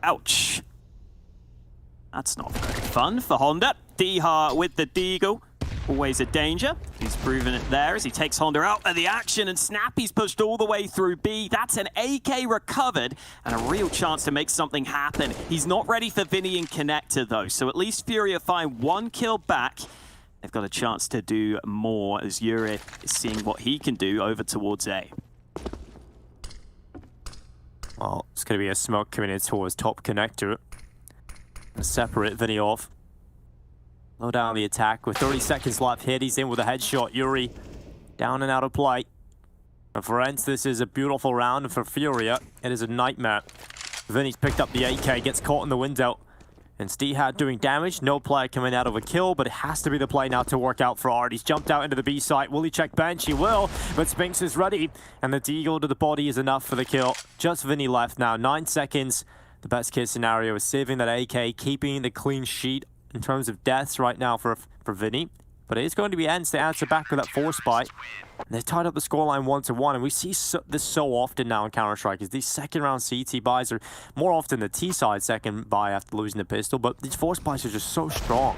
Ouch. That's not very fun for Honda. Deha with the Deagle. Always a danger. He's proven it there as he takes Honda out of the action, and Snappy's pushed all the way through B. That's an AK recovered and a real chance to make something happen. He's not ready for Vinny and Connector though, so at least FURIA find one kill back. They've got a chance to do more as Yuri is seeing what he can do over towards A. Well, it's going to be a smoke coming in towards top Connector. Separate Vinny off. Low down the attack with 30 seconds left. Hit, he's in with a headshot. Yuri down and out of play. And for ENCE, this is a beautiful round. And for FURIA, it is a nightmare. Vinny's picked up the AK, gets caught in the window. And Stehad doing damage. No player coming out of a kill, but it has to be the play now to work out for Art. He's jumped out into the B site. Will he check bench? He will, but Spinks is ready. And the Deagle to the body is enough for the kill. Just Vinny left now. 9 seconds. The best case scenario is saving that AK, keeping the clean sheet in terms of deaths right now for Vinny. But it is going to be ENCE to answer back with that force spike. They've tied up the scoreline 1-1, and we see this so often now in Counter-Strike, is these second-round CT buys are more often the T-side second buy after losing the pistol, but these force buys are just so strong.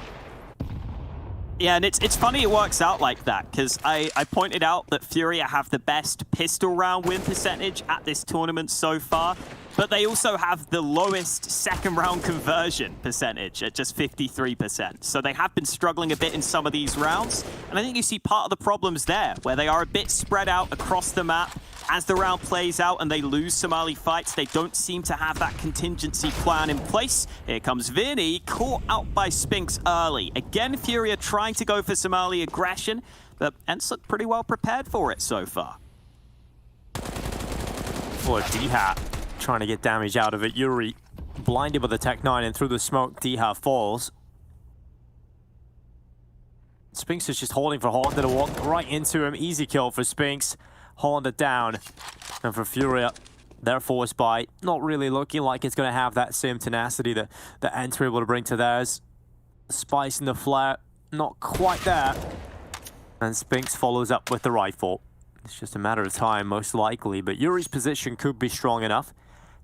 Yeah, and it's funny it works out like that, because I pointed out that FURIA have the best pistol round win percentage at this tournament so far, but they also have the lowest second round conversion percentage at just 53%. So they have been struggling a bit in some of these rounds, and I think you see part of the problems there, where they are a bit spread out across the map. As the round plays out and they lose some early fights, they don't seem to have that contingency plan in place. Here comes Vinny, caught out by Spinks early. Again, FURIA trying to go for some early aggression, but ENCE look pretty well prepared for it so far. For D-Hat, trying to get damage out of it. Yuri blinded by the Tech 9 and through the smoke, D-Hat falls. Spinks is just holding for Honda to walk right into him. Easy kill for Spinks. Honda down. And for FURIA, their force bite not really looking like it's going to have that same tenacity that ENCE were able to bring to theirs. The spice and the flare, not quite there. And Spinks follows up with the rifle. It's just a matter of time, most likely. But Yuri's position could be strong enough.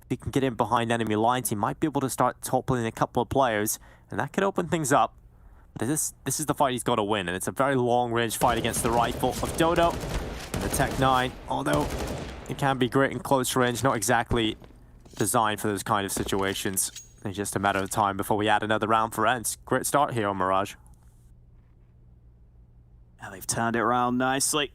If he can get in behind enemy lines, he might be able to start toppling a couple of players. And that could open things up. But this is the fight he's got to win. And it's a very long-range fight against the rifle of Dodo. And the Tech 9, although it can be great in close range, not exactly designed for those kind of situations. It's just a matter of time before we add another round for ENCE. Great start here on Mirage. Now they've turned it around nicely.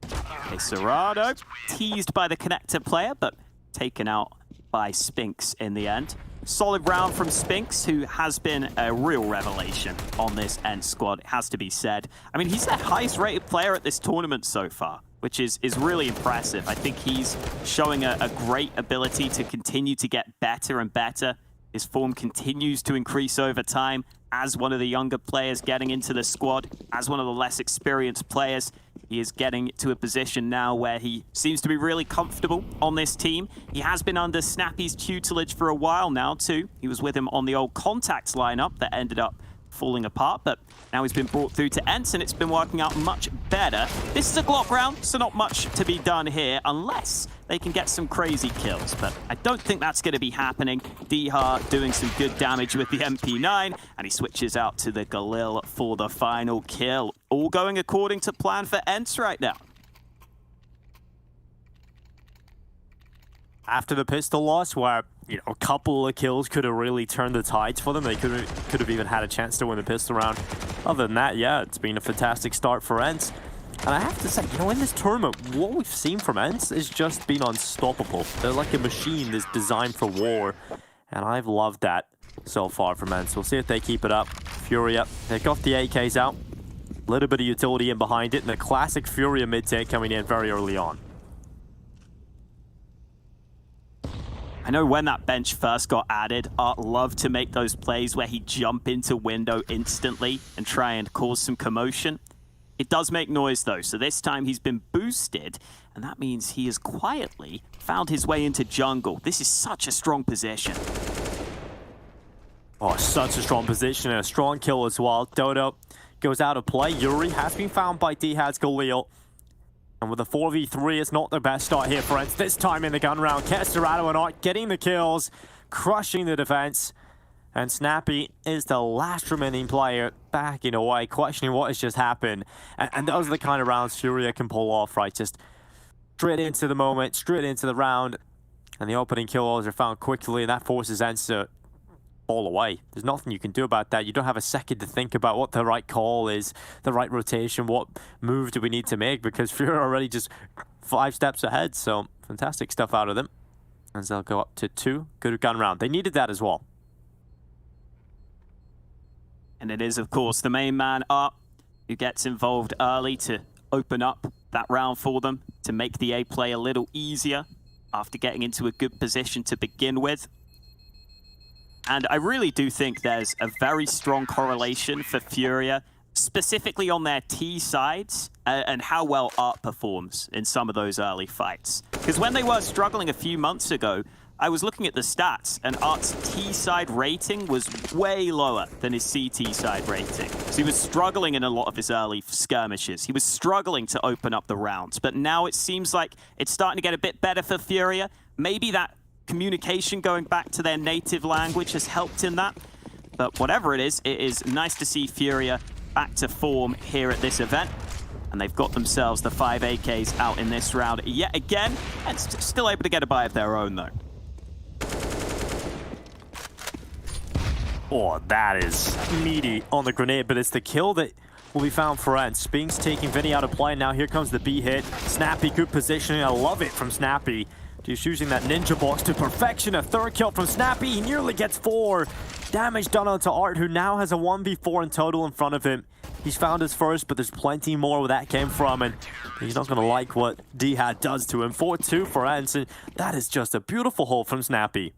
Okay, Serrano teased by the Connector player, but taken out by Spinks in the end. Solid round from Spinks, who has been a real revelation on this ENCE squad, it has to be said. I mean, he's the highest rated player at this tournament so far, which is really impressive. I think he's showing a great ability to continue to get better and better. His form continues to increase over time as one of the younger players getting into the squad, as one of the less experienced players. He is getting to a position now where he seems to be really comfortable on this team. He has been under Snappy's tutelage for a while now too. He was with him on the old Contacts lineup that ended up falling apart, but now he's been brought through to ENCE and it's been working out much better. This is a Glock round, so not much to be done here unless they can get some crazy kills, but I don't think that's going to be happening. Deha doing some good damage with the MP9, and he switches out to the Galil for the final kill. All going according to plan for ENCE right now. After the pistol loss, where a couple of kills could have really turned the tides for them, they could have even had a chance to win the pistol round. Other than that, yeah, it's been a fantastic start for ENCE. And I have to say, in this tournament, what we've seen from ENCE has just been unstoppable. They're like a machine that's designed for war, and I've loved that so far from ENCE. We'll see if they keep it up. FURIA, they got the AKs out, a little bit of utility in behind it, and the classic FURIA mid-take coming in very early on. I know when that bench first got added, Art loved to make those plays where he'd jump into window instantly and try and cause some commotion. It does make noise though, so this time he's been boosted, and that means he has quietly found his way into jungle. This is such a strong position. Oh, such a strong position and a strong kill as well. Dodo goes out of play. Yuri has been found by Dhad's Galil. And with a 4v3, it's not the best start here for ENCE. This time in the gun round, Kesterado and Art getting the kills. crushing the defense. And Snappy is the last remaining player backing away, questioning what has just happened. And those are the kind of rounds FURIA can pull off, right? Just straight into the moment, straight into the round. And the opening kills are found quickly, and that forces ENCE to fall away. There's nothing you can do about that. You don't have a second to think about what the right call is, the right rotation, what move do we need to make, because FURIA are already just 5 steps ahead. So fantastic stuff out of them. As they'll go up to 2. Good gun round. They needed that as well. And it is, of course, the main man up who gets involved early to open up that round for them, to make the A play a little easier after getting into a good position to begin with. And I really do think there's a very strong correlation for FURIA, specifically on their T sides, and how well Art performs in some of those early fights. Because when they were struggling a few months ago, I was looking at the stats, and Art's T-side rating was way lower than his CT side rating. So he was struggling in a lot of his early skirmishes. He was struggling to open up the rounds. But now it seems like it's starting to get a bit better for FURIA. Maybe that communication going back to their native language has helped in that. But whatever it is nice to see FURIA back to form here at this event. And they've got themselves the 5 AKs out in this round yet again, and still able to get a buy of their own, though. Oh, that is meaty on the grenade, but it's the kill that will be found for ENCE. Spinks taking Vinny out of play. Now here comes the B hit. Snappy, good positioning. I love it from Snappy. Just using that ninja box to perfection. A 3rd kill from Snappy. He nearly gets 4. Damage done onto Art, who now has a 1v4 in total in front of him. He's found his first, but there's plenty more where that came from, and he's not going to like what D-Hat does to him. 4-2 for ENCE, and that is just a beautiful hole from Snappy.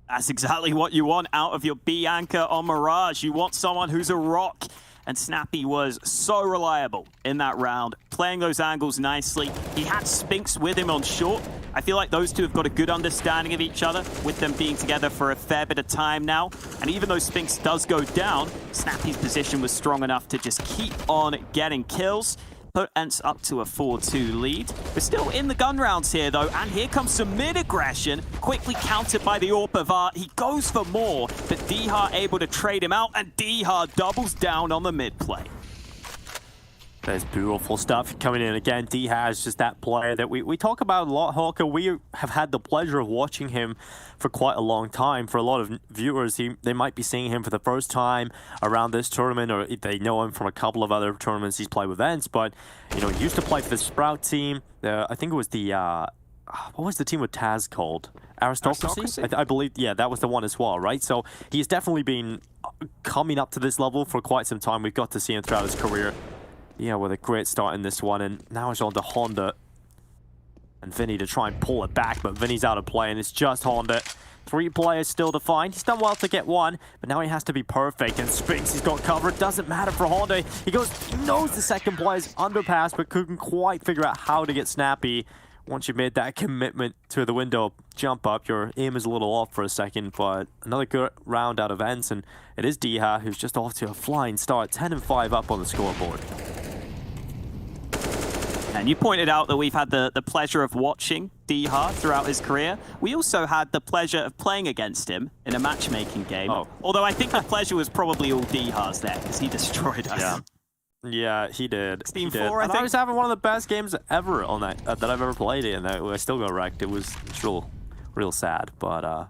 That's exactly what you want out of your B anchor on Mirage. You want someone who's a rock. And Snappy was so reliable in that round, playing those angles nicely. He had Spinks with him on short. I feel like those two have got a good understanding of each other, with them being together for a fair bit of time now. And even though Spinks does go down, Snappy's position was strong enough to just keep on getting kills. Put ENCE up to a 4-2 lead. We're still in the gun rounds here, though, and here comes some mid-aggression, quickly countered by the AWP of Art. He goes for more, but D-Hart able to trade him out, and D-Hart doubles down on the mid-play. There's beautiful stuff coming in again. D-Hat is just that player that we talk about a lot, Hawker. We have had the pleasure of watching him for quite a long time. For a lot of viewers, they might be seeing him for the first time around this tournament, or they know him from a couple of other tournaments he's played with ENCE. But, you know, he used to play for the Sprout team. I think it was the, what was the team with Taz called? Aristocracy? I believe, yeah, that was the one as well, right? So he's definitely been coming up to this level for quite some time. We've got to see him throughout his career. Yeah, with a great start in this one, and now it's on to Honda and Vinny to try and pull it back, but Vinny's out of play, and it's just Honda. 3 players still to find. He's done well to get 1, but now he has to be perfect, and Spinks, he's got covered. Doesn't matter for Honda. He knows the second player's underpass, but couldn't quite figure out how to get Snappy. Once you've made that commitment to the window jump up, your aim is a little off for a second, but another good round out of ENCE, and it is D-Hat who's just off to a flying start, 10-5 up on the scoreboard. And you pointed out that we've had the pleasure of watching D-Hart throughout his career. We also had the pleasure of playing against him in a matchmaking game. Oh. Although I think the pleasure was probably all D-Hart's there, because he destroyed us. Yeah, he did. 16-4, I think. I was having one of the best games ever on that that I've ever played in. I still got wrecked. It's real sad, but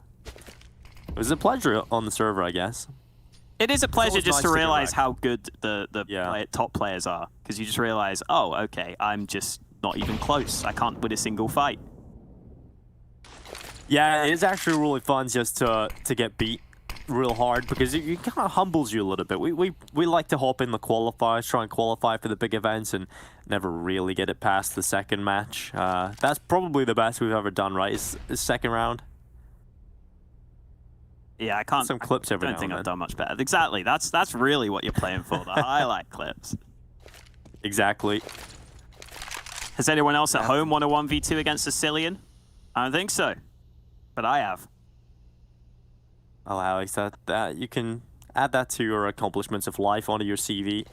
it was a pleasure on the server, I guess. It is a pleasure just to realize how good the top players are, because you just realize, oh, okay, I'm just not even close. I can't win a single fight. Yeah, it is actually really fun just to get beat real hard, because it kind of humbles you a little bit. We like to hop in the qualifiers, try and qualify for the big events, and never really get it past the second match. That's probably the best we've ever done, right? Is second round. Yeah, I can't. Some clips every now and then. I don't think I've done much better. Exactly. That's really what you're playing for, the highlight clips. Exactly. Has anyone else at home won a 1v2 against Sicilian? I don't think so, but I have. Well, Alex, that you can add that to your accomplishments of life onto your CV.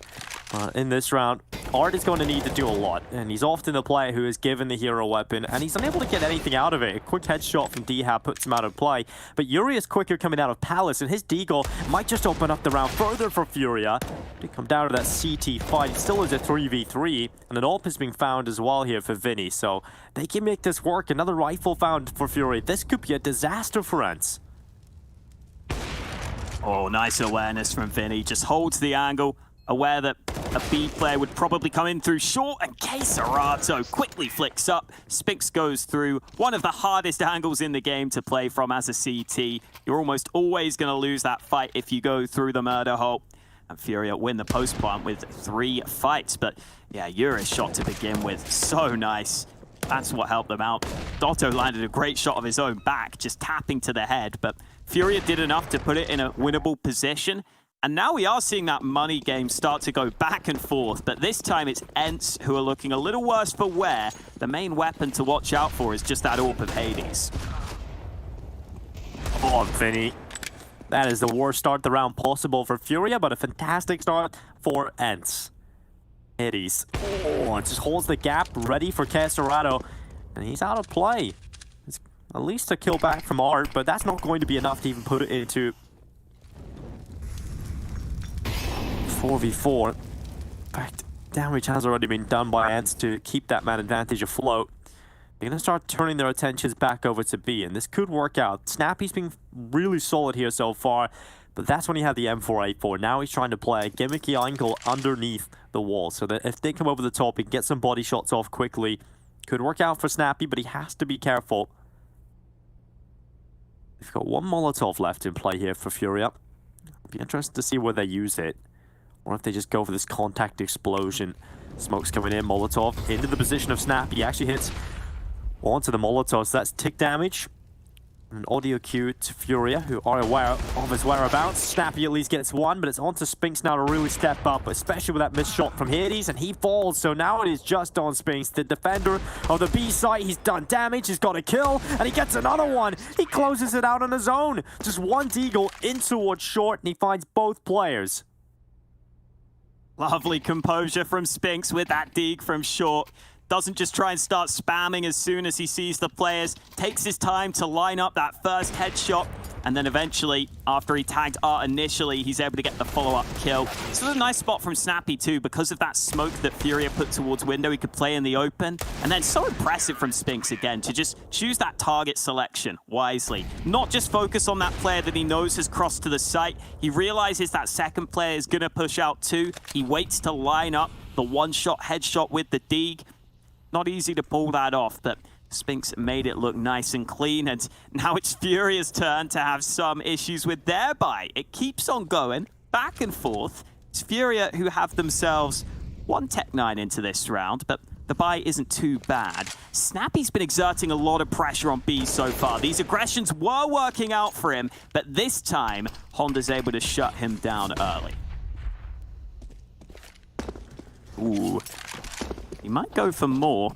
In this round, Art is going to need to do a lot, and he's often the player who is given the hero weapon, and he's unable to get anything out of it. A quick headshot from Dhab puts him out of play, but Yuri is quicker coming out of Palace, and his deagle might just open up the round further for FURIA. To come down to that CT fight, it still is a 3v3, and an AWP is being found as well here for Vinny, so they can make this work. Another rifle found for FURIA. This could be a disaster for ENCE. Oh, nice awareness from Vinny. Just holds the angle, aware that a B player would probably come in through short, and Serato quickly flicks up. Spinks goes through one of the hardest angles in the game to play from as a CT. You're almost always going to lose that fight if you go through the murder hole. And FURIA win the post plant with 3 fights. But yeah, Yuri's shot to begin with, so nice. That's what helped them out. Dotto landed a great shot of his own back, just tapping to the head. But FURIA did enough to put it in a winnable position. And now we are seeing that money game start to go back and forth, but this time it's ENCE who are looking a little worse for wear. The main weapon to watch out for is just that AWP of Hades. Oh, Vinny. That is the worst start the round possible for FURIA, but a fantastic start for ENCE. Hades. Oh, it just holds the gap, ready for Serato, and he's out of play. It's at least a kill back from Art, but that's not going to be enough to even put it into 4v4. In fact, damage has already been done by ENCE to keep that man advantage afloat. They're going to start turning their attentions back over to B, and this could work out. Snappy's been really solid here so far, but that's when he had the M4A4. Now he's trying to play a gimmicky angle underneath the wall, so that if they come over the top, he can get some body shots off quickly. Could work out for Snappy, but he has to be careful. They've got 1 Molotov left in play here for FURIA. Be interested to see where they use it. Or if they just go for this contact explosion. Smoke's coming in, Molotov into the position of Snappy. He actually hits onto the Molotov, so that's tick damage. An audio cue to FURIA, who are aware of his whereabouts. Snappy at least gets 1, but it's on to Spinks now to really step up, especially with that missed shot from Hades, and he falls, so now it is just on Spinks, the defender of the B site. He's done damage, he's got a kill, and he gets another one. He closes it out on his own. Just one deagle in towards short, and he finds both players. Lovely composure from Spinks with that deeg from short. Doesn't just try and start spamming as soon as he sees the players. Takes his time to line up that first headshot. And then eventually, after he tagged Art initially, he's able to get the follow-up kill. This was a nice spot from Snappy too, because of that smoke that FURIA put towards window. He could play in the open. And then so impressive from Spinks again to just choose that target selection wisely. Not just focus on that player that he knows has crossed to the site. He realizes that second player is going to push out too. He waits to line up the one-shot headshot with the deeg. Not easy to pull that off, but Spinks made it look nice and clean, and now it's FURIA's turn to have some issues with their buy. It keeps on going, back and forth. It's FURIA who have themselves 1 Tech-9 into this round, but the buy isn't too bad. Snappy's been exerting a lot of pressure on B so far. These aggressions were working out for him, but this time, Honda's able to shut him down early. Ooh. He might go for more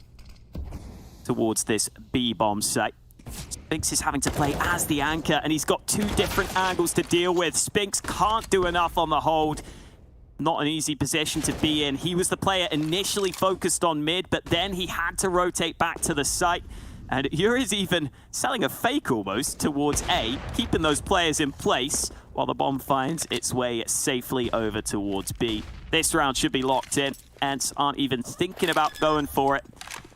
towards this B-bomb site. Spinks is having to play as the anchor, and he's got 2 different angles to deal with. Spinks can't do enough on the hold. Not an easy position to be in. He was the player initially focused on mid, but then he had to rotate back to the site. And Yuri's even selling a fake almost towards A, keeping those players in place while the bomb finds its way safely over towards B. This round should be locked in. ENCE aren't even thinking about going for it.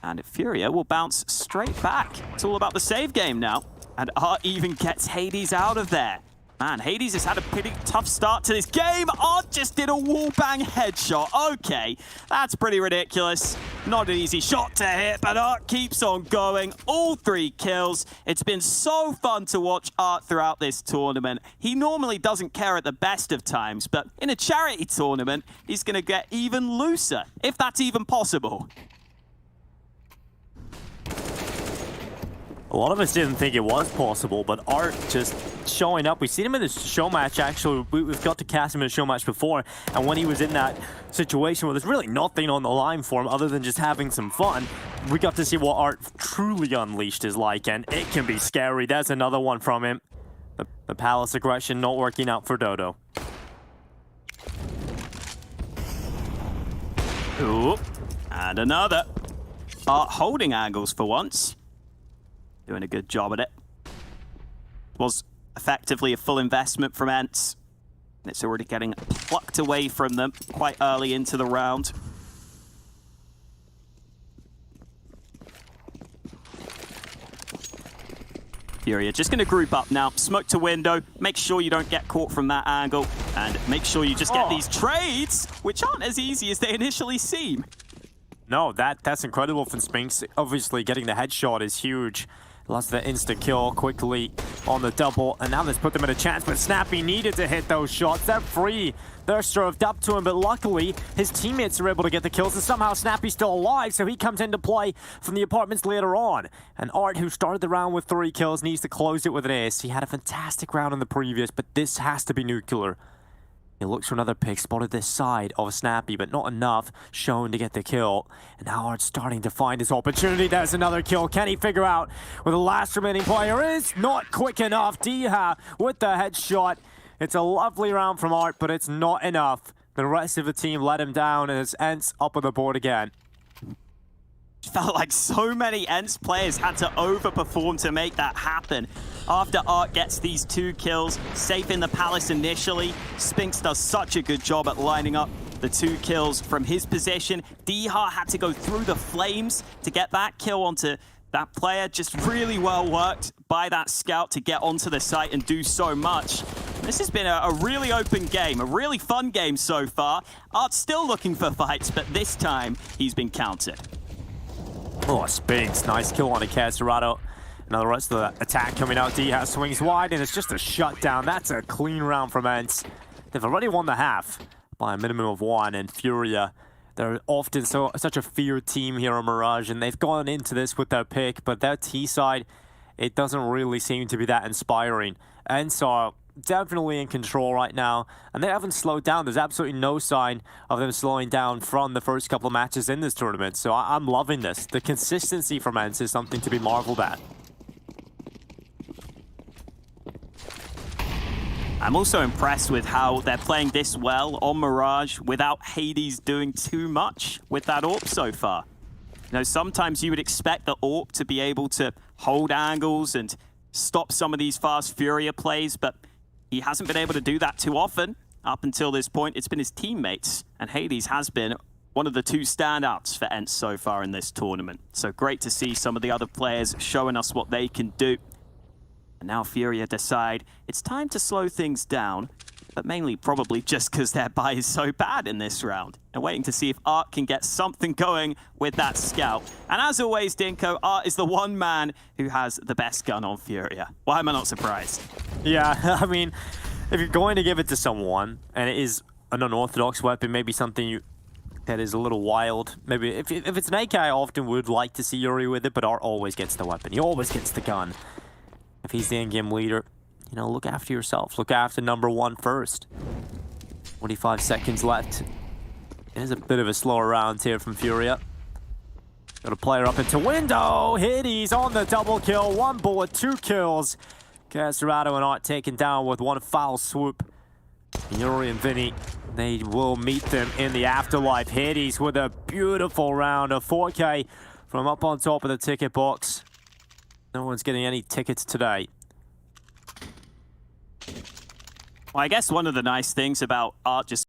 And FURIA will bounce straight back. It's all about the save game now. And Art even gets Hades out of there. Man, Hades has had a pretty tough start to this game. Art just did a wall-bang headshot. Okay, that's pretty ridiculous. Not an easy shot to hit, but Art keeps on going. All 3 kills. It's been so fun to watch Art throughout this tournament. He normally doesn't care at the best of times, but in a charity tournament, he's going to get even looser, if that's even possible. A lot of us didn't think it was possible, but Art just showing up. We've seen him in the show match, actually. We've got to cast him in a show match before, and when he was in that situation where there's really nothing on the line for him other than just having some fun, we got to see what Art truly unleashed is like, and it can be scary. That's another one from him. The Palace aggression not working out for Dodo. Ooh, and another. Art holding angles for once. Doing a good job at it. Was effectively a full investment from ENCE. And it's already getting plucked away from them quite early into the round. FURIA just going to group up now. Smoke to window. Make sure you don't get caught from that angle. And make sure you just get these trades, which aren't as easy as they initially seem. No, that's incredible from Spinks. Obviously, getting the headshot is huge. Lost the insta-kill quickly on the double, and now let's put them in a chance, but Snappy needed to hit those shots. They're free. They're served up to him, but luckily, his teammates are able to get the kills, and somehow Snappy's still alive, so he comes into play from the apartments later on. And Art, who started the round with 3 kills, needs to close it with an ace. He had a fantastic round in the previous, but this has to be nuclear. He looks for another pick, spotted this side of Snappy, but not enough shown to get the kill. And now Art's starting to find his opportunity. There's another kill. Can he figure out where the last remaining player is? Not quick enough. Diha with the headshot. It's a lovely round from Art, but it's not enough. The rest of the team let him down, and it's ENCE up on the board again. Felt like so many ENCE players had to overperform to make that happen. After Art gets these 2 kills, safe in the palace initially, Spinks does such a good job at lining up the 2 kills from his position. Diha had to go through the flames to get that kill onto that player. Just really well worked by that scout to get onto the site and do so much. This has been a really open game, a really fun game so far. Art's still looking for fights, but this time he's been counted. Oh, Spinks, nice kill on a Caserato. Now the rest of the attack coming out. Diha swings wide, and it's just a shutdown. That's a clean round from ENCE. They've already won the half by a minimum of 1, and FURIA, they're often such a feared team here on Mirage, and they've gone into this with their pick, but their T side, it doesn't really seem to be that inspiring. ENCE are definitely in control right now, and they haven't slowed down. There's absolutely no sign of them slowing down from the first couple of matches in this tournament, so I'm loving this. The consistency from ENCE is something to be marveled at. I'm also impressed with how they're playing this well on Mirage without Hades doing too much with that AWP so far. You know, sometimes you would expect the AWP to be able to hold angles and stop some of these fast FURIA plays, but he hasn't been able to do that too often. Up until this point, it's been his teammates, and Hades has been one of the 2 standouts for ENCE so far in this tournament. So great to see some of the other players showing us what they can do. And now FURIA decide it's time to slow things down, but mainly probably just because their buy is so bad in this round. And waiting to see if Art can get something going with that scout. And as always, Dinko, Art is the one man who has the best gun on FURIA. Why am I not surprised? Yeah, I mean, if you're going to give it to someone, and it is an unorthodox weapon, maybe something that is a little wild. Maybe if it's an AK, I often would like to see Yuri with it, but Art always gets the weapon. He always gets the gun. If he's the in-game leader, you know, look after yourself. Look after number 1 first. 25 seconds left. It is a bit of a slower round here from FURIA. Got a player up into window. Hades on the double kill. 1 bullet, 2 kills. Caserato and Art taken down with 1 foul swoop. Yuri and Vinny, they will meet them in the afterlife. Hades with a beautiful round of 4K from up on top of the ticket box. No one's getting any tickets today. Well, I guess one of the nice things about Art just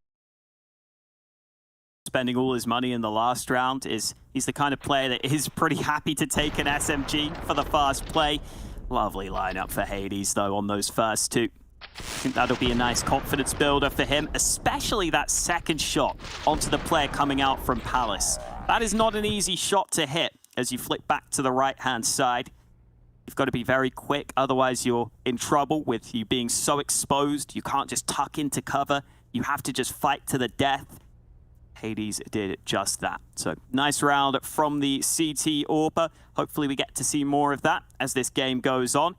spending all his money in the last round is he's the kind of player that is pretty happy to take an SMG for the fast play. Lovely lineup for Hades, though, on those first 2. I think that'll be a nice confidence builder for him, especially that second shot onto the player coming out from Palace. That is not an easy shot to hit as you flick back to the right-hand side. You've got to be very quick, otherwise you're in trouble with you being so exposed. You can't just tuck into cover. You have to just fight to the death. Hades did just that. So nice round from the CT AWPer. Hopefully we get to see more of that as this game goes on.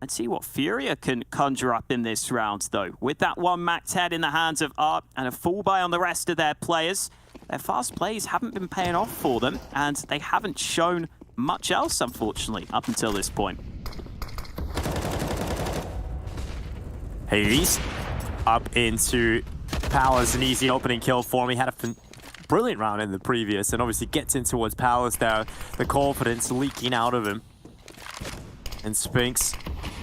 Let's see what FURIA can conjure up in this round, though. With that 1 max head in the hands of Art and a full buy on the rest of their players, their fast plays haven't been paying off for them, and they haven't shown much else, unfortunately, up until this point. Hades up into Palace, an easy opening kill for him. He had a brilliant round in the previous, and obviously gets in towards Palace there. The confidence leaking out of him. And Spinks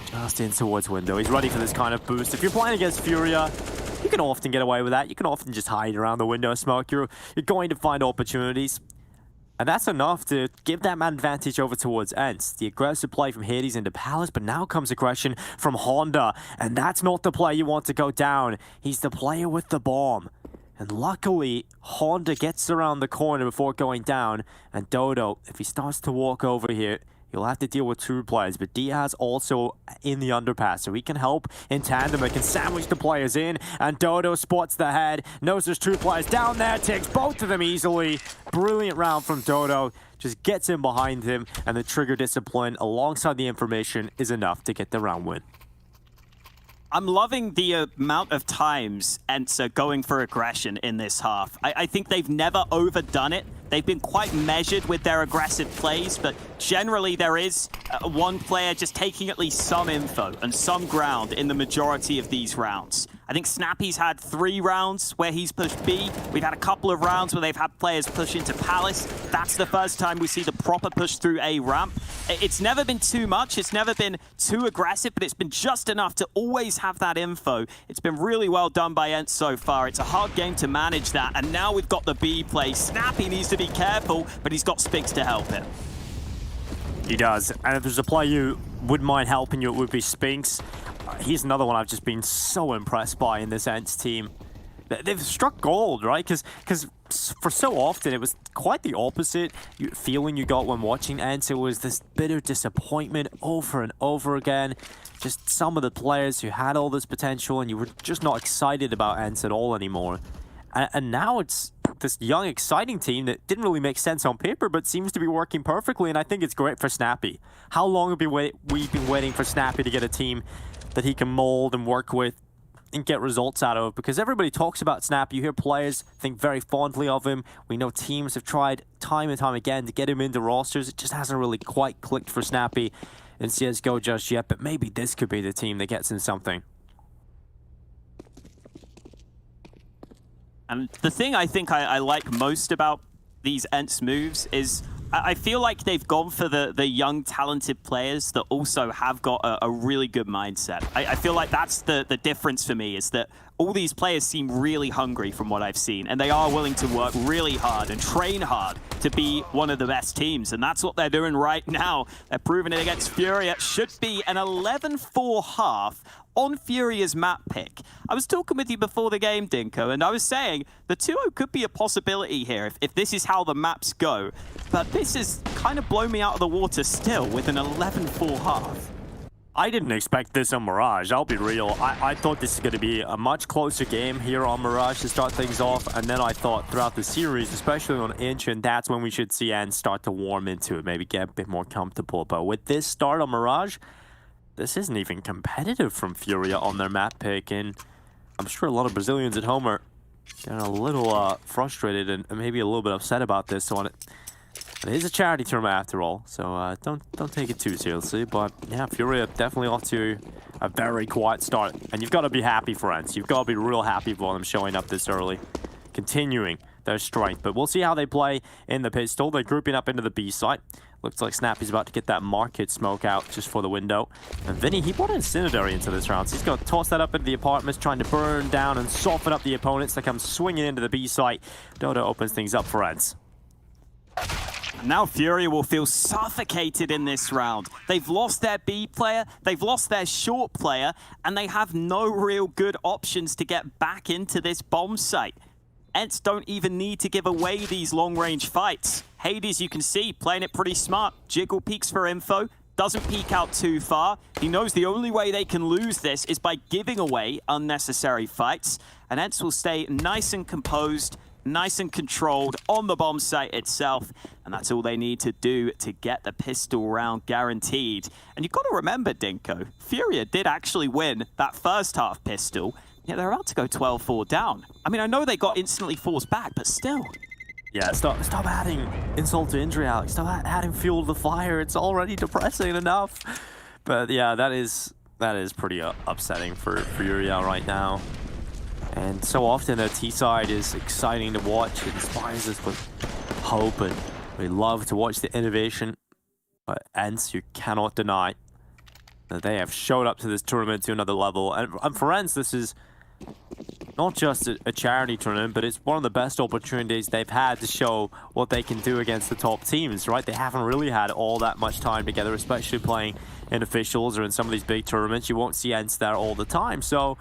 just in towards window. He's ready for this kind of boost. If you're playing against Furia, you can often get away with that. You can often just hide around the window smoke. You're going to find opportunities. And that's enough to give that man advantage over towards ENCE. The aggressive play from Hades into Palace, but now comes aggression from Honda. And that's not the play you want to go down. He's the player with the bomb. And luckily, Honda gets around the corner before going down. And Dodo, if he starts to walk over here, you'll have to deal with two players, but Diaz also in the underpass, so he can help in tandem. It can sandwich the players in, and Dodo spots the head, knows there's two players down there, takes both of them easily. Brilliant round from Dodo, just gets in behind him, and the trigger discipline alongside the information is enough to get the round win. I'm loving the amount of times ENCE are going for aggression in this half. I think they've never overdone it. They've been quite measured with their aggressive plays, but generally there is one player just taking at least some info and some ground in the majority of these rounds. I think Snappy's had 3 rounds where he's pushed B. We've had a couple of rounds where they've had players push into Palace. That's the first time we see the proper push through A ramp. It's never been too much. It's never been too aggressive, but it's been just enough to always have that info. It's been really well done by ENCE so far. It's a hard game to manage that, and now we've got the B play. Snappy needs to be careful, but he's got Spinks to help him. He does, and if there's a player you wouldn't mind helping you, it would be Spinks. He's another one I've just been so impressed by in this ENCE team. They've struck gold, right? Because for so often it was quite the opposite feeling you got when watching ENCE. It was this bitter disappointment over and over again. Just some of the players who had all this potential and you were just not excited about ENCE at all anymore. And now it's this young, exciting team that didn't really make sense on paper, but seems to be working perfectly, and I think it's great for Snappy. How long have we been waiting for Snappy to get a team that he can mold and work with and get results out of? Because everybody talks about Snappy. You hear players think very fondly of him. We know teams have tried time and time again to get him into rosters. It just hasn't really quite clicked for Snappy in CSGO just yet, but maybe this could be the team that gets him something. And the thing I think I like most about these ENCE moves is I feel like they've gone for the young, talented players that also have got a really good mindset. I feel like that's the difference for me, is that all these players seem really hungry from what I've seen, and they are willing to work really hard and train hard to be one of the best teams, and that's what they're doing right now. They're proving it against FURIA. It should be an 11-4 half on FURIA's map pick. I was talking with you before the game, Dinko, and I was saying the 2-0 could be a possibility here if this is how the maps go, but this is kind of blown me out of the water still with an 11-4 half. I didn't expect this on Mirage, I'll be real. I thought this is going to be a much closer game here on Mirage to start things off, and then I thought throughout the series, especially on ENCE, and that's when we should see ENCE start to warm into it, maybe get a bit more comfortable. But with this start on Mirage, this isn't even competitive from FURIA on their map pick, and I'm sure a lot of Brazilians at home are getting a little frustrated and maybe a little bit upset about this one. It is a charity tournament after all, so don't take it too seriously. But yeah, FURIA definitely off to a very quiet start, and you've got to be happy for ENCE. You've got to be real happy for them showing up this early, continuing their strength. But we'll see how they play in the pistol. They're grouping up into the B site. Looks like Snappy's about to get that market smoke out just for the window. And Vinny, he brought Incendiary into this round, so he's going to toss that up into the apartments, trying to burn down and soften up the opponents that come swinging into the B site. Dodo opens things up for ENCE. Now FURIA will feel suffocated in this round. They've lost their B player, they've lost their short player, and they have no real good options to get back into this bomb site. ENCE don't even need to give away these long-range fights. Hades, you can see, playing it pretty smart. Jiggle peeks for info, doesn't peek out too far. He knows the only way they can lose this is by giving away unnecessary fights, and ENCE will stay nice and composed, nice and controlled on the bomb site itself, and that's all they need to do to get the pistol round guaranteed. And you've got to remember, Dinko, FURIA did actually win that first half pistol, yet they're about to go 12-4 down. I mean, I know they got instantly forced back, but still. Yeah, stop adding insult to injury, Alex. Stop adding fuel to the fire. It's already depressing enough. But yeah, that is pretty upsetting for FURIA right now. And so often the T side is exciting to watch. It inspires us with hope, and we love to watch the innovation. But ENCE, you cannot deny that they have showed up to this tournament to another level. And for ENCE, this is not just a charity tournament, but it's one of the best opportunities they've had to show what they can do against the top teams, right? They haven't really had all that much time together, especially playing in officials or in some of these big tournaments. You won't see ENCE there all the time. So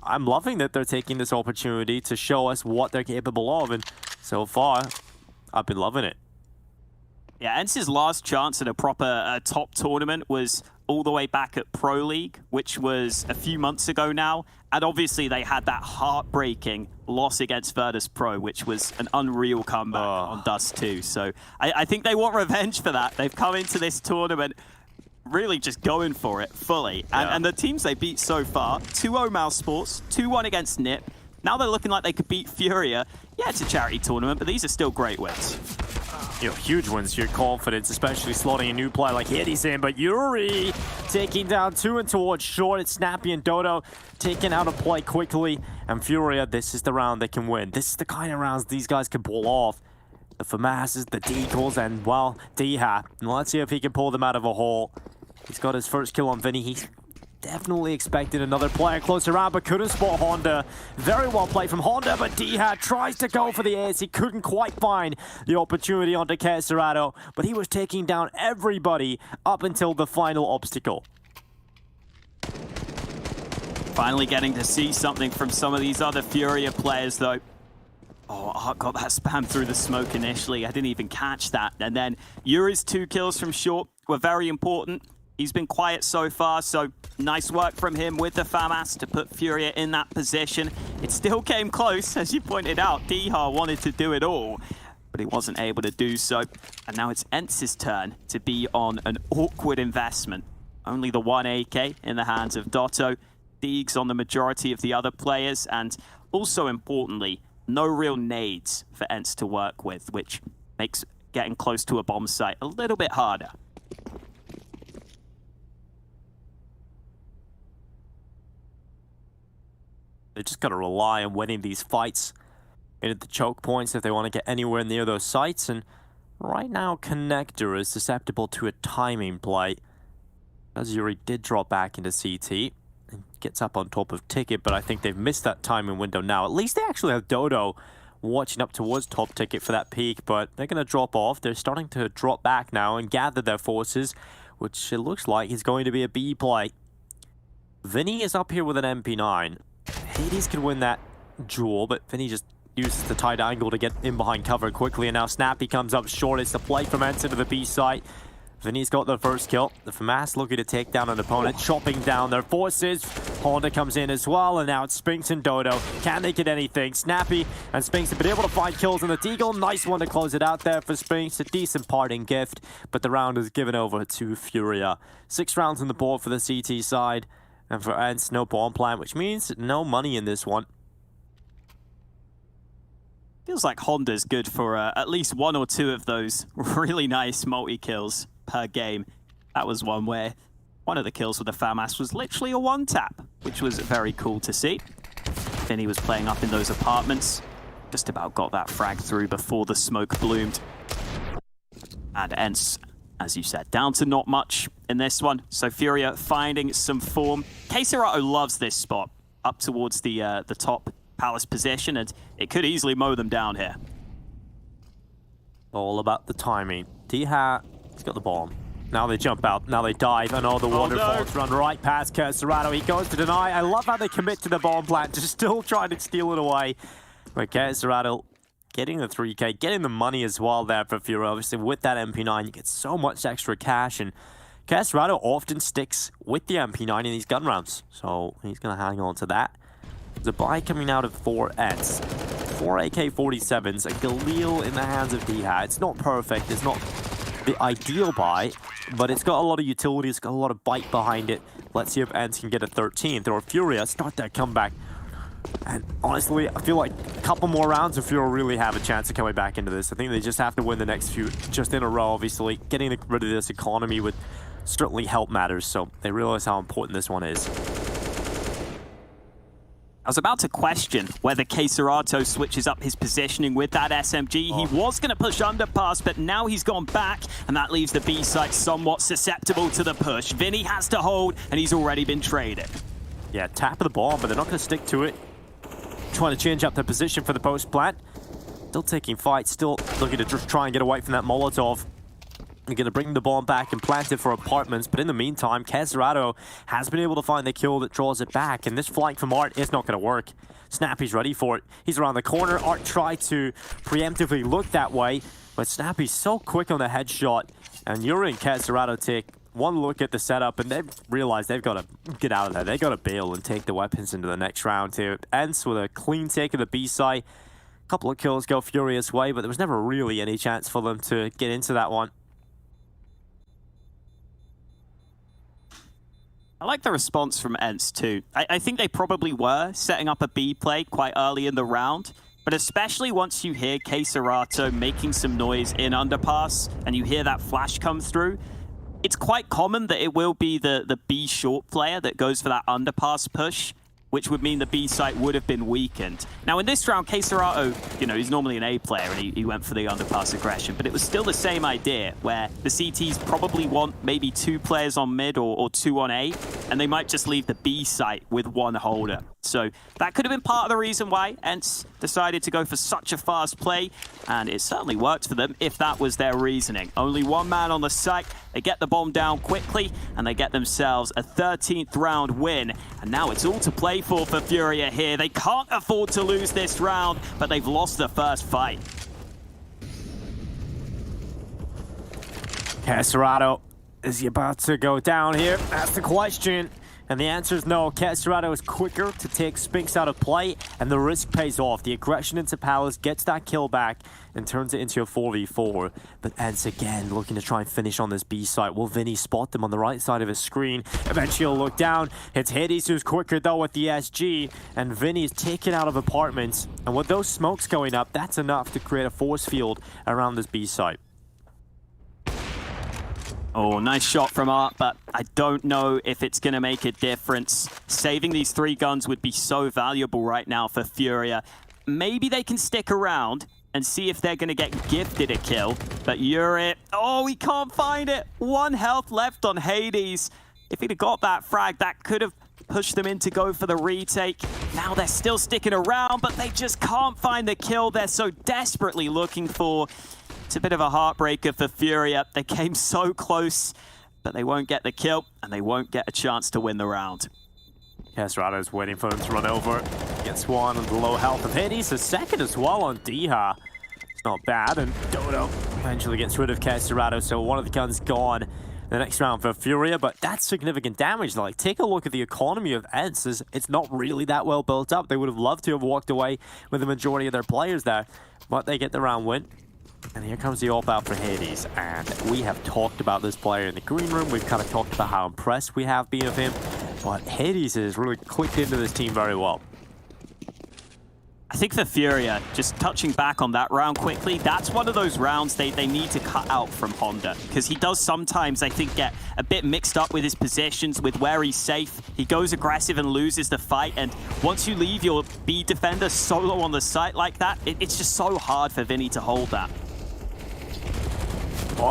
I'm loving that they're taking this opportunity to show us what they're capable of. And so far, I've been loving it. Yeah, ENCE's last chance at a proper top tournament was all the way back at Pro League, which was a few months ago now. And obviously they had that heartbreaking loss against Virtus Pro, which was an unreal comeback on Dust 2. So I think they want revenge for that. They've come into this tournament really just going for it fully. And the teams they beat so far, 2-0 Mouse Sports, 2-1 against NiP. Now they're looking like they could beat FURIA. Yeah, it's a charity tournament, but these are still great wins. You know, huge wins to your confidence, especially slotting a new player like Hitty's in. But Yuri taking down 2 and towards short. It's Snappy and Dodo taking out a play quickly. And Furia, this is the round they can win. This is the kind of rounds these guys can pull off. The FAMASs, the Deagles, and, well, D-Hat. And let's see if he can pull them out of a hole. He's got his first kill on Vinny. He's definitely expected another player close around, but couldn't spot Honda. Very well played from Honda, but D-Hat tries to go for the ace. He couldn't quite find the opportunity onto Caserato, but he was taking down everybody up until the final obstacle. Finally getting to see something from some of these other Furia players, though. Oh, Art got that spam through the smoke initially. I didn't even catch that. And then Yuri's 2 kills from short were very important. He's been quiet so far, so nice work from him with the FAMAS to put Furia in that position. It still came close, as you pointed out. Diha wanted to do it all, but he wasn't able to do so. And now it's ENCE's turn to be on an awkward investment. Only the 1 AK in the hands of Dotto. Deegs on the majority of the other players, and also importantly, no real nades for ENCE to work with, which makes getting close to a bomb site a little bit harder. They just got to rely on winning these fights into the choke points if they want to get anywhere near those sites. And right now, Connector is susceptible to a timing play, as Yuri did drop back into CT and gets up on top of Ticket, but I think they've missed that timing window now. At least they actually have Dodo watching up towards top Ticket for that peak, but they're going to drop off. They're starting to drop back now and gather their forces, which it looks like is going to be a B play. Vinny is up here with an MP9. Hades can win that duel, but Vinny just uses the tight angle to get in behind cover quickly, and now Snappy comes up short. It's the play from ENCE to the B site. Vinny's got the first kill. The FAMAS looking to take down an opponent, chopping down their forces. Honda comes in as well, and now it's Spinks and Dodo. Can they get anything? Snappy and Spinks have been able to find kills on the Deagle. Nice one to close it out there for Spinks. A decent parting gift, but the round is given over to Furia. 6 rounds on the board for the CT side. And for ENCE, no bomb plant, which means no money in this one. Feels like Honda's good for at least 1 or 2 of those really nice multi-kills per game. That was one where one of the kills with the FAMAS was literally a 1-tap, which was very cool to see. Vinny was playing up in those apartments. Just about got that frag through before the smoke bloomed. And ENCE, as you said, down to not much in this one. So Furia finding some form. Caserato loves this spot up towards the top Palace position, and it could easily mow them down here. All about the timing. D-Hat, he's got the bomb. Now they jump out, now they dive, and all the waterfalls run right past Caserato. He goes to deny. I love how they commit to the bomb plant, just still trying to steal it away. But Caserato getting the 3K, getting the money as well there for Furia. Obviously, with that MP9, you get so much extra cash, and Caserato often sticks with the MP9 in these gun rounds, so he's going to hang on to that. There's a buy coming out of 4 ENCE. 4 AK-47s, a Galil in the hands of D-Hat. It's not perfect, it's not the ideal buy, but it's got a lot of utility, it's got a lot of bite behind it. Let's see if ENCE can get a 13th, or Furia start that comeback. And honestly, I feel like a couple more rounds and Furia really have a chance of coming back into this. I think they just have to win the next few just in a row, obviously. Getting rid of this economy would certainly help matters, so they realize how important this one is. I was about to question whether Queserato switches up his positioning with that SMG. He was going to push underpass, but now he's gone back, and that leaves the B site somewhat susceptible to the push. Vinny has to hold, and he's already been traded. Yeah, tap of the bomb, but they're not going to stick to it. Trying to change up their position for the post plant. Still taking fight, still looking to just try and get away from that Molotov. They're going to bring the bomb back and plant it for apartments, but in the meantime, Queserato has been able to find the kill that draws it back, and this flank from Art is not going to work. Snappy's ready for it. He's around the corner. Art tried to preemptively look that way, but Snappy's so quick on the headshot, and Yuri and Queserato take one look at the setup, and they've realized they've got to get out of there. They've got to bail and take the weapons into the next round here. ENCE with a clean take of the B site. A couple of kills go Furious way, but there was never really any chance for them to get into that one. I like the response from ENCE too. I think they probably were setting up a B play quite early in the round, but especially once you hear Queserato making some noise in underpass and you hear that flash come through, it's quite common that it will be the B short player that goes for that underpass push, which would mean the B site would have been weakened. Now in this round, Queserato, you know, he's normally an A player and he went for the underpass aggression, but it was still the same idea where the CTs probably want maybe 2 players on mid or 2 on A, and they might just leave the B site with 1 holder. So that could have been part of the reason why ENCE decided to go for such a fast play, and it certainly worked for them if that was their reasoning. Only 1 man on the site, they get the bomb down quickly, and they get themselves a 13th round win. And now it's all to play for FURIA here. They can't afford to lose this round, but they've lost the first fight. Queserato, is he about to go down here? That's the question. And the answer is no. Queserato is quicker to take Spinks out of play, and the risk pays off. The aggression into Palace gets that kill back and turns it into a 4v4. But ENCE again looking to try and finish on this B site. Will Vinny spot them on the right side of his screen? Eventually he'll look down. It's Hades who's quicker though with the SG, and Vinny is taken out of apartments. And with those smokes going up, that's enough to create a force field around this B site. Oh, nice shot from Art, but I don't know if it's going to make a difference. Saving these 3 guns would be so valuable right now for FURIA. Maybe they can stick around and see if they're going to get gifted a kill. But Yuri, oh, he can't find it. 1 health left on Hades. If he'd have got that frag, that could have pushed them in to go for the retake. Now they're still sticking around, but they just can't find the kill they're so desperately looking for. It's a bit of a heartbreaker for FURIA. They came so close, but they won't get the kill, and they won't get a chance to win the round. Queserato's waiting for him to run over. Gets 1 on the low health of Hades. A second as well on Diha. It's not bad, and Dodo eventually gets rid of Queserato, so 1 of the guns gone. The next round for FURIA, but that's significant damage. Like, take a look at the economy of ENCE. It's not really that well built up. They would have loved to have walked away with the majority of their players there, but they get the round win. And here comes the AWP out for Hades, and we have talked about this player in the green room. We've kind of talked about how impressed we have been of him, but Hades has really clicked into this team very well. I think for FURIA, just touching back on that round quickly, that's one of those rounds they need to cut out from Honda, because he does sometimes, I think, get a bit mixed up with his positions, with where he's safe. He goes aggressive and loses the fight, and once you leave your B defender solo on the site like that, it's just so hard for Vinny to hold that.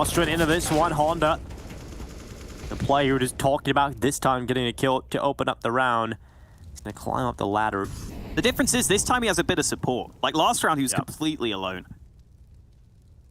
Straight into this one, Honda. The player who just talking about this time getting a kill to open up the round. He's going to climb up the ladder. The difference is this time he has a bit of support. Like last round, he was completely alone.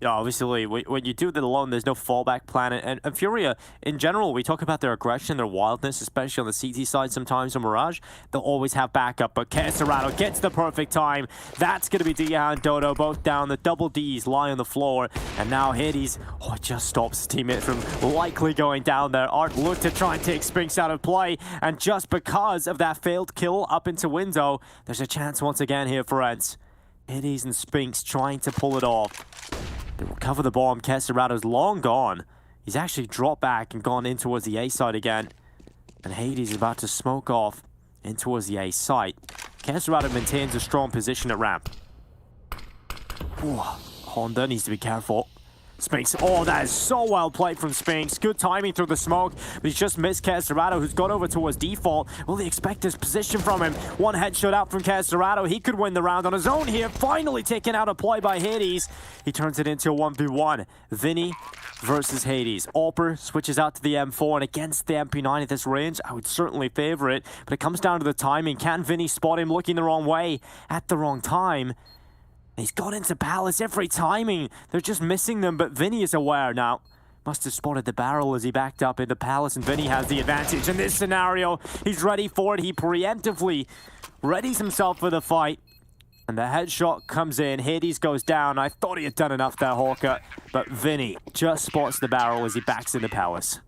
Yeah, obviously, when you do that alone, there's no fallback plan. And FURIA, in general, we talk about their aggression, their wildness, especially on the CT side sometimes on Mirage. They'll always have backup, but Queserato gets the perfect time. That's going to be Diha and Dodo, both down. The double Ds lie on the floor. And now Hades, it just stops his teammate from likely going down there. Art looked to try and take Spinks out of play. And just because of that failed kill up into window, there's a chance once again here for ENCE. Hades and Spinks trying to pull it off. They recover the bomb. Queserato's long gone. He's actually dropped back and gone in towards the A side again. And Hades is about to smoke off in towards the A site. Queserato maintains a strong position at ramp. Ooh, Honda needs to be careful. Spinks, oh, that is so well played from Spinks. Good timing through the smoke, but he's just missed Castorado, who's gone over towards default. Will they expect this position from him? One headshot out from Castorado. He could win the round on his own here. Finally taken out a play by Hades. He turns it into a 1v1. Vinny versus Hades. Alper switches out to the M4, and against the MP9 at this range, I would certainly favor it, but it comes down to the timing. Can Vinny spot him looking the wrong way at the wrong time? He's gone into Palace every timing. They're just missing them, but Vinny is aware now. Must have spotted the barrel as he backed up into Palace, and Vinny has the advantage in this scenario. He's ready for it. He preemptively readies himself for the fight. And the headshot comes in. Hades goes down. I thought he had done enough there, Hawker. But Vinny just spots the barrel as he backs into Palace.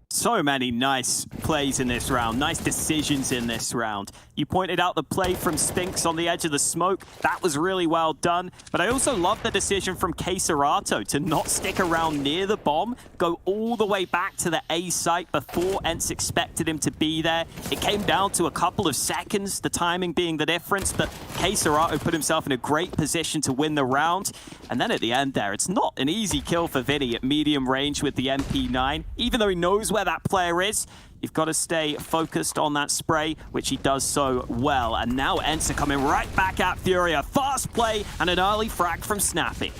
So many nice plays in this round, nice decisions in this round. You pointed out the play from Spinks on the edge of the smoke. That was really well done. But I also love the decision from Caserato to not stick around near the bomb, go all the way back to the A site before ENCE expected him to be there. It came down to a couple of seconds, the timing being the difference, but Caserato put himself in a great position to win the round. And then at the end there, it's not an easy kill for Vinny at medium range with the MP9. Even though he knows where that player is, you've got to stay focused on that spray, which he does so well. And now ENCE coming right back at FURIA. Fast play and an early frag from Snappy.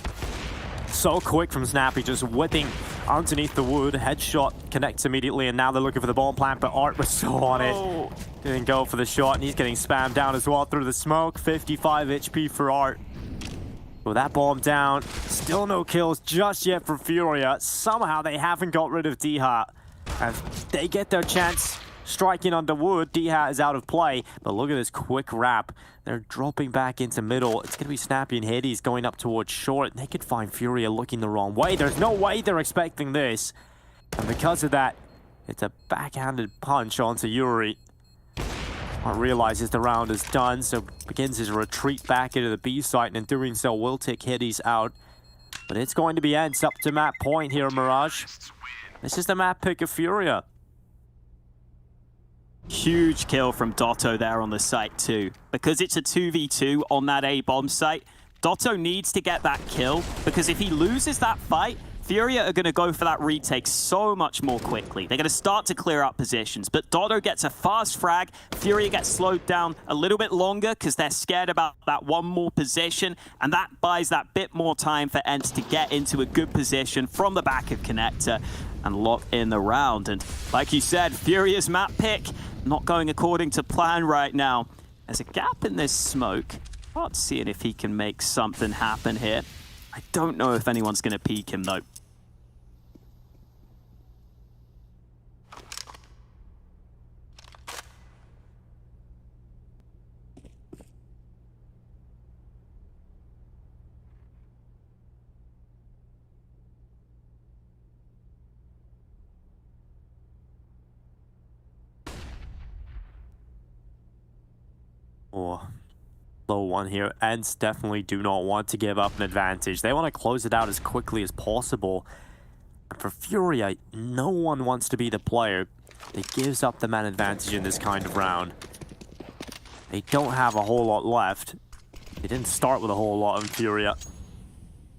So quick from Snappy, just whipping underneath the wood. Headshot connects immediately, and now they're looking for the bomb plant, but Art was so on it. Didn't go for the shot, and he's getting spammed down as well through the smoke. 55 HP for Art. With that bomb down, still no kills just yet for FURIA. Somehow they haven't got rid of Diha. And they get their chance striking under wood. Diha is out of play, but look at this quick wrap. They're dropping back into middle. It's going to be Snappy and Hades going up towards short. They could find FURIA looking the wrong way. There's no way they're expecting this. And because of that, it's a backhanded punch onto Yuri. Smart realizes the round is done, so begins his retreat back into the B site, and in doing so will take Hades out. But it's going to be ENCE up to map point here, Mirage. This is the map pick of FURIA. Huge kill from Dotto there on the site too. Because it's a 2v2 on that A bomb site, Dotto needs to get that kill, because if he loses that fight, FURIA are going to go for that retake so much more quickly. They're going to start to clear up positions, but Dotto gets a fast frag. FURIA gets slowed down a little bit longer because they're scared about that one more position, and that buys that bit more time for ENCE to get into a good position from the back of Connector and lock in the round. And like you said, FURIA's map pick not going according to plan right now. There's a gap in this smoke. Not seeing if he can make something happen here. I don't know if anyone's going to peek him though. Oh, low one here. ENCE definitely do not want to give up an advantage. They want to close it out as quickly as possible. And for FURIA, no one wants to be the player that gives up the man advantage in this kind of round. They don't have a whole lot left. They didn't start with a whole lot on FURIA.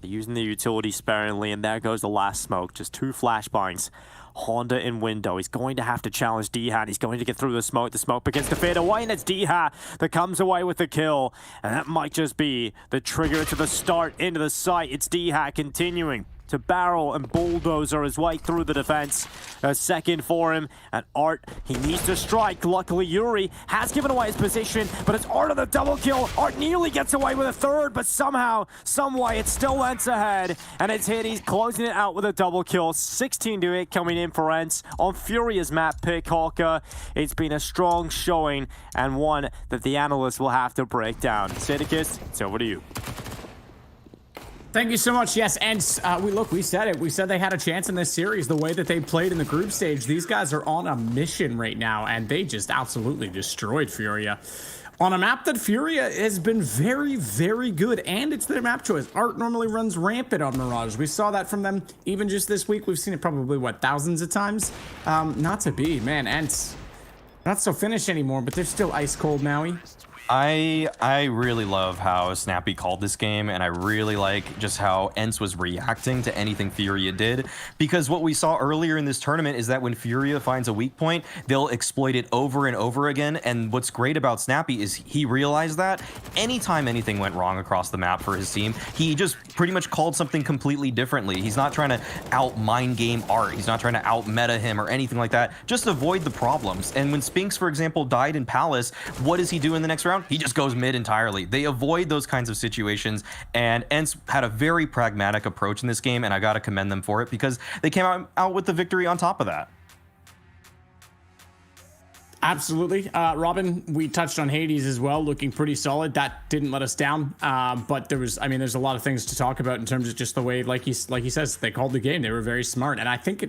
They're using the utility sparingly, and there goes the last smoke. Just 2 flashbangs. Honda in window. He's going to have to challenge Diha. He's going to get through the smoke. The smoke begins to fade away, and it's Diha that comes away with the kill. And that might just be the trigger to the start into the site. It's Diha continuing to barrel and bulldozer his way through the defense. A second for him, and Art, he needs to strike. Luckily, Yuri has given away his position, but it's Art on the double kill. Art nearly gets away with a third, but somehow, someway, it's still ENCE ahead, and it's Hades closing it out with a double kill. 16-8 coming in for ENCE on FURIA's map pick, Hawker. It's been a strong showing, and one that the analysts will have to break down. Sidicus, it's over to you. Thank you so much. Yes, and we said it. We said they had a chance in this series. The way that they played in the group stage, these guys are on a mission right now, and they just absolutely destroyed FURIA on a map that FURIA has been very, very good, and it's their map choice. Art normally runs rampant on Mirage. We saw that from them even just this week. We've seen it probably, what, thousands of times? Not to be, man. ENCE, not so finished anymore, but they're still ice cold, Maui. I really love how Snappy called this game, and I really like just how ENCE was reacting to anything FURIA did, because what we saw earlier in this tournament is that when FURIA finds a weak point, they'll exploit it over and over again. And what's great about Snappy is he realized that anytime anything went wrong across the map for his team, he just pretty much called something completely differently. He's not trying to out mind game Art. He's not trying to out meta him or anything like that. Just avoid the problems. And when Spinks, for example, died in Palace, what does he do in the next round? He just goes mid entirely. They avoid those kinds of situations, and ENCE had a very pragmatic approach in this game, and I gotta commend them for it because they came out with the victory on top of that. Absolutely. Robin, we touched on Hades as well, looking pretty solid. That didn't let us down. But there's a lot of things to talk about in terms of just the way, like he says, they called the game. They were very smart. And I think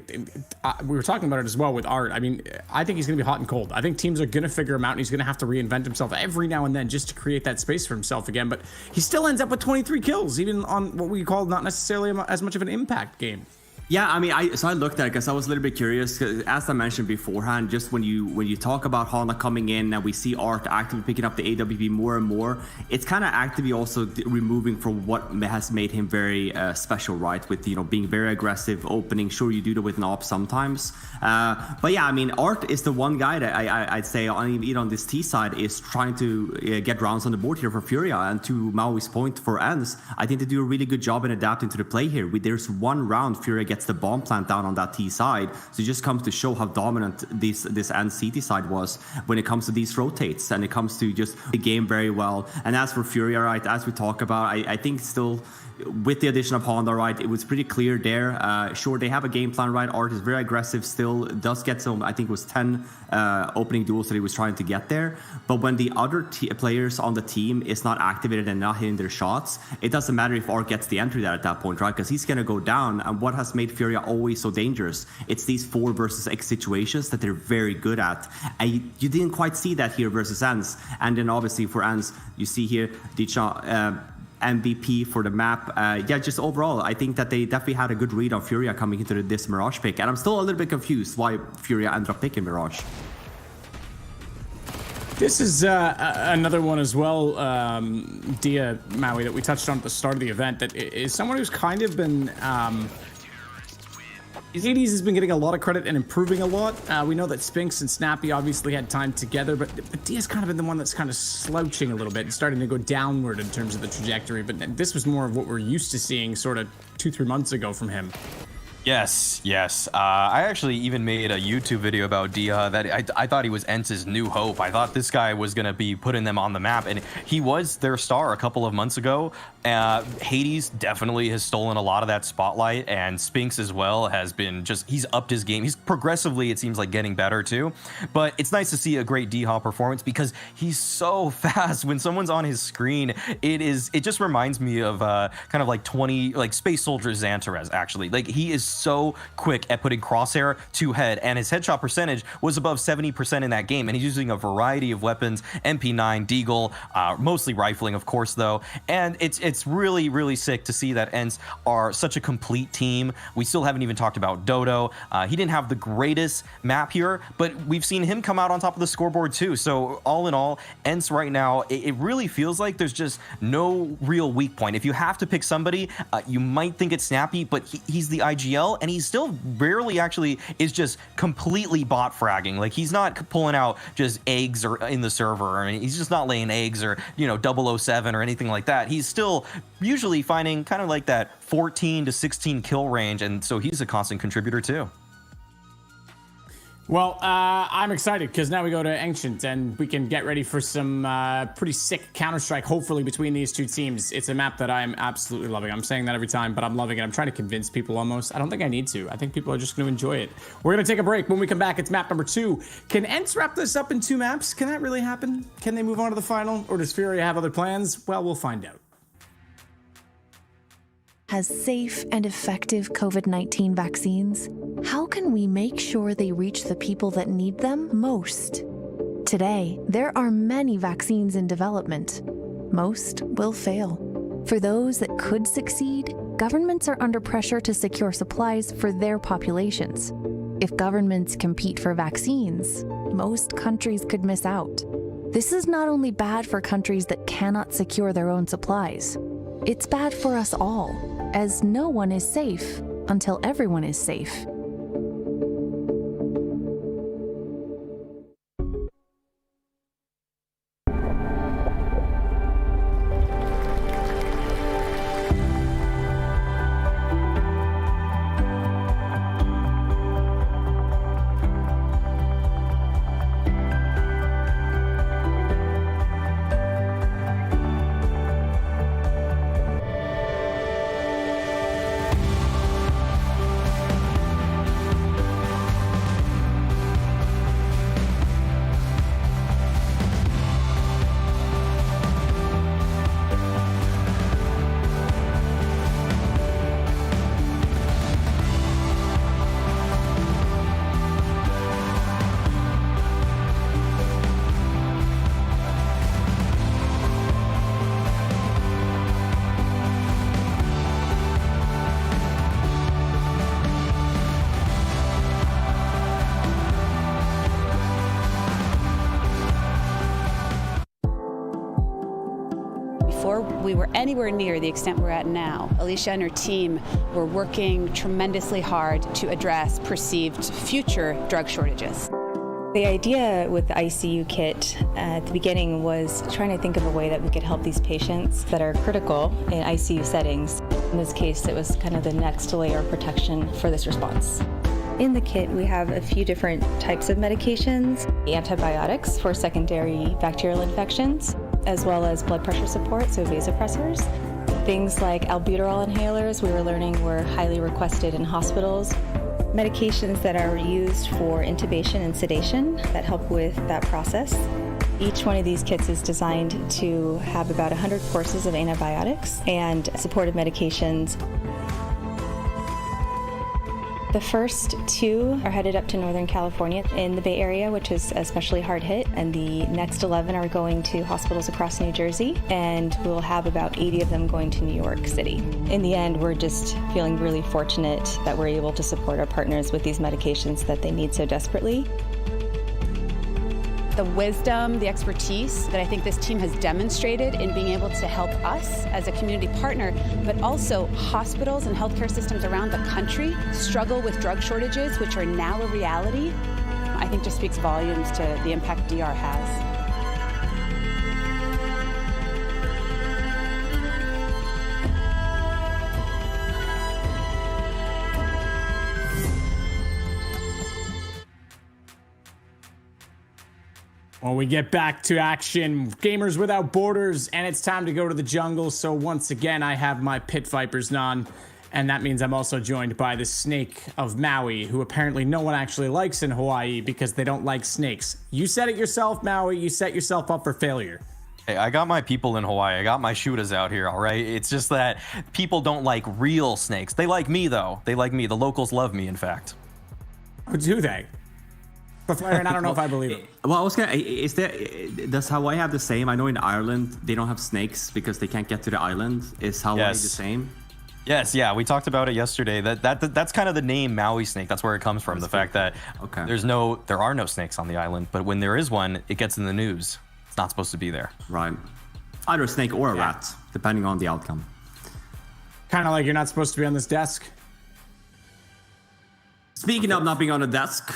we were talking about it as well with Art. I mean, I think he's going to be hot and cold. I think teams are going to figure him out, and he's going to have to reinvent himself every now and then just to create that space for himself again. But he still ends up with 23 kills, even on what we call not necessarily as much of an impact game. Yeah, I mean, I looked at it because I was a little bit curious. As I mentioned beforehand, just when you talk about Honda coming in and we see Art actively picking up the AWP more and more, it's kind of actively also removing from what has made him very special, right? With being very aggressive, opening. Sure, you do that with an op sometimes, but yeah, I mean, Art is the one guy that I'd say on this T side is trying to get rounds on the board here for FURIA. And to Maui's point for ENCE, I think they do a really good job in adapting to the play here. There's one round FURIA gets the bomb plant down on that T side, so it just comes to show how dominant this ENCE CT side was when it comes to these rotates, and it comes to just the game very well. And as for FURIA, right, as we talk about, I think still with the addition of Honda, right, it was pretty clear there. Sure, they have a game plan, right? Art is very aggressive still, does get some, I think it was 10 opening duels that he was trying to get there. But when the other players on the team is not activated and not hitting their shots, it doesn't matter if Art gets the entry there at that point, right? Because he's going to go down. And what has made FURIA always so dangerous? It's these 4 versus X situations that they're very good at. And you didn't quite see that here versus ENCE. And then obviously for ENCE, you see here, MVP for the map. Yeah, just overall, I think that they definitely had a good read on FURIA coming into this Mirage pick. And I'm still a little bit confused why FURIA ended up picking Mirage. This is another one as well, Dia, Maui, that we touched on at the start of the event, that is someone who's kind of been... Hades has been getting a lot of credit and improving a lot. We know that Spinks and Snappy obviously had time together, but Dia's kind of been the one that's kind of slouching a little bit and starting to go downward in terms of the trajectory. But this was more of what we're used to seeing sort of 2-3 months ago from him. Yes. I actually even made a YouTube video about Dia that I thought he was ENCE's new hope. I thought this guy was going to be putting them on the map, and he was their star a couple of months ago. Hades definitely has stolen a lot of that spotlight, and Spinks as well has been he's upped his game. He's progressively, it seems like, getting better too. But it's nice to see a great D-Hop performance because he's so fast. When someone's on his screen, it just reminds me of kind of like Space Soldier Xantares, actually. Like, he is so quick at putting crosshair to head, and his headshot percentage was above 70% in that game, and he's using a variety of weapons, MP9, Deagle, mostly rifling, of course, though. And it's really, really sick to see that ENCE are such a complete team. We still haven't even talked about Dodo. He didn't have the greatest map here, but we've seen him come out on top of the scoreboard too. So all in all, ENCE right now, it really feels like there's just no real weak point. If you have to pick somebody, you might think it's Snappy, but he's the IGL, and he still rarely actually is just completely bot fragging. Like, he's not pulling out just eggs or in the server, and he's just not laying eggs or 007 or anything like that. He's still usually finding kind of like that 14 to 16 kill range, and so he's a constant contributor too. Well, I'm excited because now we go to Ancient and we can get ready for some pretty sick Counter-Strike, hopefully, between these two teams. It's a map that I'm absolutely loving. I'm saying that every time, but I'm loving it. I'm trying to convince people almost. I don't think I need to. I think people are just going to enjoy it. We're going to take a break. When we come back, it's map number 2. Can ENCE wrap this up in 2 maps? Can that really happen? Can they move on to the final? Or does FURIA have other plans? Well, we'll find out. Has safe and effective COVID-19 vaccines, how can we make sure they reach the people that need them most? Today, there are many vaccines in development. Most will fail. For those that could succeed, governments are under pressure to secure supplies for their populations. If governments compete for vaccines, most countries could miss out. This is not only bad for countries that cannot secure their own supplies, it's bad for us all, as no one is safe until everyone is safe. Before we were anywhere near the extent we're at now, Alicia and her team were working tremendously hard to address perceived future drug shortages. The idea with the ICU kit at the beginning was trying to think of a way that we could help these patients that are critical in ICU settings. In this case, it was kind of the next layer of protection for this response. In the kit, we have a few different types of medications, antibiotics for secondary bacterial infections, as well as blood pressure support, so vasopressors. Things like albuterol inhalers, we were learning were highly requested in hospitals. Medications that are used for intubation and sedation that help with that process. Each one of these kits is designed to have about 100 courses of antibiotics and supportive medications. The first 2 are headed up to Northern California in the Bay Area, which is especially hard hit, and the next 11 are going to hospitals across New Jersey, and we'll have about 80 of them going to New York City. In the end, we're just feeling really fortunate that we're able to support our partners with these medications that they need so desperately. The wisdom, the expertise that I think this team has demonstrated in being able to help us as a community partner, but also hospitals and healthcare systems around the country struggle with drug shortages, which are now a reality, I think just speaks volumes to the impact DR has. Well, we get back to action, Gamers Without Borders, and it's time to go to the jungle. So once again, I have my Pit Vipers on, and that means I'm also joined by the Snake of Maui, who apparently no one actually likes in Hawaii because they don't like snakes. You said it yourself, Maui. You set yourself up for failure. Hey, I got my people in Hawaii. I got my shooters out here, all right? It's just that people don't like real snakes. They like me, though. They like me. The locals love me, in fact. Oh, do they? But Aaron, I don't know if I believe it. Well, I was gonna. Does Hawaii have the same? I know in Ireland they don't have snakes because they can't get to the island. Is Hawaii the same? Yes, yeah, we talked about it yesterday. That's kind of the name Maui snake. That's where it comes from. The fact that there are no snakes on the island, but when there is one, it gets in the news. It's not supposed to be there. Right. Either a snake or a rat, depending on the outcome. Kind of like you're not supposed to be on this desk. Speaking of not being on a desk,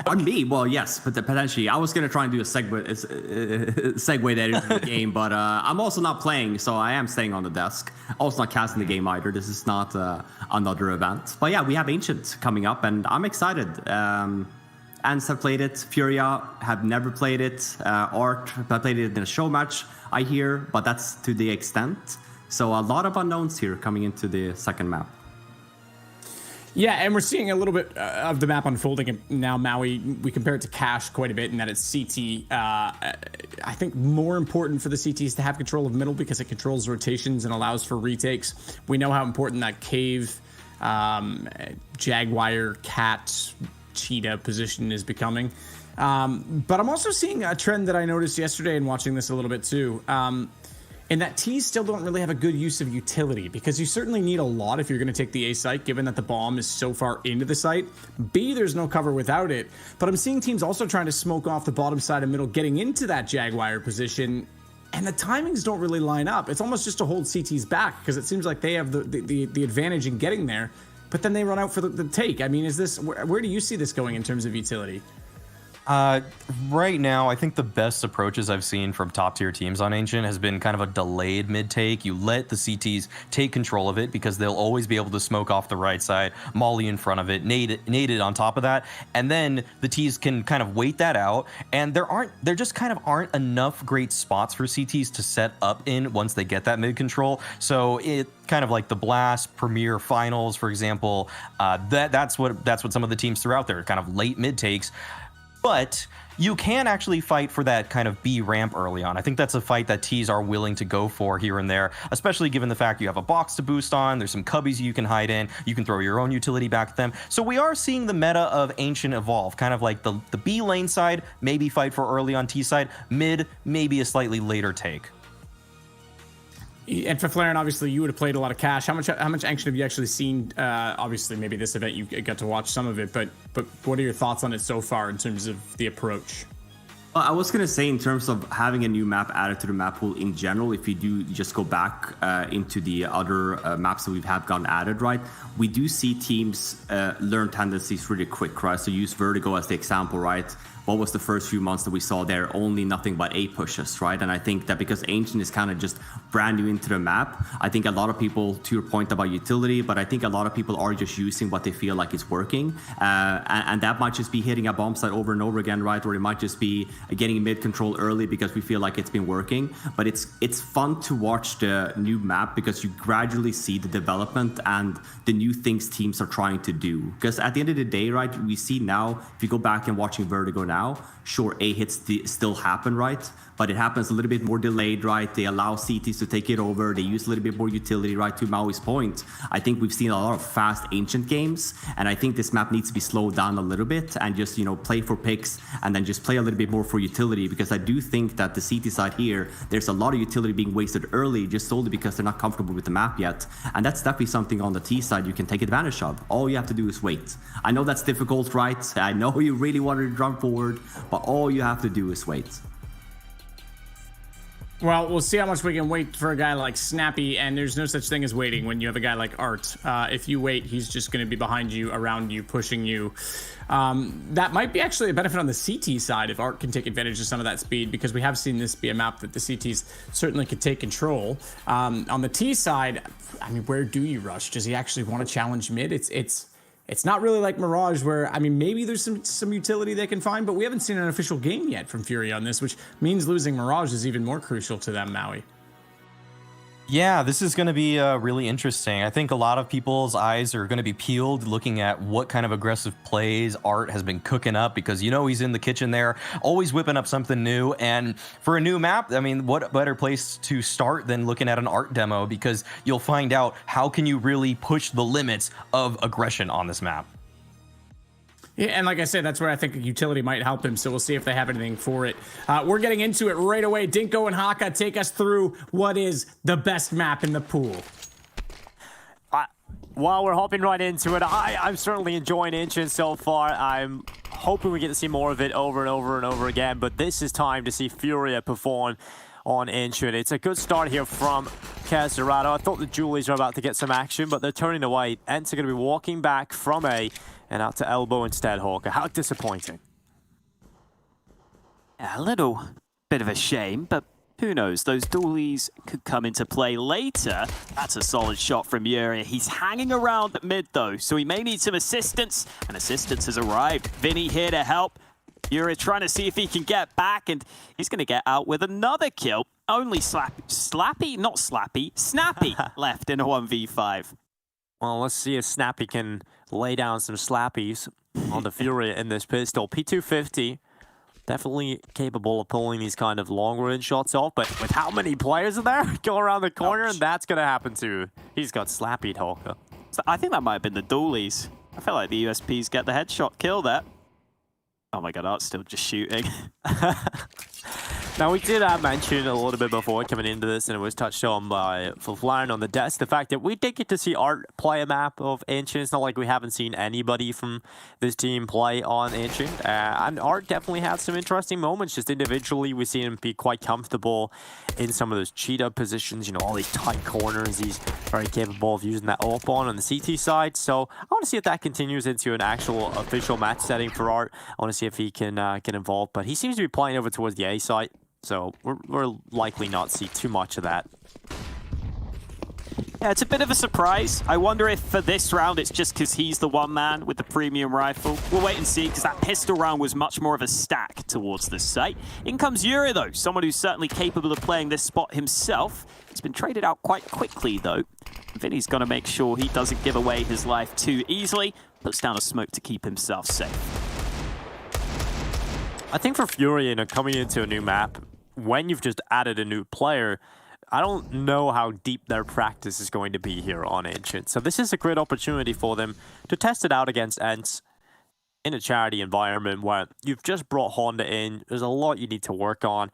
on me, well, yes, but potentially. I was going to try and do a segue that into the game, but I'm also not playing, so I am staying on the desk. Also not casting the game either. This is not another event. But yeah, we have Ancient coming up, and I'm excited. ENCE have played it. FURIA have never played it. Art have played it in a show match, I hear, but that's to the extent. So a lot of unknowns here coming into the second map. Yeah, and we're seeing a little bit of the map unfolding now. Maui, we compare it to Cash quite a bit in that it's CT. I think more important for the CTs to have control of middle because it controls rotations and allows for retakes. We know how important that cave, Jaguar, Cat, Cheetah position is becoming. But I'm also seeing a trend that I noticed yesterday and watching this a little bit too. And that T's still don't really have a good use of utility, because you certainly need a lot if you're going to take the A site, given that the bomb is so far into the site. B, there's no cover without it. But I'm seeing teams also trying to smoke off the bottom side and middle, getting into that Jaguar position. And the timings don't really line up. It's almost just to hold CTs back, because it seems like they have the advantage in getting there. But then they run out for the take. I mean, is this where do you see this going in terms of utility? Right now, I think the best approaches I've seen from top tier teams on Ancient has been kind of a delayed mid take. You let the CTs take control of it because they'll always be able to smoke off the right side, molly in front of it, nade it on top of that, and then the T's can kind of wait that out. And there just kind of aren't enough great spots for CTs to set up in once they get that mid control. So it kind of like the Blast Premier Finals, for example, that's what some of the teams threw out there, kind of late mid takes. But you can actually fight for that kind of B ramp early on. I think that's a fight that T's are willing to go for here and there, especially given the fact you have a box to boost on. There's some cubbies you can hide in. You can throw your own utility back at them. So we are seeing the meta of Ancient evolve, kind of like the B lane side, maybe fight for early on T side, mid, maybe a slightly later take. And for Flaren, obviously, you would have played a lot of Cash. How much action have you actually seen? Obviously, maybe this event you got to watch some of it, but what are your thoughts on it so far in terms of the approach? Well, I was going to say in terms of having a new map added to the map pool in general, if you do just go back into the other maps that we've gotten added, right? We do see teams learn tendencies really quick, right? So use Vertigo as the example, right? What was the first few months that we saw there? Only nothing but A pushes, right? And I think that because Ancient is kind of just brand new into the map, I think a lot of people, to your point about utility, but I think a lot of people are just using what they feel like is working. And that might just be hitting a bomb site over and over again, right? Or it might just be getting mid control early because we feel like it's been working. But it's fun to watch the new map because you gradually see the development and the new things teams are trying to do. Because at the end of the day, right, we see now, if you go back and watching Vertigo now, sure, A hits still happen, right? But it happens a little bit more delayed, right? They allow CTs to take it over. They use a little bit more utility, right? To Maui's point, I think we've seen a lot of fast Ancient games, and I think this map needs to be slowed down a little bit and just, play for picks and then just play a little bit more for utility, because I do think that the CT side here, there's a lot of utility being wasted early just solely because they're not comfortable with the map yet. And that's definitely something on the T side you can take advantage of. All you have to do is wait. I know that's difficult, right? I know you really wanted to drum forward, but all you have to do is wait. Well, we'll see how much we can wait for a guy like Snappy, and there's no such thing as waiting when you have a guy like Art. If you wait, he's just going to be behind you, around you, pushing you. That might be actually a benefit on the CT side if Art can take advantage of some of that speed, because we have seen this be a map that the CTs certainly could take control. On the T side, I mean, where do you rush? Does he actually want to challenge mid? It's not really like Mirage where, I mean, maybe there's some utility they can find, but we haven't seen an official game yet from FURIA on this, which means losing Mirage is even more crucial to them, Maui. Yeah, this is going to be really interesting. I think a lot of people's eyes are going to be peeled looking at what kind of aggressive plays Art has been cooking up, because he's in the kitchen there, always whipping up something new. And for a new map, I mean, what better place to start than looking at an Art demo, because you'll find out how can you really push the limits of aggression on this map. Yeah, and like I said, that's where I think utility might help him, so we'll see if they have anything for it. We're getting into it right away. Dinko and Haka, take us through what is the best map in the pool. While we're hopping right into it, I'm certainly enjoying Ancient so far. I'm hoping we get to see more of it over and over and over again, but this is time to see FURIA perform on Ancient. It's a good start here from Caserato. I thought the Julies are about to get some action, but they're turning away. ENCE are going to be walking back from A and out to elbow instead, Hawker. How disappointing. A little bit of a shame, but who knows? Those dualies could come into play later. That's a solid shot from Yuri. He's hanging around at mid, though, so he may need some assistance, and assistance has arrived. Vinny here to help. Yuri trying to see if he can get back, and he's going to get out with another kill. Only Snappy left in a 1v5. Well, let's see if Snappy can lay down some slappies on the FURIA in this pistol. P250, definitely capable of pulling these kind of long-range shots off, but with how many players are there? Go around the corner, and that's going to happen too. He's got slappied, Hawker. So I think that might have been the dualies. I feel like the USPs get the headshot kill there. Oh my god, Art's still just shooting. Now, we did mention a little bit before coming into this, and it was touched on by Flying on the desk, the fact that we did get to see Art play a map of Ancient. It's not like we haven't seen anybody from this team play on Ancient. And Art definitely had some interesting moments. Just individually, we've seen him be quite comfortable in some of those cheetah positions, you know, all these tight corners. He's very capable of using that up on the CT side. So I want to see if that continues into an actual official match setting for Art. I want to see if he can get involved. But he seems to be playing over towards the A side. So we're likely not see too much of that. Yeah, it's a bit of a surprise. I wonder if for this round it's just because he's the one man with the premium rifle. We'll wait and see, because that pistol round was much more of a stack towards the site. In comes Yuri, though, someone who's certainly capable of playing this spot himself. He's been traded out quite quickly, though. Vinny's going to make sure he doesn't give away his life too easily. Puts down a smoke to keep himself safe. I think for FURIA, you know, coming into a new map, when you've just added a new player, I don't know how deep their practice is going to be here on Ancient. So this is a great opportunity for them to test it out against ENCE in a charity environment where you've just brought Honda in. There's a lot you need to work on,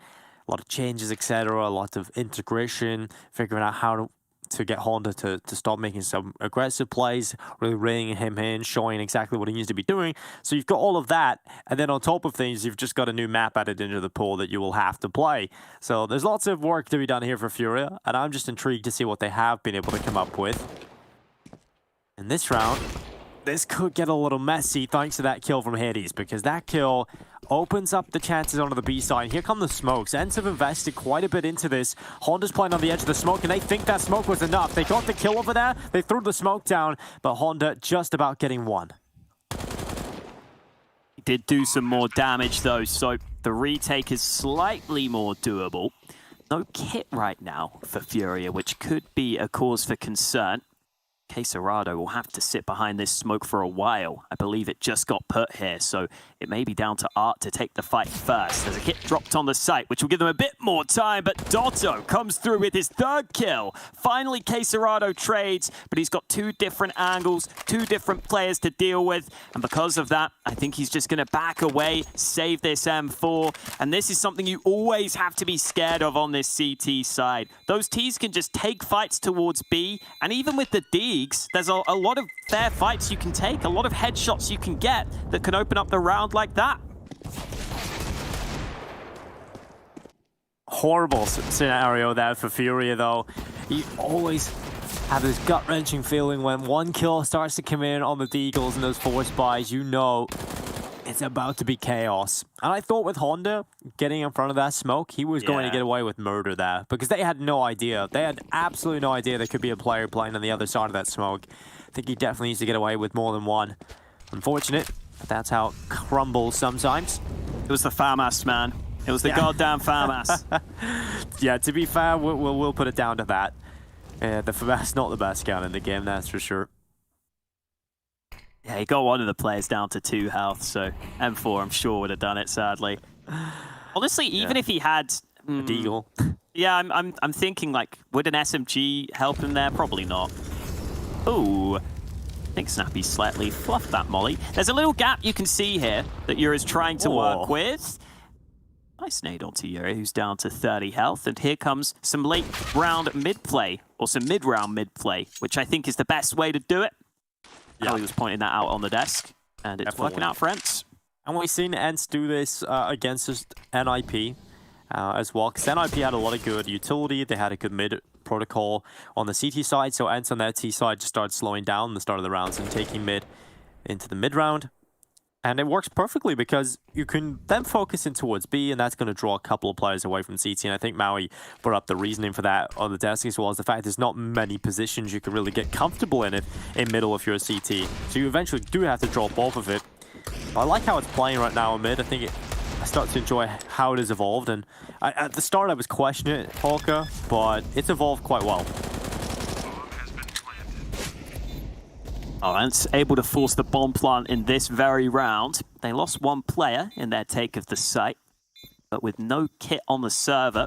a lot of changes, etc., a lot of integration, figuring out how to get Honda to stop making some aggressive plays, really reining him in, showing exactly what he needs to be doing. So you've got all of that, and then on top of things, you've just got a new map added into the pool that you will have to play. So there's lots of work to be done here for FURIA, and I'm just intrigued to see what they have been able to come up with. In this round, this could get a little messy thanks to that kill from Hades, because that kill opens up the chances onto the B side. Here come the smokes. ENCE have invested quite a bit into this. Honda's playing on the edge of the smoke, and they think that smoke was enough. They got the kill over there. They threw the smoke down, but Honda just about getting one. He did do some more damage, though, so the retake is slightly more doable. No kit right now for FURIA, which could be a cause for concern. Quesarado will have to sit behind this smoke for a while. I believe it just got put here, so it may be down to Art to take the fight first. There's a hit dropped on the site, which will give them a bit more time, but Dotto comes through with his third kill. Finally, Quesarado trades, but he's got two different angles, two different players to deal with, and because of that, I think he's just going to back away, save this M4, and this is something you always have to be scared of on this CT side. Those Ts can just take fights towards B, and even with the Deegs, there's a lot of fair fights you can take, a lot of headshots you can get that can open up the round like that. Horrible scenario there for FURIA, though. You always have this gut-wrenching feeling when one kill starts to come in on the Deagles and those 4 spies. You know it's about to be chaos. And I thought with Honda getting in front of that smoke, he was going to get away with murder there, because they had no idea. They had absolutely no idea there could be a player playing on the other side of that smoke. I think he definitely needs to get away with more than one. Unfortunate, but that's how it crumbles sometimes. It was the FAMAS, man. It was the goddamn FAMAS. Yeah, to be fair, we'll put it down to that. The FAMAS not the best gun in the game, that's for sure. Yeah, he got one of the players down to 2 health, so M4, I'm sure, would have done it, sadly. Honestly, even if he had... a Deagle. Yeah, I'm thinking, like, would an SMG help him there? Probably not. Ooh. I think Snappy slightly fluffed that molly. There's a little gap you can see here that Yuri's trying to work with. Nice nade onto Yuri, who's down to 30 health. And here comes some late round mid play, or some mid-round mid play, which I think is the best way to do it. Yeah, he was pointing that out on the desk, and it's working out for ENCE. And we've seen ENCE do this against just NIP as well, because NIP had a lot of good utility. They had a good mid protocol on the CT side, so ENCE on their T side just started slowing down the start of the rounds and taking mid into the mid round. And it works perfectly because you can then focus in towards B, and that's going to draw a couple of players away from CT. And I think Maui brought up the reasoning for that on the desk, as well as the fact there's not many positions you can really get comfortable in it in middle if you're a CT. So you eventually do have to drop off of it. I like how it's playing right now in mid. I think I start to enjoy how it has evolved. And at the start, I was questioning it, Polka, but it's evolved quite well. ENCE able to force the bomb plant in this very round. They lost one player in their take of the site, but with no kit on the server,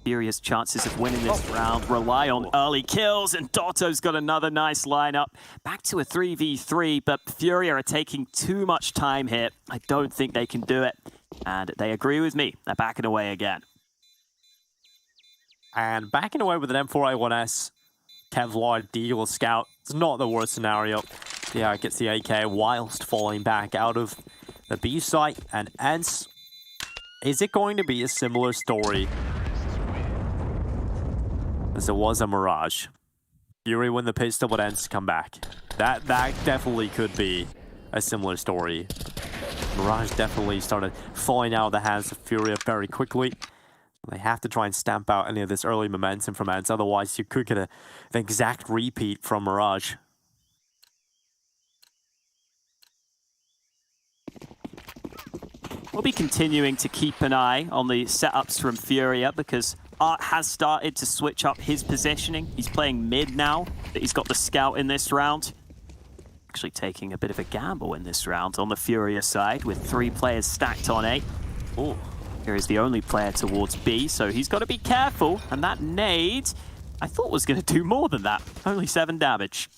FURIA's chances of winning this round rely on early kills, and Dotto's got another nice lineup. Back to a 3v3, but FURIA are taking too much time here. I don't think they can do it. And they agree with me. They're backing away again. And backing away with an M4A1S Kevlar Deagle Scout. It's not the worst scenario. Yeah, gets the AK whilst falling back out of the B site. And ENCE, is it going to be a similar story as it was a Mirage? Fury win the pistol, but ENCE come back. That definitely could be a similar story. Mirage definitely started falling out of the hands of FURIA very quickly. They have to try and stamp out any of this early momentum from ENCE, otherwise you could get an exact repeat from Mirage. We'll be continuing to keep an eye on the setups from FURIA because Art has started to switch up his positioning. He's playing mid now, that he's got the scout in this round. Actually taking a bit of a gamble in this round on the FURIA side with 3 players stacked on A. Oh, here is the only player towards B, so he's got to be careful. And that nade, I thought was going to do more than that. Only 7 damage.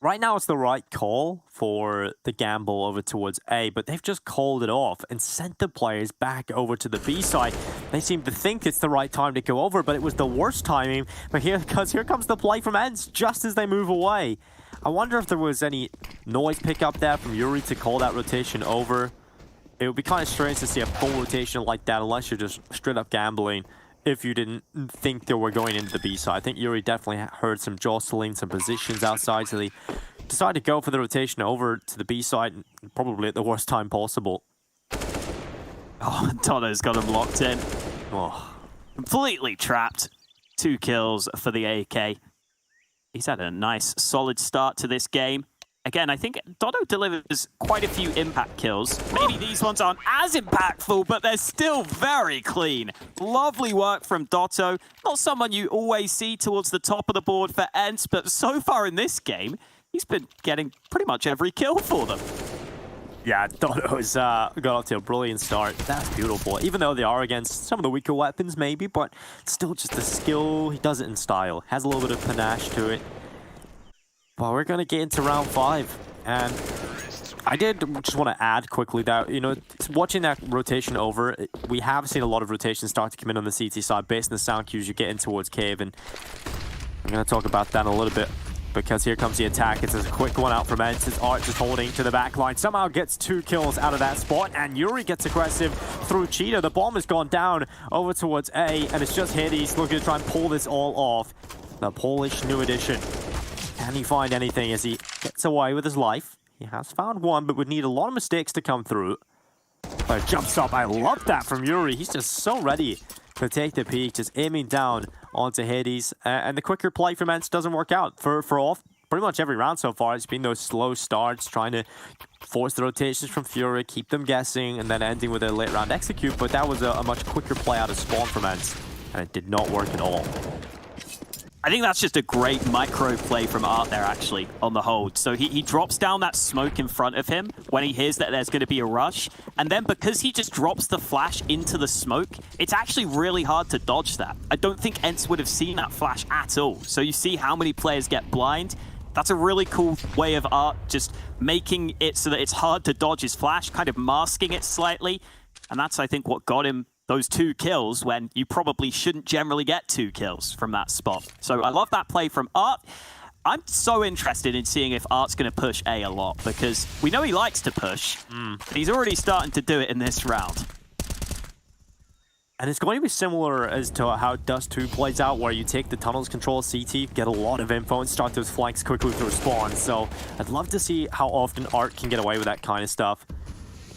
Right now it's the right call for the gamble over towards A, but they've just called it off and sent the players back over to the B side. They seem to think it's the right time to go over, but it was the worst timing. But here comes the play from ENCE just as they move away. I wonder if there was any noise pickup there from Yuri to call that rotation over. It would be kind of strange to see a full rotation like that unless you're just straight up gambling. If you didn't think they were going into the B side. I think Yuri definitely heard some jostling, some positions outside, so they decided to go for the rotation over to the B side, probably at the worst time possible. Oh, Dono's got him locked in. Oh. Completely trapped. 2 kills for the AK. He's had a nice, solid start to this game. Again, I think Dono delivers quite a few impact kills. Maybe these ones aren't as impactful, but they're still very clean. Lovely work from Dotto. Not someone you always see towards the top of the board for ENCE, but so far in this game, he's been getting pretty much every kill for them. Yeah, Dotto's got off to a brilliant start. That's beautiful. Even though they are against some of the weaker weapons, maybe, but still just the skill. He does it in style. Has a little bit of panache to it. Well, we're going to get into round 5, and I did just want to add quickly that, you know, watching that rotation over, we have seen a lot of rotations start to come in on the CT side based on the sound cues you get in towards Cave, and I'm going to talk about that in a little bit, because here comes the attack. It's a quick one out from ENCE. It's Art just holding to the back line. Somehow gets 2 kills out of that spot, and Yuri gets aggressive through Cheetah. The bomb has gone down over towards A, and it's just Hades looking to try and pull this all off. The Polish new edition. Can he find anything as he gets away with his life? He has found one, but would need a lot of mistakes to come through. But jumps up. I love that from Yuri. He's just so ready to take the peak, just aiming down onto Hades. And the quicker play from ENCE doesn't work out for pretty much every round so far. It's been those slow starts, trying to force the rotations from Fury, keep them guessing, and then ending with a late round execute. But that was a much quicker play out of spawn from ENCE, and it did not work at all. I think that's just a great micro play from Art there, actually, on the hold. So he drops down that smoke in front of him when he hears that there's going to be a rush. And then because he just drops the flash into the smoke, it's actually really hard to dodge that. I don't think ENCE would have seen that flash at all. So you see how many players get blind. That's a really cool way of Art just making it so that it's hard to dodge his flash, kind of masking it slightly. And that's, I think, what got him those 2 kills when you probably shouldn't generally get 2 kills from that spot. So I love that play from Art. I'm so interested in seeing if Art's going to push A a lot, because we know he likes to push. He's already starting to do it in this round. And it's going to be similar as to how Dust 2 plays out, where you take the tunnels, control CT, get a lot of info, and start those flanks quickly through spawn. So I'd love to see how often Art can get away with that kind of stuff.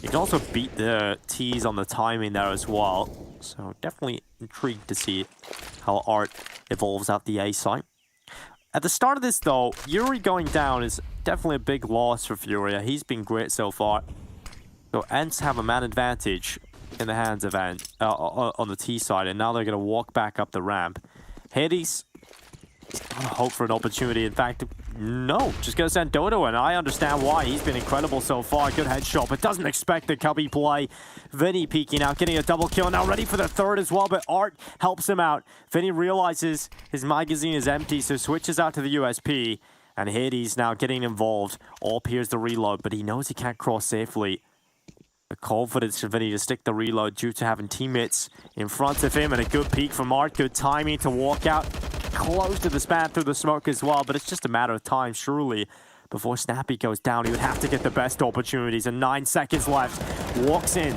You can also beat the T's on the timing there as well. So definitely intrigued to see how Art evolves out the A site. At the start of this though, Yuri going down is definitely a big loss for FURIA. He's been great so far. So ENCE have a man advantage in the hands of ENCE on the T side, and now they're going to walk back up the ramp. Hades, I hope for an opportunity. In fact, no, just going to send Dodo, and I understand why. He's been incredible so far. Good headshot, but doesn't expect the cubby play. Vinny peeking out, getting a double kill. Now ready for the 3rd as well, but Art helps him out. Vinny realizes his magazine is empty, so switches out to the USP. And Hades now getting involved. All appears to reload, but he knows he can't cross safely. The confidence of Vinny to stick the reload due to having teammates in front of him, and a good peek from Art. Good timing to walk out close to the span through the smoke as well, but it's just a matter of time, surely. Before Snappy goes down, he would have to get the best opportunities, and 9 seconds left. Walks in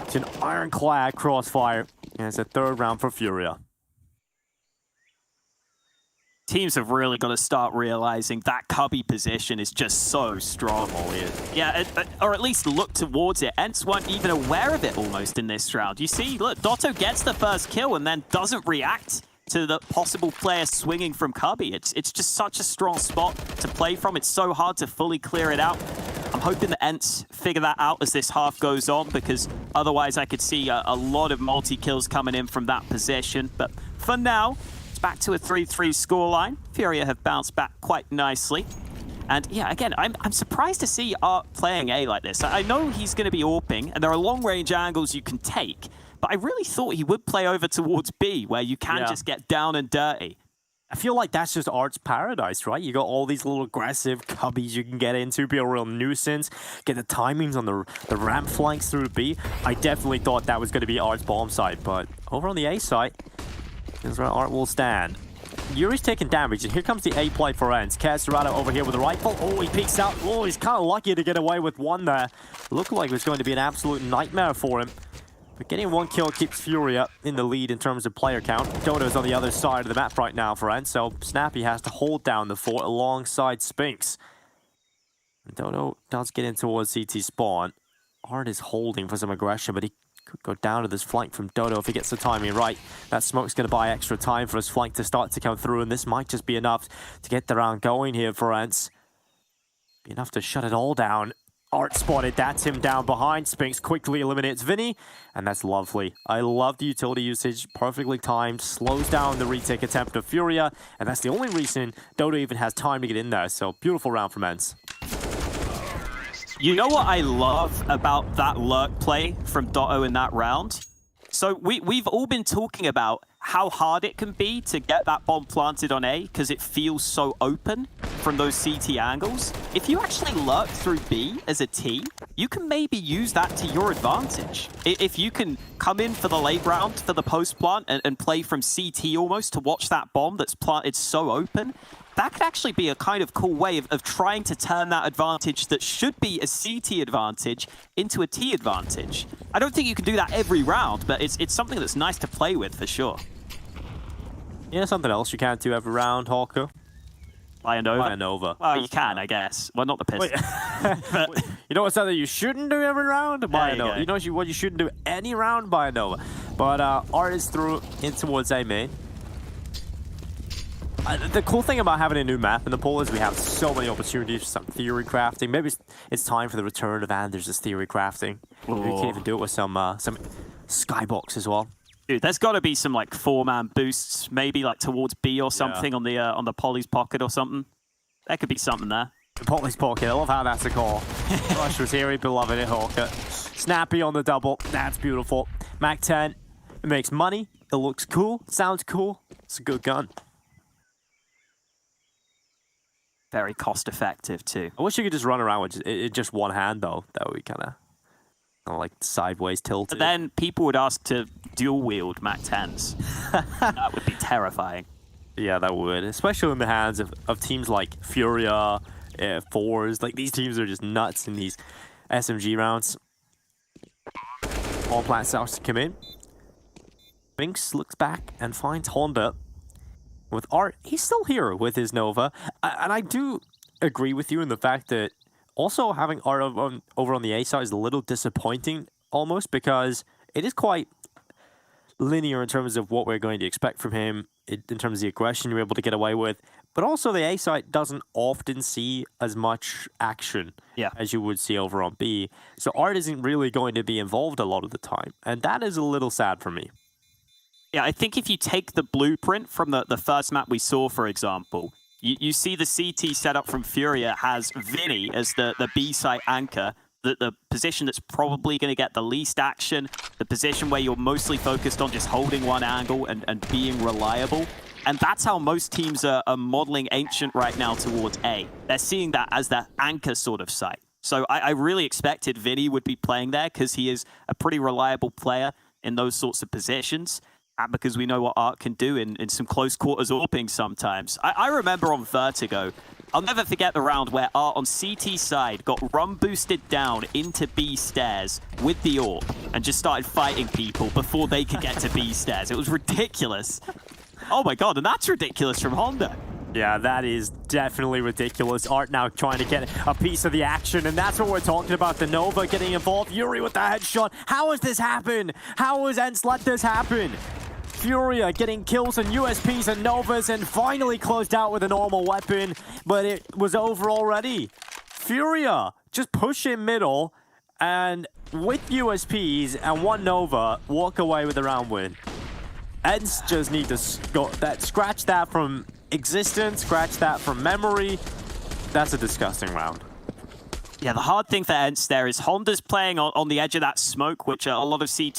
to an ironclad crossfire, and it's a third round for FURIA. Teams have really got to start realizing that cubby position is just so strong. Yeah, or at least look towards it. ENCE weren't even aware of it almost in this round. You see, look, Dotto gets the first kill and then doesn't react to the possible player swinging from cubby. It's just such a strong spot to play from. It's so hard to fully clear it out. I'm hoping that ENCE figure that out as this half goes on, because otherwise I could see a lot of multi-kills coming in from that position. But for now, it's back to a 3-3 scoreline. FURIA have bounced back quite nicely. And yeah, again, I'm surprised to see Art playing A like this. I know he's going to be AWPing, and there are long-range angles you can take, but I really thought he would play over towards B, where you can just get down and dirty. I feel like that's just Art's paradise, right? You got all these little aggressive cubbies you can get into, be a real nuisance, get the timings on the ramp flanks through B. I definitely thought that was going to be Art's bomb site, but over on the A site, is where Art will stand. Yuri's taking damage, and here comes the A play for ENCE. Serrano over here with a rifle. Oh, he peeks out. Oh, he's kind of lucky to get away with one there. Looked like it was going to be an absolute nightmare for him. But getting one kill keeps FURIA in the lead in terms of player count. Dodo's on the other side of the map right now for ENCE, so Snappy has to hold down the fort alongside Spinks. And Dodo does get in towards CT spawn. Art is holding for some aggression, but he could go down to this flank from Dodo if he gets the timing right. That smoke's going to buy extra time for his flank to start to come through, and this might just be enough to get the round going here for ENCE. Be enough to shut it all down. Art spotted, that's him down behind. Spinks quickly eliminates Vinny, and that's lovely. I love the utility usage, perfectly timed, slows down the retake attempt of FURIA, and that's the only reason Dodo even has time to get in there, so beautiful round from ENCE. You know what I love about that lurk play from Dotto in that round? So we've all been talking about how hard it can be to get that bomb planted on A because it feels so open from those CT angles. If you actually lurk through B as a team, you can maybe use that to your advantage. If you can come in for the late round, for the post plant, and play from CT almost to watch that bomb that's planted so open, that could actually be a kind of cool way of trying to turn that advantage that should be a CT advantage into a T advantage. I don't think you can do that every round, but it's something that's nice to play with for sure. Yeah, something else you can't do every round, Hawker. Buy an over? Buy an over. Well, you can, I guess. Well, not the Pistons. Wait, you know what's something you shouldn't do every round? Buy an over. You know what you shouldn't do any round? Buy an over. But Art is through in towards A main. The cool thing about having a new map in the pool is we have so many opportunities for some theory crafting. Maybe it's time for the return of Anders' theory crafting. Maybe we can even do it with some skybox as well. Dude, there's got to be some like 4-man boosts, maybe like towards B or something on the Polly's pocket or something. There could be something there. The Polly's pocket. I love how that's a call. Rush was here, beloved it, Hawker. Snappy on the double. That's beautiful. Mac 10. It makes money. It looks cool. Sounds cool. It's a good gun. Very cost effective too. I wish you could just run around with just one hand though. That would be kind of like sideways tilted. But then people would ask to dual wield Mac 10s. That would be terrifying. Yeah, that would, especially in the hands of teams like FURIA, Fours. Like these teams are just nuts in these SMG rounds. All plant starts to come in. Binks looks back and finds Honda. With Art, he's still here with his Nova. And I do agree with you in the fact that also having Art over on the A side is a little disappointing almost, because it is quite linear in terms of what we're going to expect from him, in terms of the aggression you're able to get away with. But also the A side doesn't often see as much action as you would see over on B. So Art isn't really going to be involved a lot of the time. And that is a little sad for me. Yeah, I think if you take the blueprint from the first map we saw, for example, you see the CT setup from FURIA has Vinny as the B site anchor, the position that's probably going to get the least action, the position where you're mostly focused on just holding one angle and being reliable. And that's how most teams are modeling Ancient right now towards A. They're seeing that as that anchor sort of site. So I really expected Vinny would be playing there because he is a pretty reliable player in those sorts of positions. And because we know what Art can do in some close quarters AWPing sometimes. I remember on Vertigo, I'll never forget the round where Art on CT side got run boosted down into B stairs with the AWP and just started fighting people before they could get to B stairs. It was ridiculous. Oh my god, and that's ridiculous from Honda. Yeah, that is definitely ridiculous. Art now trying to get a piece of the action, and that's what we're talking about. The Nova getting involved. Yuri with the headshot. How has this happened? How has ENCE let this happen? FURIA getting kills on USPs and Novas and finally closed out with a normal weapon, but it was over already. FURIA just push in middle and with USPs and one Nova walk away with the round win. ENCE just need to scratch that from existence, scratch that from memory. That's a disgusting round. Yeah, the hard thing for ENCE there is Honda's playing on the edge of that smoke, which a lot of CT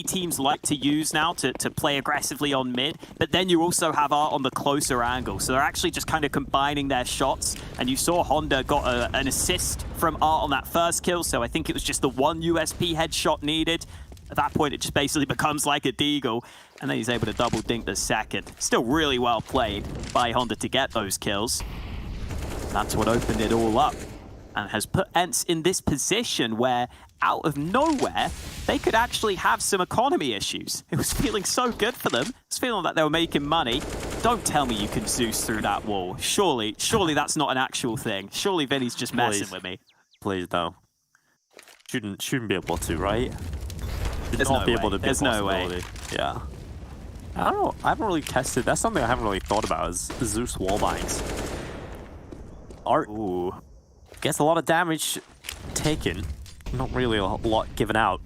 teams like to use now to play aggressively on mid. But then you also have Art on the closer angle. So they're actually just kind of combining their shots. And you saw Honda got an assist from Art on that first kill. So I think it was just the one USP headshot needed. At that point, it just basically becomes like a deagle. And then he's able to double dink the second. Still really well played by Honda to get those kills. That's what opened it all up. And has put ENCE in this position where, out of nowhere, they could actually have some economy issues. It was feeling so good for them. It was feeling like they were making money. Don't tell me you can Zeus through that wall. Surely that's not an actual thing. Surely Vinny's just messing with me. Please, though. Shouldn't be able to, right? There's no way. There's no way. Yeah. I don't know. I haven't really tested. That's something I haven't really thought about is Zeus wallbangs. Art. Ooh. Gets a lot of damage taken, not really a lot given out,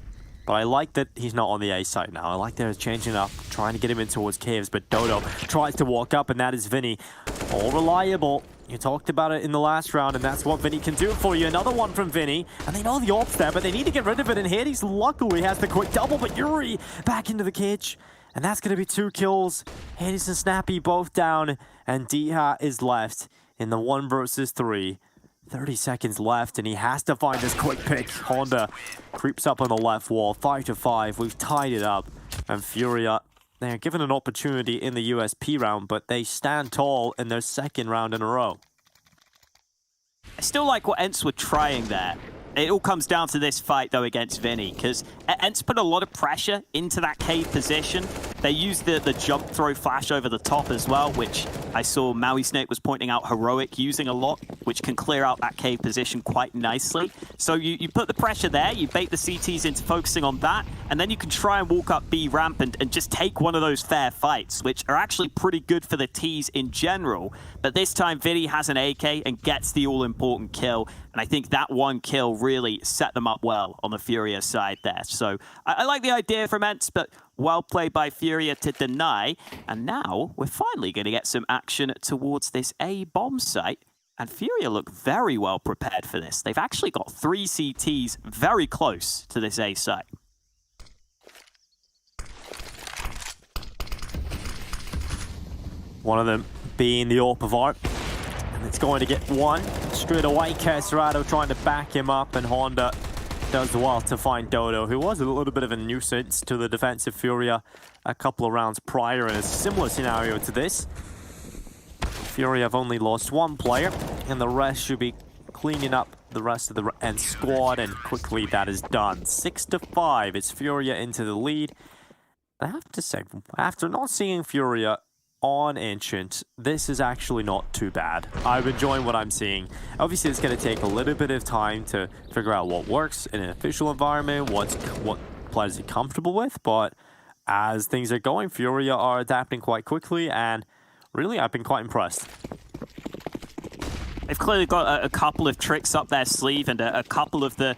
but I like that he's not on the A side now. I like that he's changing up, trying to get him in towards caves, but Dodo tries to walk up, and that is Vinny. All reliable. You talked about it in the last round, and that's what Vinny can do for you. Another one from Vinny, and they know the AWP's there, but they need to get rid of it, and Hades luckily has the quick double, but Yuri back into the cage, and that's going to be 2 kills. Hades and Snappy both down, and Diha is left in the 1 versus 3. 30 seconds left, and he has to find this quick pick. Honda creeps up on the left wall. 5-5. We've tied it up. And FURIA, they're given an opportunity in the USP round, but they stand tall in their second round in a row. I still like what ENCE were trying there. It all comes down to this fight, though, against Vinny, because ENCE put a lot of pressure into that cave position. They used the jump throw flash over the top as well, which I saw Maui Snake was pointing out Heroic using a lot, which can clear out that cave position quite nicely. So you put the pressure there, you bait the CTs into focusing on that, and then you can try and walk up B ramp and just take one of those fair fights, which are actually pretty good for the Ts in general. But this time, Vinny has an AK and gets the all-important kill. And I think that one kill really set them up well on the FURIA side there. So I like the idea from ENCE, but well played by FURIA to deny. And now we're finally going to get some action towards this A bomb site. And FURIA look very well prepared for this. They've actually got 3 CTs very close to this A site. One of them being the AWP of Art. And it's going to get one straight away. Caserado trying to back him up, and Honda does well to find Dodo, who was a little bit of a nuisance to the defensive FURIA a couple of rounds prior in a similar scenario to this. FURIA have only lost 1 player, and the rest should be cleaning up the rest of the ENCE squad, and quickly that is done. 6-5, it's FURIA into the lead. I have to say, after not seeing FURIA on Ancient, this is actually not too bad. I'm enjoying what I'm seeing. Obviously, it's going to take a little bit of time to figure out what works in an official environment, what players are comfortable with, but as things are going, FURIA are adapting quite quickly, and really, I've been quite impressed. They've clearly got a couple of tricks up their sleeve and a couple of the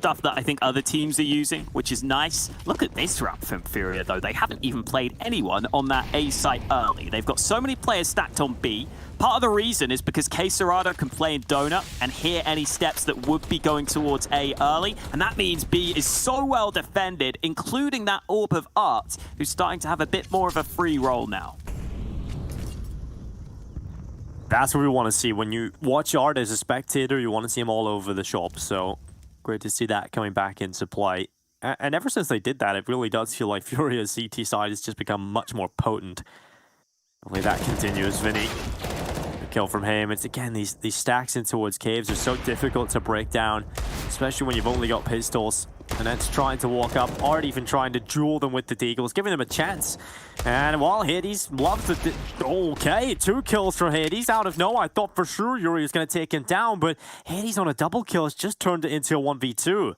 stuff that I think other teams are using, which is nice. Look at this round from FURIA, though. They haven't even played anyone on that A site early. They've got so many players stacked on B. Part of the reason is because Quesarado can play in Donut and hear any steps that would be going towards A early, and that means B is so well defended, including that Orb of Art, who's starting to have a bit more of a free role now. That's what we want to see. When you watch Art as a spectator, you want to see him all over the shop. So great to see that coming back into play. And ever since they did that, it really does feel like Furia's CT side has just become much more potent. Hopefully that continues. Vinny, a kill from him. It's again, these stacks in towards caves are so difficult to break down, especially when you've only got pistols. And that's trying to walk up. Art even trying to duel them with the Deagles, giving them a chance. And while Hades loves it. Okay, 2 kills for Hades out of nowhere. I thought for sure Yuri was going to take him down, but Hades on a double kill has just turned it into a 1v2.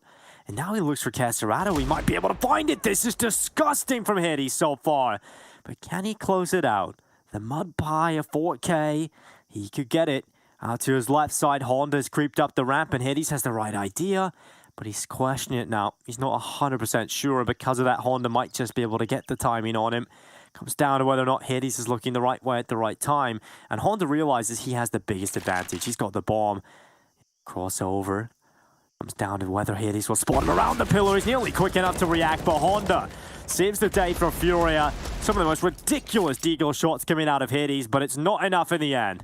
And now he looks for Quesarado. He might be able to find it. This is disgusting from Hades so far. But can he close it out? The Mud Pie of 4K. He could get it. Out to his left side, Honda's creeped up the ramp, and Hades has the right idea. But he's questioning it now. He's not 100% sure. Because of that, Honda might just be able to get the timing on him. Comes down to whether or not Hades is looking the right way at the right time. And Honda realizes he has the biggest advantage. He's got the bomb. Crossover. Comes down to whether Hades will spot him around the pillar. He's nearly quick enough to react, but Honda saves the day for FURIA. Some of the most ridiculous Deagle shots coming out of Hades, but it's not enough in the end.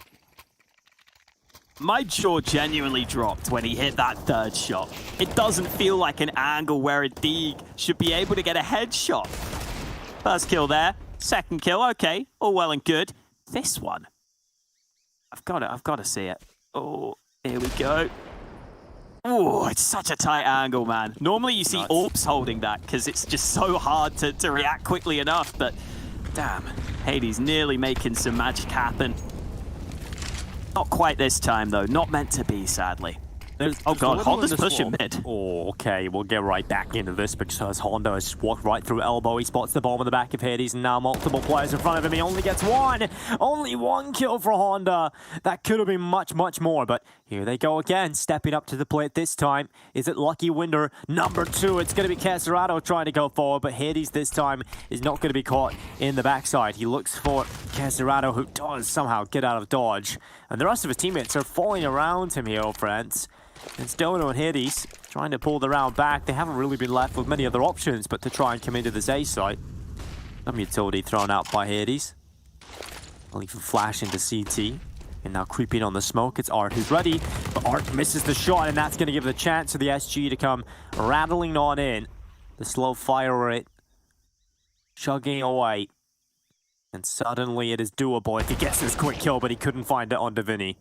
My jaw genuinely dropped when he hit that third shot. It doesn't feel like an angle where a Deag should be able to get a headshot. First kill there. Second kill, okay. All well and good. This one. I've got to see it. Oh, here we go. Oh, it's such a tight angle, man. Normally you see Orbs holding that because it's just so hard to react quickly enough, but damn, Hades nearly making some magic happen. Not quite this time, though. Not meant to be, sadly. Oh god, Honda's pushing mid. Oh, okay, we'll get right back into this because Honda has walked right through elbow. He spots the bomb in the back of Hades, and now multiple players in front of him. He only gets one. Only 1 kill for Honda. That could have been much, much more, but here they go again, stepping up to the plate this time. Is it Lucky Winder number 2? It's going to be Quesarado trying to go forward, but Hades this time is not going to be caught in the backside. He looks for Quesarado, who does somehow get out of dodge, and the rest of his teammates are falling around him here, friends. It's Dono and Hades trying to pull the round back. They haven't really been left with many other options but to try and come into this A site. Some utility thrown out by Hades. I'll even flash into CT. And now creeping on the smoke, it's Art who's ready. But Art misses the shot, and that's going to give the chance to the SG to come rattling on in. The slow fire rate chugging away. And suddenly it is doable if he gets this quick kill, but he couldn't find it on Vinny.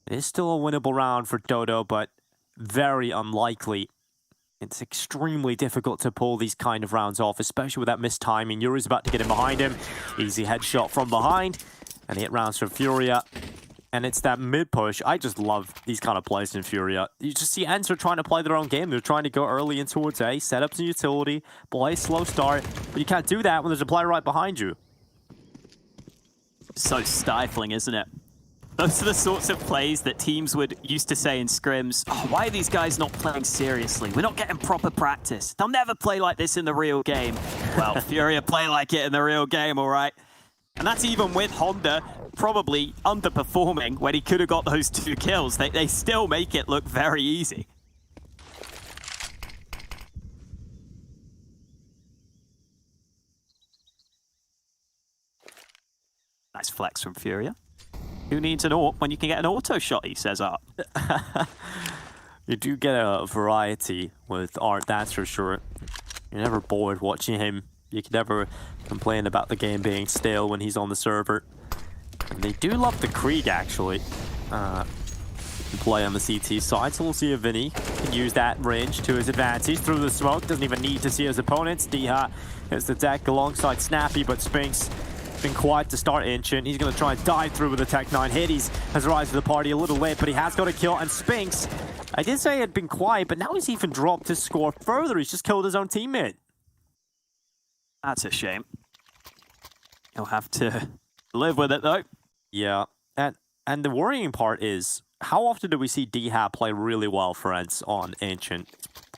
It is still a winnable round for Dodo, but very unlikely. It's extremely difficult to pull these kind of rounds off, especially with that missed timing. Yuri's about to get in behind him. Easy headshot from behind. And hit rounds from FURIA. And it's that mid-push. I just love these kind of plays in FURIA. You just see ENCE are trying to play their own game. They're trying to go early in towards A, set up some utility, play slow start. But you can't do that when there's a player right behind you. So stifling, isn't it? Those are the sorts of plays that teams would used to say in scrims, oh, why are these guys not playing seriously? We're not getting proper practice. They'll never play like this in the real game. Well, FURIA play like it in the real game, all right? And that's even with Honda probably underperforming when he could have got those 2 kills. They still make it look very easy. Nice flex from FURIA. Who needs an AWP when you can get an auto shot, he says Art. You do get a variety with Art, that's for sure. You're never bored watching him. You can never complain about the game being stale when he's on the server. And they do love the Krieg, actually. Play on the CT side, so we'll see if Vinny can use that range to his advantage through the smoke. Doesn't even need to see his opponents. Diha hits the deck alongside Snappy, but Spinks been quiet to start Ancient. He's going to try and dive through with the Tech 9. Hades has arrived to the party a little late, but he has got a kill. And Spinks, I did say he had been quiet, but now he's even dropped his score further. He's just killed his own teammate. That's a shame. He'll have to live with it, though. Yeah, and the worrying part is how often do we see D-Hat play really well for ENCE on Ancient?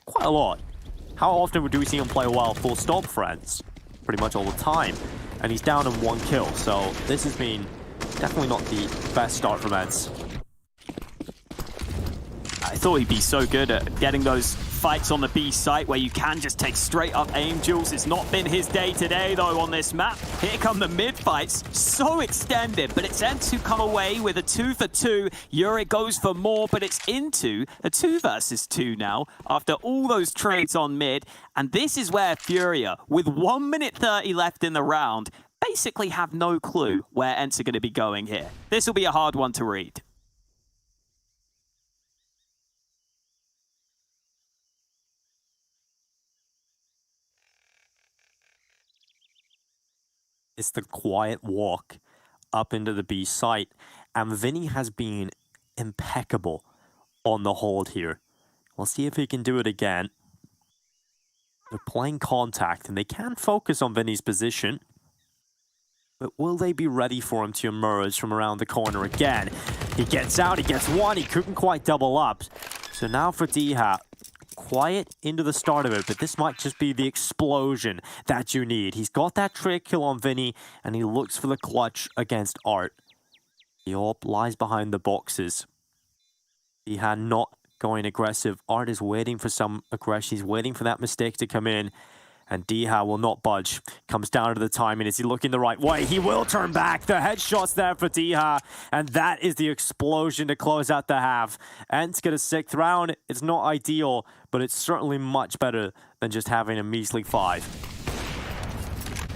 Quite a lot. How often do we see him play well full stop for ENCE? Pretty much all the time. And he's down in 1 kill, so this has been definitely not the best start from ENCE. I thought he'd be so good at getting those fights on the B site where you can just take straight up aim duels. It's not been his day today though on this map. Here come the mid fights, so extended, but it's ENCE who come away with a 2 for 2. Yuri goes for more, but it's into a 2 versus 2 now after all those trades on mid. And this is where FURIA, with 1 minute 30 left in the round, basically have no clue where ENCE are going to be going here. This will be a hard one to read. It's the quiet walk up into the B site, and Vinny has been impeccable on the hold here. We'll see if he can do it again. They're playing contact, and they can focus on Vinny's position. But will they be ready for him to emerge from around the corner again? He gets out, he gets one, he couldn't quite double up. So now for D-Hat. Quiet into the start of it, but this might just be the explosion that you need. He's got that trick kill on Vinny, and he looks for the clutch against Art. The AWP lies behind the boxes. He had not going aggressive. Art is waiting for some aggression. He's waiting for that mistake to come in, and D-Hat will not budge. Comes down to the timing. Is he looking the right way? He will turn back. The headshot's there for D-Hat, and that is the explosion to close out the half. ENCE get a 6th round. It's not ideal, but it's certainly much better than just having a measly 5.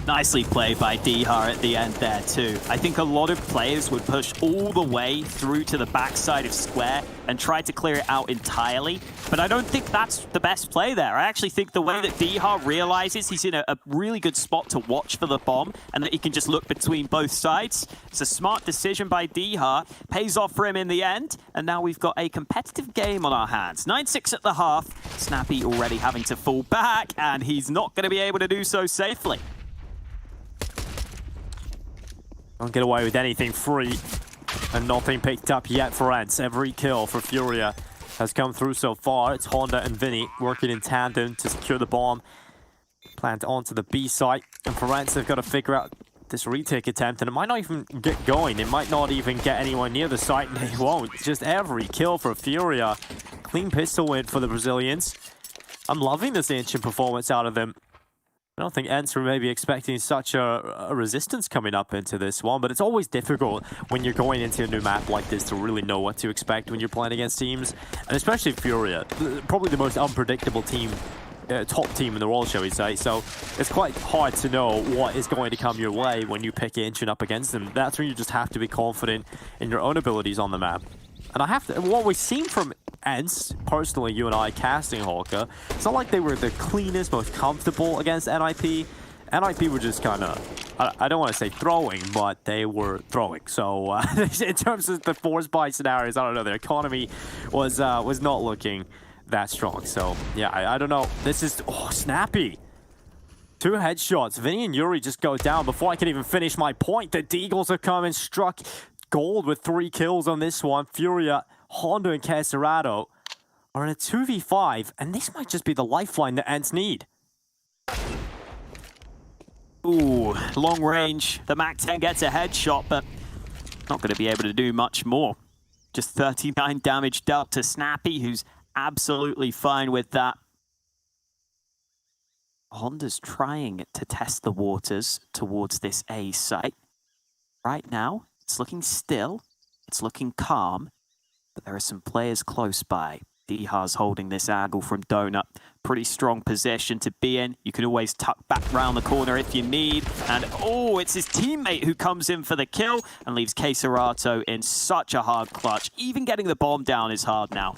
Nicely played by D-Har at the end there too. I think a lot of players would push all the way through to the backside of Square and try to clear it out entirely, but I don't think that's the best play there. I actually think the way that D-Har realizes he's in a really good spot to watch for the bomb and that he can just look between both sides. It's a smart decision by D-Har, pays off for him in the end, and now we've got a competitive game on our hands. 9-6 at the half, Snappy already having to fall back, and he's not going to be able to do so safely. Don't get away with anything free, and nothing picked up yet for ENCE. Every kill for FURIA has come through so far. It's Honda and Vinny working in tandem to secure the bomb. Plant onto the B site, and for ENCE, they've got to figure out this retake attempt, and it might not even get going. It might not even get anyone near the site, and they won't. It's just every kill for FURIA. Clean pistol win for the Brazilians. I'm loving this Ancient performance out of them. I don't think ENCE were maybe expecting such a resistance coming up into this one, but it's always difficult when you're going into a new map like this to really know what to expect when you're playing against teams, and especially FURIA, probably the most unpredictable team, top team in the world, shall we say. So it's quite hard to know what is going to come your way when you pick Ancient up against them. That's when you just have to be confident in your own abilities on the map. And I have to, what we've seen from ENCE, personally, you and I casting Hawker, it's not like they were the cleanest, most comfortable against NIP. NIP were just kind of, I don't want to say throwing, but they were throwing. So in terms of the force buy scenarios, I don't know, their economy was not looking that strong. So yeah, I don't know. This is, oh, Snappy. 2 headshots. Vinny and Yuri just go down before I can even finish my point. The Deagles have come and struck gold with 3 kills on this one. FURIA, Honda, and Caserato are in a 2v5, and this might just be the lifeline that ENCE need. Ooh, long range. The MAC-10 gets a headshot, but not going to be able to do much more. Just 39 damage dealt to Snappy, who's absolutely fine with that. Honda's trying to test the waters towards this A site. Right now, it's looking still, it's looking calm, but there are some players close by. D-Har's holding this angle from Donut. Pretty strong position to be in. You can always tuck back round the corner if you need. And oh, it's his teammate who comes in for the kill and leaves Caserato in such a hard clutch. Even getting the bomb down is hard now.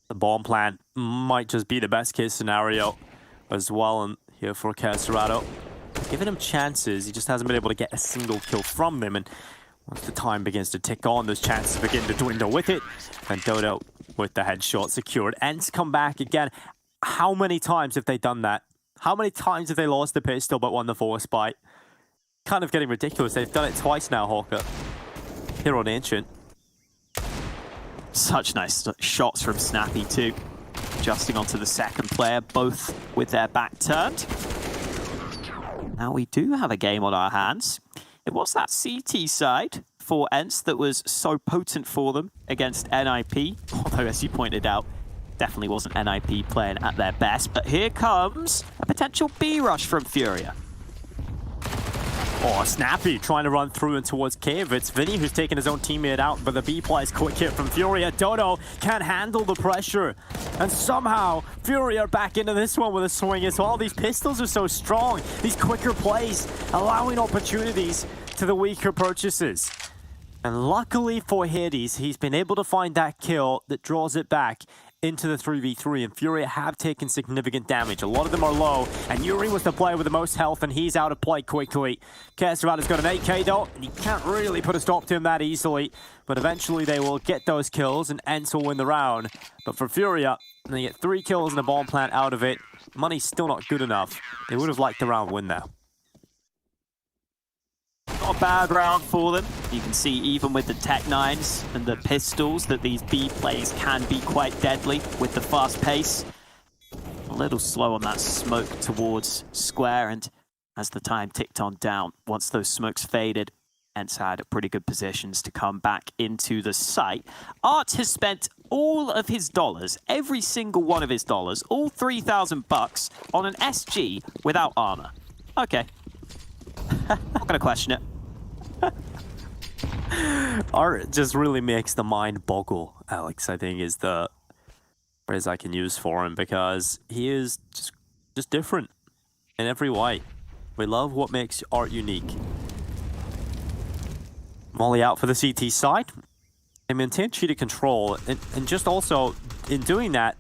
The bomb plan might just be the best case scenario as well. And here for Caserato, giving him chances. He just hasn't been able to get a single kill from them. And once the time begins to tick on, those chances begin to dwindle with it. And Dodo with the headshot secured. ENCE come back again. How many times have they done that? How many times have they lost the pistol but won the force bite? kind of getting ridiculous. They've done it twice now, Hawker. Here on Ancient. Such nice shots from Snappy too. Adjusting onto the second player, both with their back turned. Now we do have a game on our hands. It was that CT side for ENCE that was so potent for them against NIP. Although, as you pointed out, definitely wasn't NIP playing at their best. But here comes a potential B rush from FURIA. Oh, Snappy trying to run through and towards Cave. It's Vinny who's taking his own teammate out, but the B plays quick hit from FURIA. Dodo can't handle the pressure. And somehow, FURIA are back into this one with a swing as well. These pistols are so strong. These quicker plays, allowing opportunities to the weaker purchases. And luckily for Hades, he's been able to find that kill that draws it back into the 3v3, and FURIA have taken significant damage. A lot of them are low, and Yuri was the player with the most health, and he's out of play quickly. Kesterada's got an AK though, and you can't really put a stop to him that easily, but eventually they will get those kills, and ENCE will win the round. But for FURIA, they get 3 kills and a bomb plant out of it. Money's still not good enough. They would have liked the round win now. Not a bad round for them. You can see even with the Tech 9s and the pistols that these B plays can be quite deadly with the fast pace. A little slow on that smoke towards Square, and as the time ticked on down, once those smokes faded, ENCE had pretty good positions to come back into the site. Art has spent all of his dollars, every single one of his dollars, all 3,000 bucks on an SG without armor. Okay. Not gonna question it. Art just really makes the mind boggle, Alex, I think is the phrase I can use for him, because he is just different in every way. We love what makes Art unique. Molly out for the CT side. They maintain cheated control, and just also, in doing that,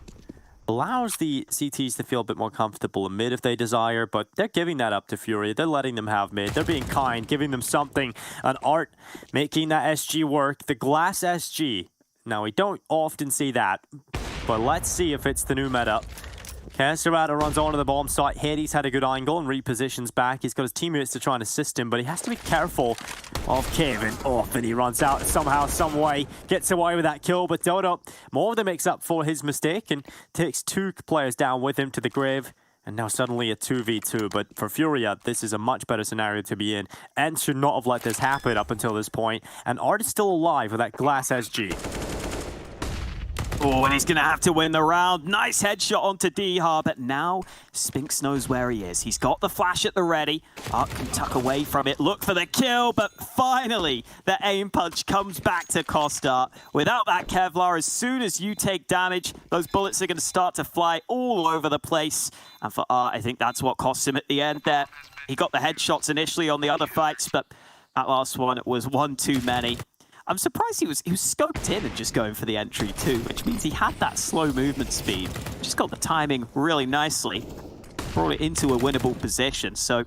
allows the CTs to feel a bit more comfortable in mid if they desire, but they're giving that up to FURIA. They're letting them have mid. They're being kind, giving them something. And Art making that SG work. The glass SG. Now, we don't often see that, but let's see if it's the new meta. Kesterada runs onto the bomb site. Hades had a good angle and repositions back. He's got his teammates to try and assist him, but he has to be careful of Kevin off, and he runs out somehow, some way, gets away with that kill, but Dodo more than makes up for his mistake and takes 2 players down with him to the grave, and now suddenly a 2v2. But for FURIA, this is a much better scenario to be in. ENCE should not have let this happen up until this point, and Art is still alive with that glass SG. Oh, and he's going to have to win the round. Nice headshot onto Dha, but now Spinks knows where he is. He's got the flash at the ready. Art can tuck away from it, look for the kill, but finally the aim punch comes back to cost Art. Without that Kevlar, as soon as you take damage, those bullets are going to start to fly all over the place. And for Art, I think that's what cost him at the end there. He got the headshots initially on the other fights, but that last one was one too many. I'm surprised he was scoped in and just going for the entry too, which means he had that slow movement speed. Just got the timing really nicely. Brought it into a winnable position, so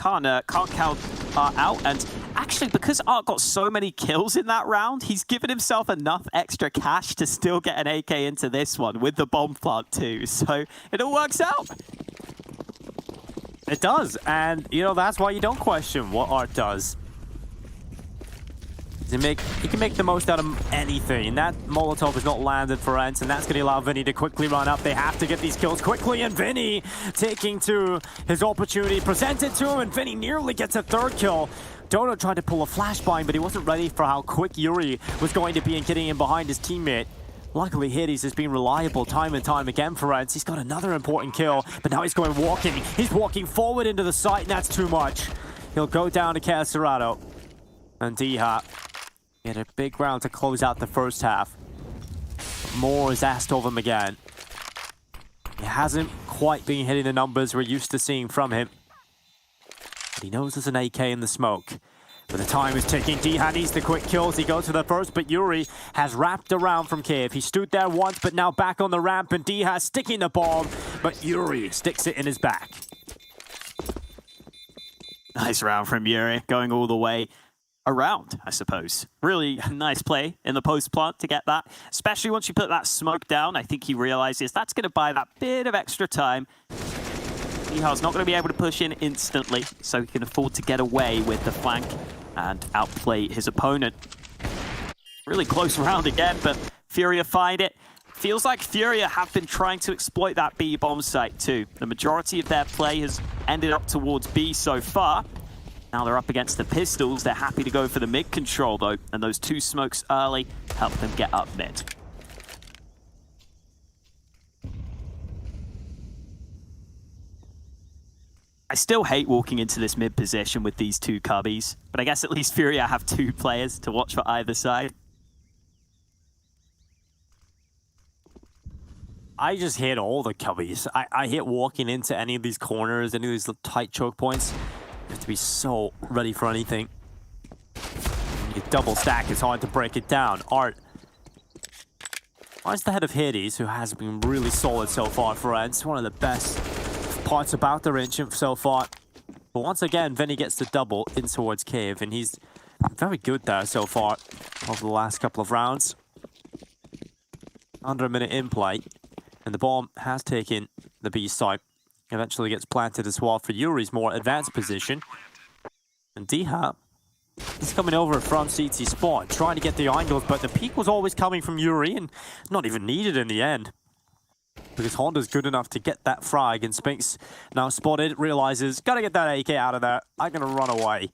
can't count Art out. And actually, because Art got so many kills in that round, he's given himself enough extra cash to still get an AK into this one with the bomb plant too. So it all works out. It does, and you know, that's why you don't question what Art does. He can make the most out of anything, and that Molotov is not landed for ENCE, and that's going to allow Vinny to quickly run up. They have to get these kills quickly, and Vinny taking to his opportunity presented to him, and Vinny nearly gets a 3rd kill. Dono tried to pull a flashbang, but he wasn't ready for how quick Yuri was going to be in getting in behind his teammate. Luckily, Hades has been reliable time and time again for ENCE. He's got another important kill, but now he's going walking. He's walking forward into the site, and that's too much. He'll go down to Kesterada, and Dha. He had a big round to close out the first half. More is asked of him again. He hasn't quite been hitting the numbers we're used to seeing from him. But he knows there's an AK in the smoke. But the time is ticking. Dha needs the quick kills. He goes for the first, but Yuri has wrapped around from Cave. He stood there once, but now back on the ramp, and Dha sticking the bomb, but Yuri sticks it in his back. Nice round from Yuri, going all the way around, I suppose. Really nice play in the post plant to get that, especially once you put that smoke down. I think he realizes that's going to buy that bit of extra time. Diha's not going to be able to push in instantly, so he can afford to get away with the flank and outplay his opponent. Really close round again, but FURIA find it. Feels like FURIA have been trying to exploit that B bomb site too. The majority of their play has ended up towards B so far. Now they're up against the pistols. They're happy to go for the mid control though, and those 2 smokes early help them get up mid. I still hate walking into this mid position with these 2 cubbies, but I guess at least FURIA have 2 players to watch for either side. I just hate all the cubbies. I hate walking into any of these corners, any of these tight choke points. You have to be so ready for anything. When you double stack, it's hard to break it down. Art finds the head of Hades, who has been really solid so far for ENCE. One of the best parts about their Ancient so far. But once again, Vinny gets the double in towards Cave, and he's very good there so far over the last couple of rounds. Under a minute in play. And the bomb has taken the B site. Eventually gets planted as well for Yuri's more advanced position. And Diha is coming over from CT spot, trying to get the angles, but the peak was always coming from Yuri and not even needed in the end. Because Honda's good enough to get that frag, and Spinks now spotted, realizes, gotta get that AK out of there, I'm gonna run away.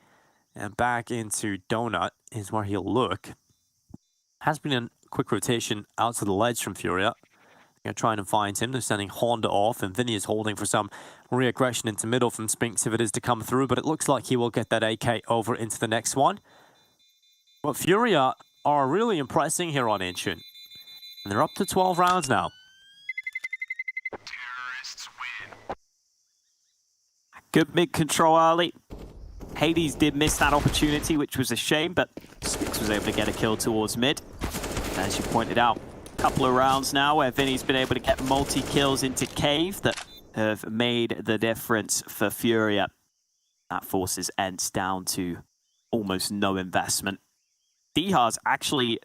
And back into Donut is where he'll look. Has been a quick rotation out to the ledge from FURIA. They're trying to find him. They're sending Honda off, and Vinny is holding for some re-aggression into middle from Spinks if it is to come through, but it looks like he will get that AK over into the next one. But FURIA are really impressing here on Ancient. And they're up to 12 rounds now. Good mid control early. Hades did miss that opportunity, which was a shame, but Spinks was able to get a kill towards mid. As you pointed out, couple of rounds now where Vinny's been able to get multi-kills into Cave that have made the difference for FURIA. That forces ENCE down to almost no investment. Diha's actually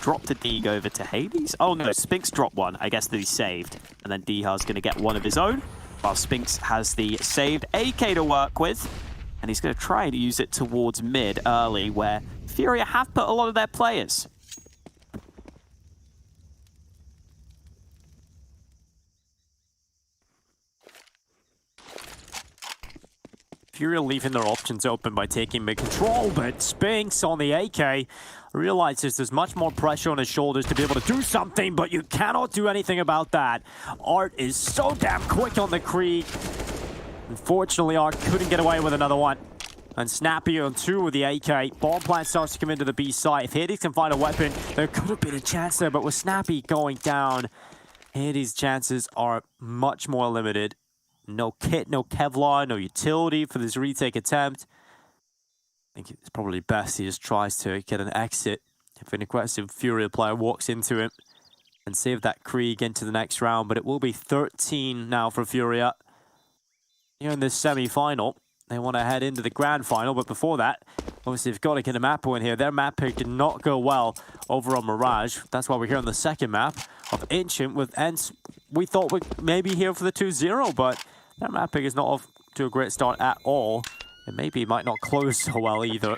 dropped a dig over to Hades. Oh no, Spinks dropped one, I guess that he saved. And then Diha's going to get one of his own, while Spinks has the saved AK to work with. And he's going to try to use it towards mid early, where FURIA have put a lot of their players. FURIA leaving their options open by taking mid-control, but Spinks on the AK realizes there's much more pressure on his shoulders to be able to do something, but you cannot do anything about that. Art is so damn quick on the Krieg. Unfortunately, Art couldn't get away with another one. And Snappy on 2 with the AK. Bomb plant starts to come into the B site. If Hades can find a weapon, there could have been a chance there, but with Snappy going down, Hades' chances are much more limited. No kit, no Kevlar, no utility for this retake attempt. I think it's probably best he just tries to get an exit if an aggressive FURIA player walks into him and save that Krieg into the next round. But it will be 13 now for FURIA. Here in this semi-final, they want to head into the grand final, but before that, obviously they've got to get a map win here. Their map pick did not go well over on Mirage. That's why we're here on the second map of Ancient with ENCE. We thought we'd maybe here for the 2-0, but that map pick is not off to a great start at all. And maybe it might not close so well either.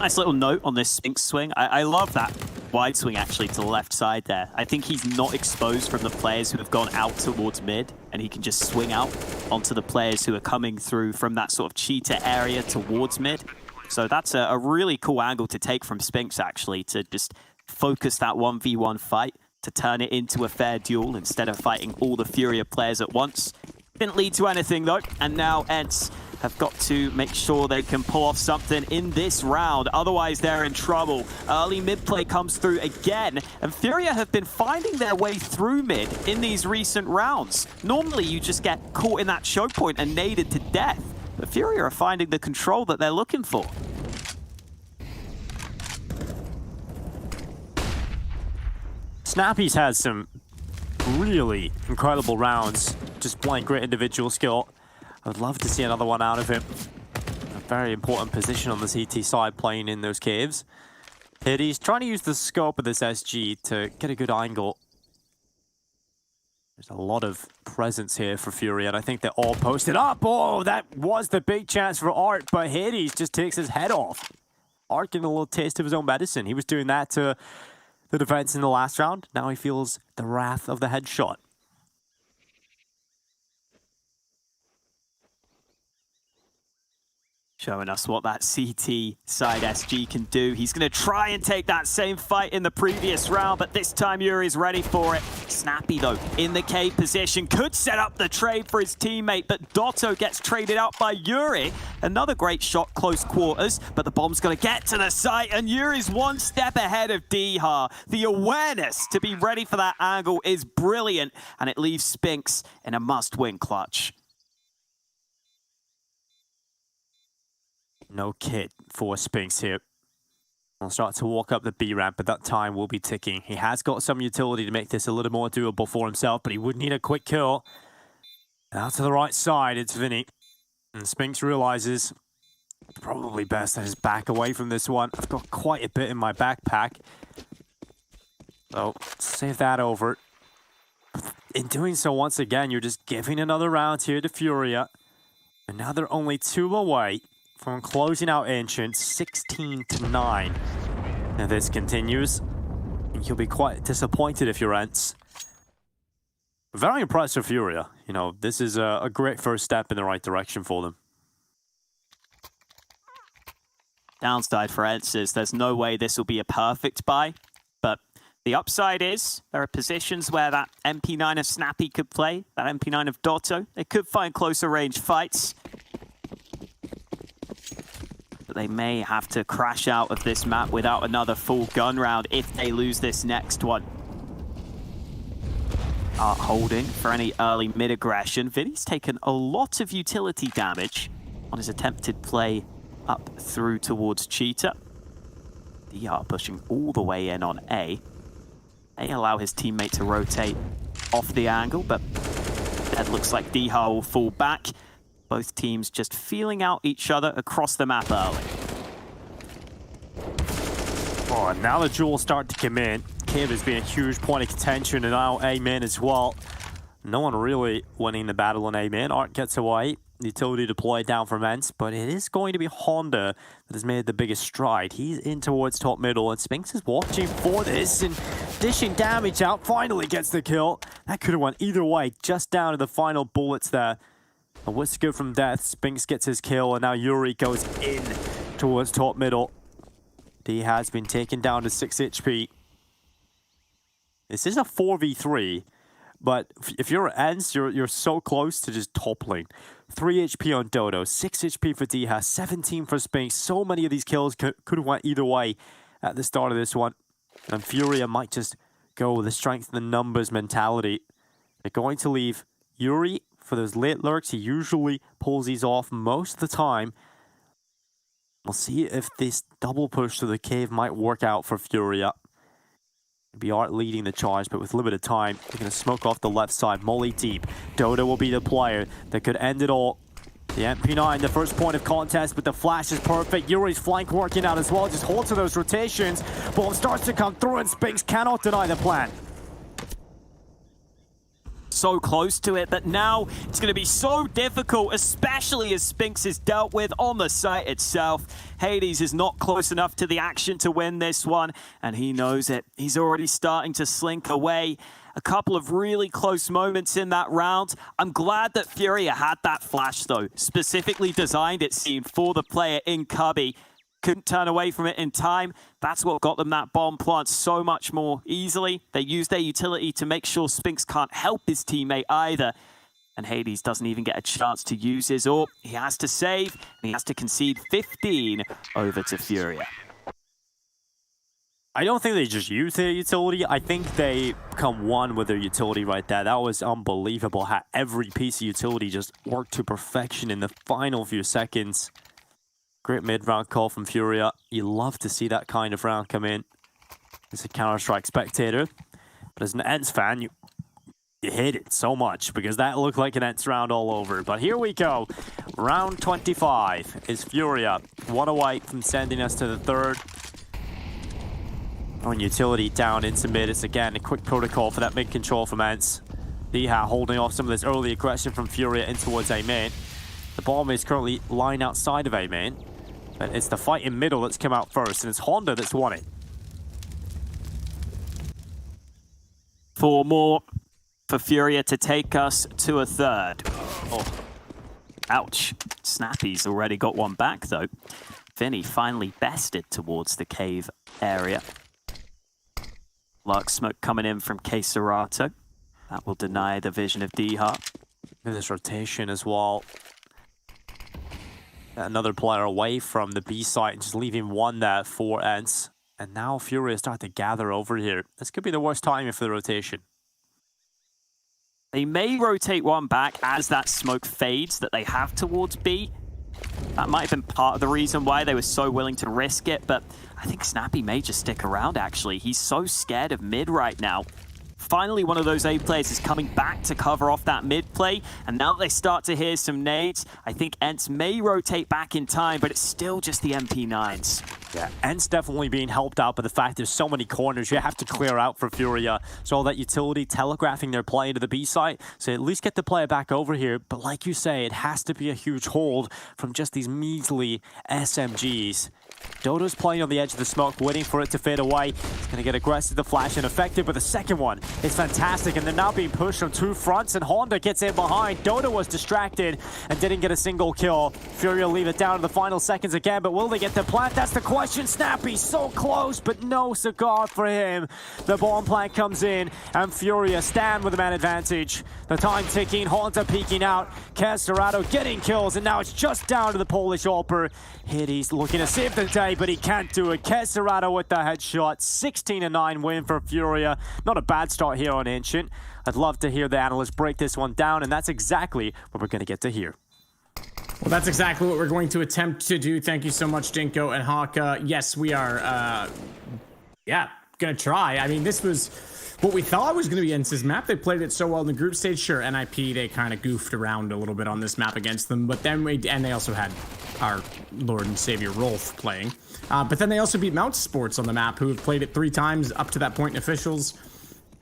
Nice little note on this Spinks swing. I love that wide swing actually to the left side there. I think he's not exposed from the players who have gone out towards mid, and he can just swing out onto the players who are coming through from that sort of cheetah area towards mid. So that's a really cool angle to take from Spinks actually, to just focus that 1v1 fight, to turn it into a fair duel instead of fighting all the FURIA players at once. Didn't lead to anything though, and now ENCE have got to make sure they can pull off something in this round, otherwise they're in trouble. Early mid play comes through again, and FURIA have been finding their way through mid in these recent rounds. Normally you just get caught in that choke point and naded to death, but FURIA are finding the control that they're looking for. Snappy's had some really incredible rounds, just playing great individual skill. I would love to see another one out of him. A very important position on the CT side, playing in those caves. Hades trying to use the scope of this SG to get a good angle. There's a lot of presence here for FURIA, and I think they're all posted up. Oh, that was the big chance for Art, but Hades just takes his head off. Art getting a little taste of his own medicine. He was doing that to the defense in the last round. Now he feels the wrath of the headshot. Showing us what that CT side SG can do. He's going to try and take that same fight in the previous round, but this time Yuri's ready for it. Snappy, though, in the cave position. Could set up the trade for his teammate, but Dotto gets traded out by Yuri. Another great shot, close quarters, but the bomb's going to get to the site, and Yuri's one step ahead of Dihar. The awareness to be ready for that angle is brilliant, and it leaves Spinks in a must-win clutch. No kit for Spinks here. I'll start to walk up the B ramp, but that time will be ticking. He has got some utility to make this a little more doable for himself, but he would need a quick kill. Out to the right side, it's Vinny. And Spinks realizes probably best to just back away from this one. I've got quite a bit in my backpack. So, save that over. In doing so, once again, you're just giving another round here to FURIA. And now they're only 2 away from closing out Ancient, 16-9. If this continues, you'll be quite disappointed if you're ENCE. Very impressive FURIA. You know, this is a great first step in the right direction for them. Downside for ENCE is there's no way this will be a perfect buy, but the upside is there are positions where that MP9 of Snappy could play, that MP9 of Dotto. They could find closer range fights. But they may have to crash out of this map without another full gun round if they lose this next one. Art holding for any early mid-aggression. Vinny's taken a lot of utility damage on his attempted play up through towards Cheetah. DR pushing all the way in on A. They allow his teammate to rotate off the angle, but it looks like Dihar will fall back. Both teams just feeling out each other across the map early. Oh, and now the duels start to come in. Cave has been a huge point of contention, and now A main as well. No one really winning the battle on A main. Art gets away. Utility deployed down from ENCE, but it is going to be Honda that has made the biggest stride. He's in towards top middle, and Spinks is watching for this and dishing damage out. Finally gets the kill. That could have went either way, just down to the final bullets there. A whisker from death. Spinks gets his kill, and now Yuri goes in towards top middle. D has been taken down to 6 HP. This is a 4v3, but if you're ENCE, you're so close to just toppling. 3 HP on Dodo, 6 HP for Dihar, 17 for Spinks. So many of these kills could have went either way at the start of this one. And FURIA might just go with the strength and the numbers mentality. They're going to leave Yuri for those late lurks. He usually pulls these off most of the time. We'll see if this double push to the cave might work out for FURIA. Be Art leading the charge, but with limited time, they're going to smoke off the left side. Molly deep. Dodo will be the player that could end it all. The MP9, the first point of contest, but the flash is perfect. Yuri's flank working out as well. Just hold to those rotations. Bomb starts to come through, and Spinks cannot deny the plan. So close to it, but now it's going to be so difficult, especially as Spinks is dealt with on the site itself. Hades is not close enough to the action to win this one, and he knows it. He's already starting to slink away. A couple of really close moments in that round. I'm glad that FURIA had that flash, though. Specifically designed, it seemed, for the player in Cubby. Couldn't turn away from it in time. That's what got them that bomb plant so much more easily. They used their utility to make sure Spinks can't help his teammate either. And Hades doesn't even get a chance to use his AWP. He has to save, and he has to concede 15 over to FURIA. I don't think they just use their utility. I think they come one with their utility right there. That was unbelievable how every piece of utility just worked to perfection in the final few seconds. Great mid-round call from FURIA. You love to see that kind of round come in. As a Counter-Strike spectator. But as an ENCE fan, you hate it so much because that looked like an ENCE round all over. But here we go. Round 25 is FURIA. One away from sending us to the third. On utility down into mid. It's again a quick protocol for that mid control from ENCE. Diha holding off some of this early aggression from FURIA in towards A main. The bomb is currently lying outside of A main, but it's the fight in middle that's come out first, and it's Honda that's won it. 4 more for FURIA to take us to a third. Oh, ouch. Snappy's already got one back, though. Vinny finally bested towards the cave area. Lark smoke coming in from Keserato. That will deny the vision of Diha. And this rotation as well. Another player away from the B site and just leaving one there for ENCE. And now FURIA start to gather over here. This could be the worst timing for the rotation. They may rotate one back as that smoke fades that they have towards B. That might have been part of the reason why they were so willing to risk it, but I think Snappy may just stick around, actually. He's so scared of mid right now. Finally, one of those A players is coming back to cover off that mid play, and now that they start to hear some nades, I think ENCE may rotate back in time, but it's still just the MP9s. Yeah, ENCE definitely being helped out by the fact there's so many corners you have to clear out for FURIA. So all that utility telegraphing their play into the B site, so at least get the player back over here. But like you say, it has to be a huge hold from just these measly SMGs. Dodo's playing on the edge of the smoke, waiting for it to fade away. He's going to get aggressive, the flash ineffective, but the second one is fantastic, and they're now being pushed on 2 fronts, and Honda gets in behind. Dodo was distracted and didn't get a single kill. FURIA leave it down to the final seconds again, but will they get the plant? That's the question. Snappy so close, but no cigar for him. The bomb plant comes in, and FURIA stand with the man advantage. The time ticking, Honda peeking out, Keserato getting kills, and now it's just down to the Polish AWPer. He's looking to save the day, but he can't do it. Keserato with the headshot. 16-9 win for FURIA. Not a bad start here on Ancient. I'd love to hear the analysts break this one down, and that's exactly what we're going to get to hear. Well, that's exactly what we're going to attempt to do. Thank you so much, Dinko and Haka. Yes, we are, going to try. I mean, this was what we thought was going to be ENCE's map. They played it so well in the group stage. Sure, NIP, they kind of goofed around a little bit on this map against them, but then and they also had our Lord and Savior Rolf playing. But then they also beat Mount Sports on the map, who have played it 3 times up to that point in officials.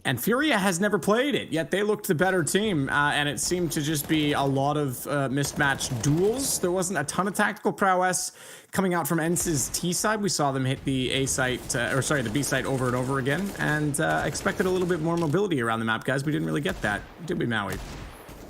And FURIA has never played it, yet they looked the better team, and it seemed to just be a lot of mismatched duels. There wasn't a ton of tactical prowess coming out from ENCE's T side. We saw them hit the A site, the B site over and over again, and expected a little bit more mobility around the map, guys. We didn't really get that, did we, Maui?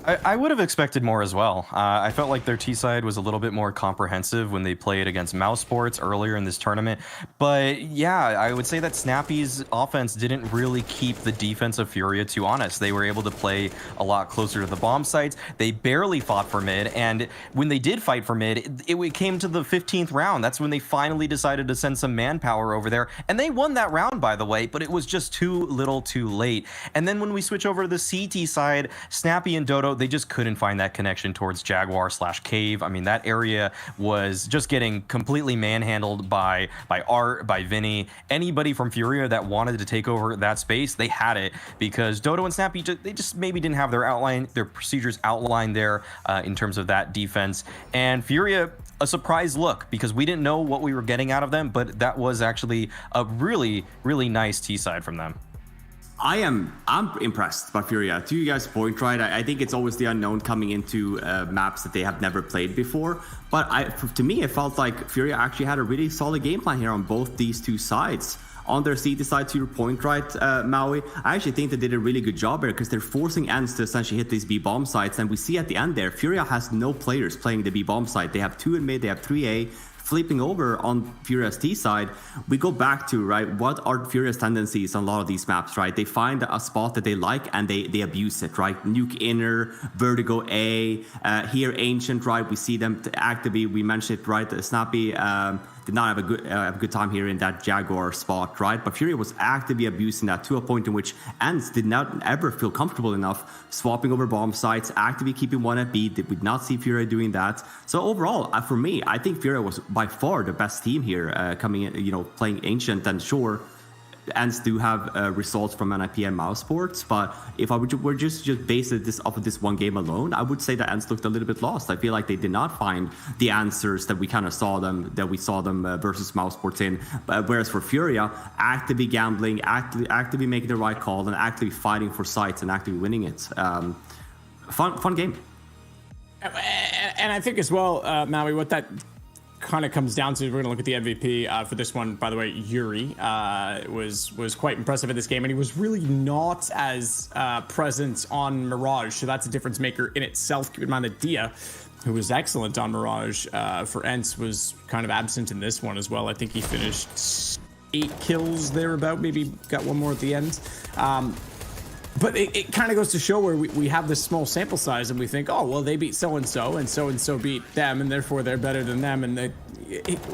I would have expected more as well. I felt like their T side was a little bit more comprehensive when they played against Mouse Sports earlier in this tournament. But yeah, I would say that Snappy's offense didn't really keep the defense of FURIA too honest. They were able to play a lot closer to the bomb sites. They barely fought for mid, and when they did fight for mid, it came to the 15th round. That's when they finally decided to send some manpower over there, and they won that round, by the way, but it was just too little too late. And then when we switch over to the CT side, Snappy and Dodo, they just couldn't find that connection towards Jaguar/Cave. I mean, that area was just getting completely manhandled by Art, by Vinny. Anybody from FURIA that wanted to take over that space, they had it, because Dodo and Snappy, they just maybe didn't have their procedures outlined there in terms of that defense. And FURIA, a surprise look, because we didn't know what we were getting out of them, but that was actually a really, really nice T side from them. I'm impressed by FURIA. To you guys' point, right? I think it's always the unknown coming into maps that they have never played before. But to me, it felt like FURIA actually had a really solid game plan here on both these 2 sides. On their CT side, to your point, right, Maui, I actually think they did a really good job here, because they're forcing ENCE to essentially hit these B-bomb sites. And we see at the end there, FURIA has no players playing the B-bomb site. They have 2 in mid, they have 3A. Flipping over on FURIA's T side, we go back to, right, what are FURIA's tendencies on a lot of these maps, right? They find a spot that they like and they abuse it, right? Nuke inner, Vertigo A, here Ancient, right? We see them actively, we mentioned it, right? Snappy did not have a good time here in that Jaguar spot, right? But FURIA was actively abusing that to a point in which ENCE did not ever feel comfortable enough swapping over bomb sites, actively keeping one at B. They would not see FURIA doing that. So overall, for me, I think FURIA was by far the best team here coming in, playing Ancient. And sure, ENCE do have results from NIP and Mouse Sports, but if I were just base this off of this one game alone, I would say that ENCE looked a little bit lost. I feel like they did not find the answers that we saw them versus Mouse Sports in. Whereas for FURIA, actively gambling, actively making the right call, and actively fighting for sites and actively winning it. Fun game. And I think as well, Maui, what that kind of comes down to, we're going to look at the MVP for this one. By the way, Yuri was quite impressive in this game, and he was really not as present on Mirage, so that's a difference maker in itself. Keep in mind that Dia, who was excellent on Mirage for ENCE, was kind of absent in this one as well. I think he finished 8 kills thereabout, maybe got one more at the end. But it kind of goes to show where we have this small sample size and we think, oh, well, they beat so-and-so and so-and-so beat them, and therefore they're better than them. And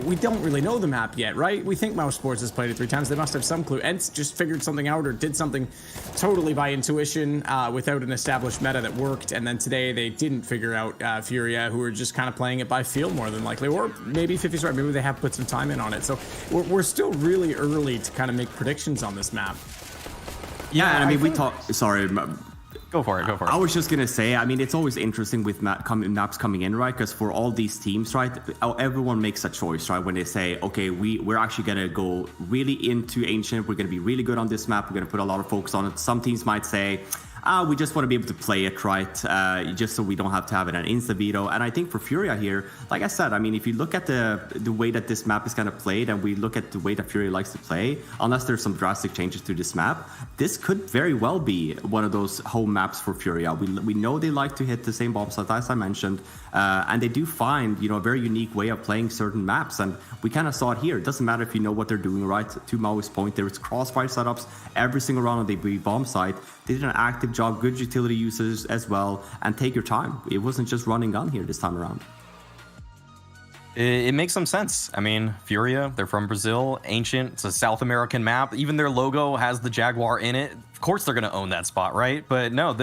we don't really know the map yet, right? We think Mouse Sports has played it 3 times. They must have some clue. ENCE just figured something out or did something totally by intuition without an established meta that worked. And then today they didn't figure out FURIA, who were just kind of playing it by feel more than likely. Or maybe 50's right. Maybe they have put some time in on it. So we're still really early to kind of make predictions on this map. Yeah, and I mean, we talked. Sorry. Go for it. I was just gonna say, I mean, it's always interesting with maps coming in, right? Because for all these teams, right, everyone makes a choice, right? When they say, okay, we're actually gonna go really into Ancient, we're gonna be really good on this map, we're gonna put a lot of focus on it. Some teams might say, we just want to be able to play it right, just so we don't have to have it an insta veto. And I think for FURIA here, like I said, I mean, if you look at the way that this map is kind of played, and we look at the way that FURIA likes to play, unless there's some drastic changes to this map, this could very well be one of those home maps for FURIA. We know they like to hit the same bomb sites as I mentioned, and they do find, a very unique way of playing certain maps, and we kind of saw it here. It doesn't matter if you know what they're doing, right? To Maui's point, there's crossfire setups every single round on the bomb site. They did an active job, good utility users as well, and take your time. It wasn't just run and gun here this time around. It makes some sense. I mean, FURIA, they're from Brazil, Ancient, it's a South American map. Even their logo has the Jaguar in it. Of course they're going to own that spot, right? But no,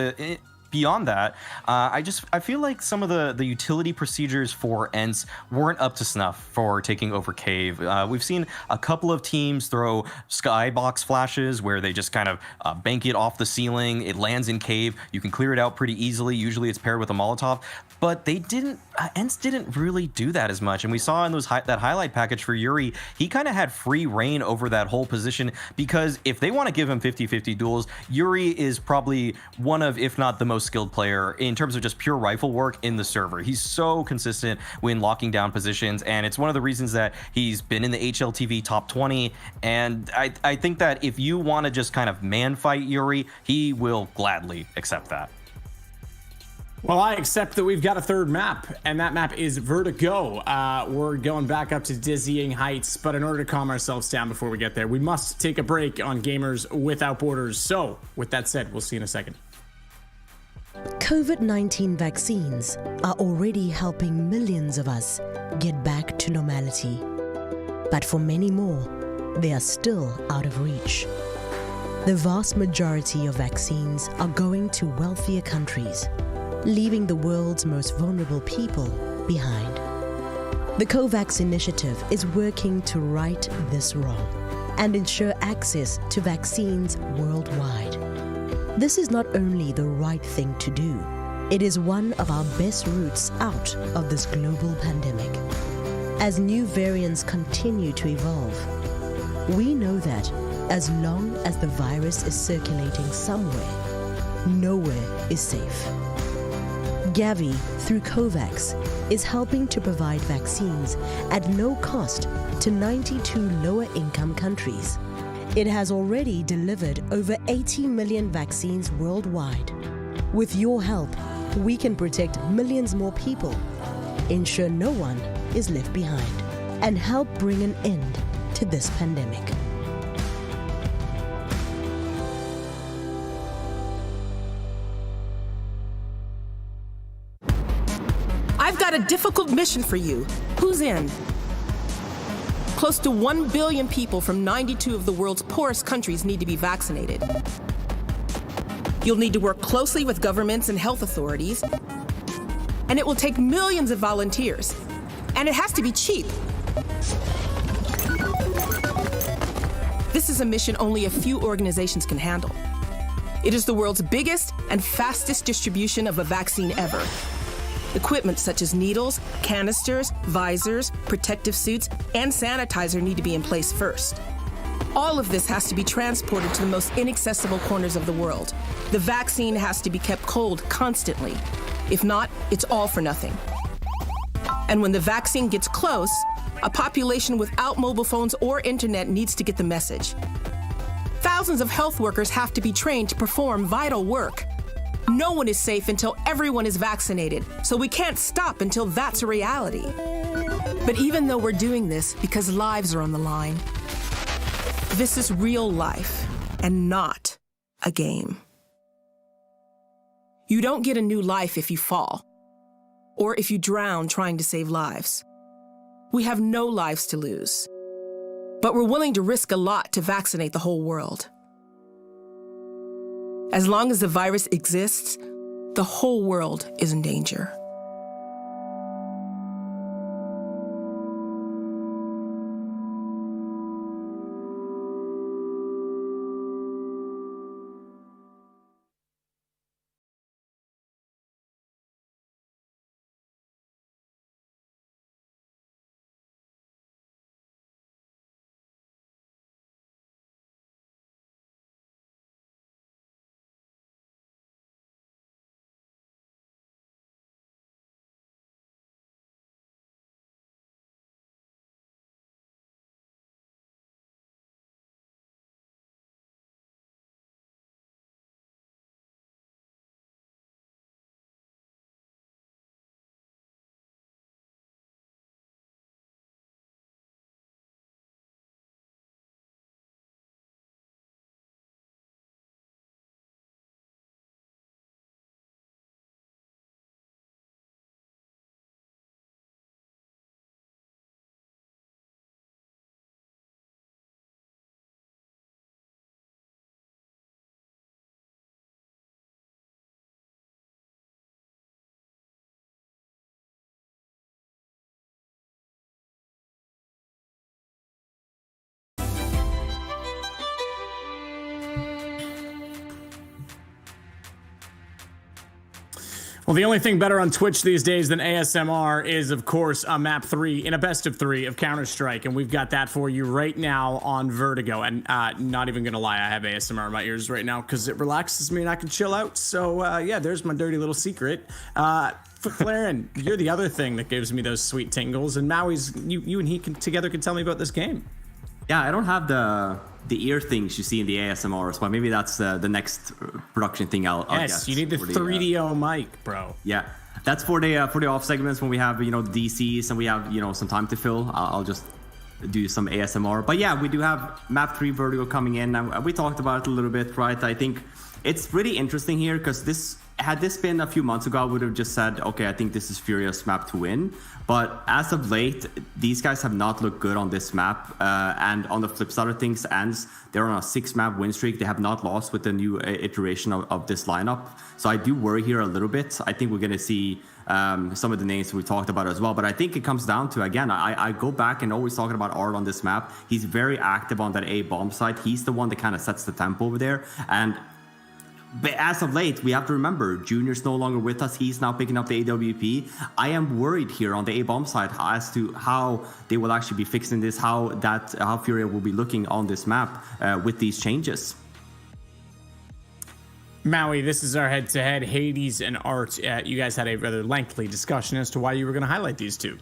beyond that, I feel like some of the utility procedures for ENCE weren't up to snuff for taking over Cave. We've seen a couple of teams throw skybox flashes where they just kind of bank it off the ceiling. It lands in Cave. You can clear it out pretty easily. Usually it's paired with a Molotov. But they didn't. ENCE didn't really do that as much, and we saw in that highlight package for Yuri, he kind of had free reign over that whole position, because if they want to give him 50-50 duels, Yuri is probably one of, if not the most skilled player in terms of just pure rifle work in the server. He's so consistent when locking down positions, and it's one of the reasons that he's been in the HLTV top 20. And I think that if you want to just kind of man fight Yuri, he will gladly accept that. Well, I accept that we've got a third map, and that map is Vertigo. We're going back up to dizzying heights, but in order to calm ourselves down before we get there, we must take a break on Gamers Without Borders. So, with that said, we'll see you in a second. COVID-19 vaccines are already helping millions of us get back to normality. But for many more, they are still out of reach. The vast majority of vaccines are going to wealthier countries, leaving the world's most vulnerable people behind. The COVAX initiative is working to right this wrong and ensure access to vaccines worldwide. This is not only the right thing to do, it is one of our best routes out of this global pandemic. As new variants continue to evolve, we know that as long as the virus is circulating somewhere, nowhere is safe. Gavi, through COVAX, is helping to provide vaccines at no cost to 92 lower-income countries. It has already delivered over 80 million vaccines worldwide. With your help, we can protect millions more people, ensure no one is left behind, and help bring an end to this pandemic. I've got a difficult mission for you. Who's in? Close to 1 billion people from 92 of the world's poorest countries need to be vaccinated. You'll need to work closely with governments and health authorities, and it will take millions of volunteers, and it has to be cheap. This is a mission only a few organizations can handle. It is the world's biggest and fastest distribution of a vaccine ever. Equipment such as needles, canisters, visors, protective suits, and sanitizer need to be in place first. All of this has to be transported to the most inaccessible corners of the world. The vaccine has to be kept cold constantly. If not, it's all for nothing. And when the vaccine gets close, a population without mobile phones or internet needs to get the message. Thousands of health workers have to be trained to perform vital work. No one is safe until everyone is vaccinated, so we can't stop until that's a reality. But even though we're doing this because lives are on the line, this is real life and not a game. You don't get a new life if you fall, or if you drown trying to save lives. We have no lives to lose, but we're willing to risk a lot to vaccinate the whole world. As long as the virus exists, the whole world is in danger. Well, the only thing better on Twitch these days than ASMR is, of course, a map 3 in a best of 3 of Counter-Strike, and we've got that for you right now on Vertigo. And not even gonna lie, I have ASMR in my ears right now because it relaxes me and I can chill out. So yeah, there's my dirty little secret. Flaren, you're the other thing that gives me those sweet tingles, and Maui's you and he together can tell me about this game. Yeah, I don't have the ear things you see in the ASMRs, but maybe that's the next production thing I'll yes, you need the 3DO mic, bro. Yeah, that's for the off segments when we have the DCs and we have some time to fill. I'll just do some ASMR. But yeah, we do have map 3 Vertigo coming in, and we talked about it a little bit, right? I think it's really interesting here because had this been a few months ago, I would have just said, okay, I think this is Furia's map to win. But as of late, these guys have not looked good on this map. And on the flip side of things, ENCE, they're on a 6-map win streak. They have not lost with the new iteration of this lineup. So I do worry here a little bit. I think we're going to see some of the names we talked about as well. But I think it comes down to, again, I go back and always talking about Art on this map. He's very active on that A bomb site. He's the one that kind of sets the tempo over there. But as of late, we have to remember, Junior's no longer with us. He's now picking up the AWP. I am worried here on the A-bomb side as to how they will actually be fixing this, how Furia will be looking on this map with these changes. Maui, this is our head-to-head, Hades and Art. You guys had a rather lengthy discussion as to why you were going to highlight these two.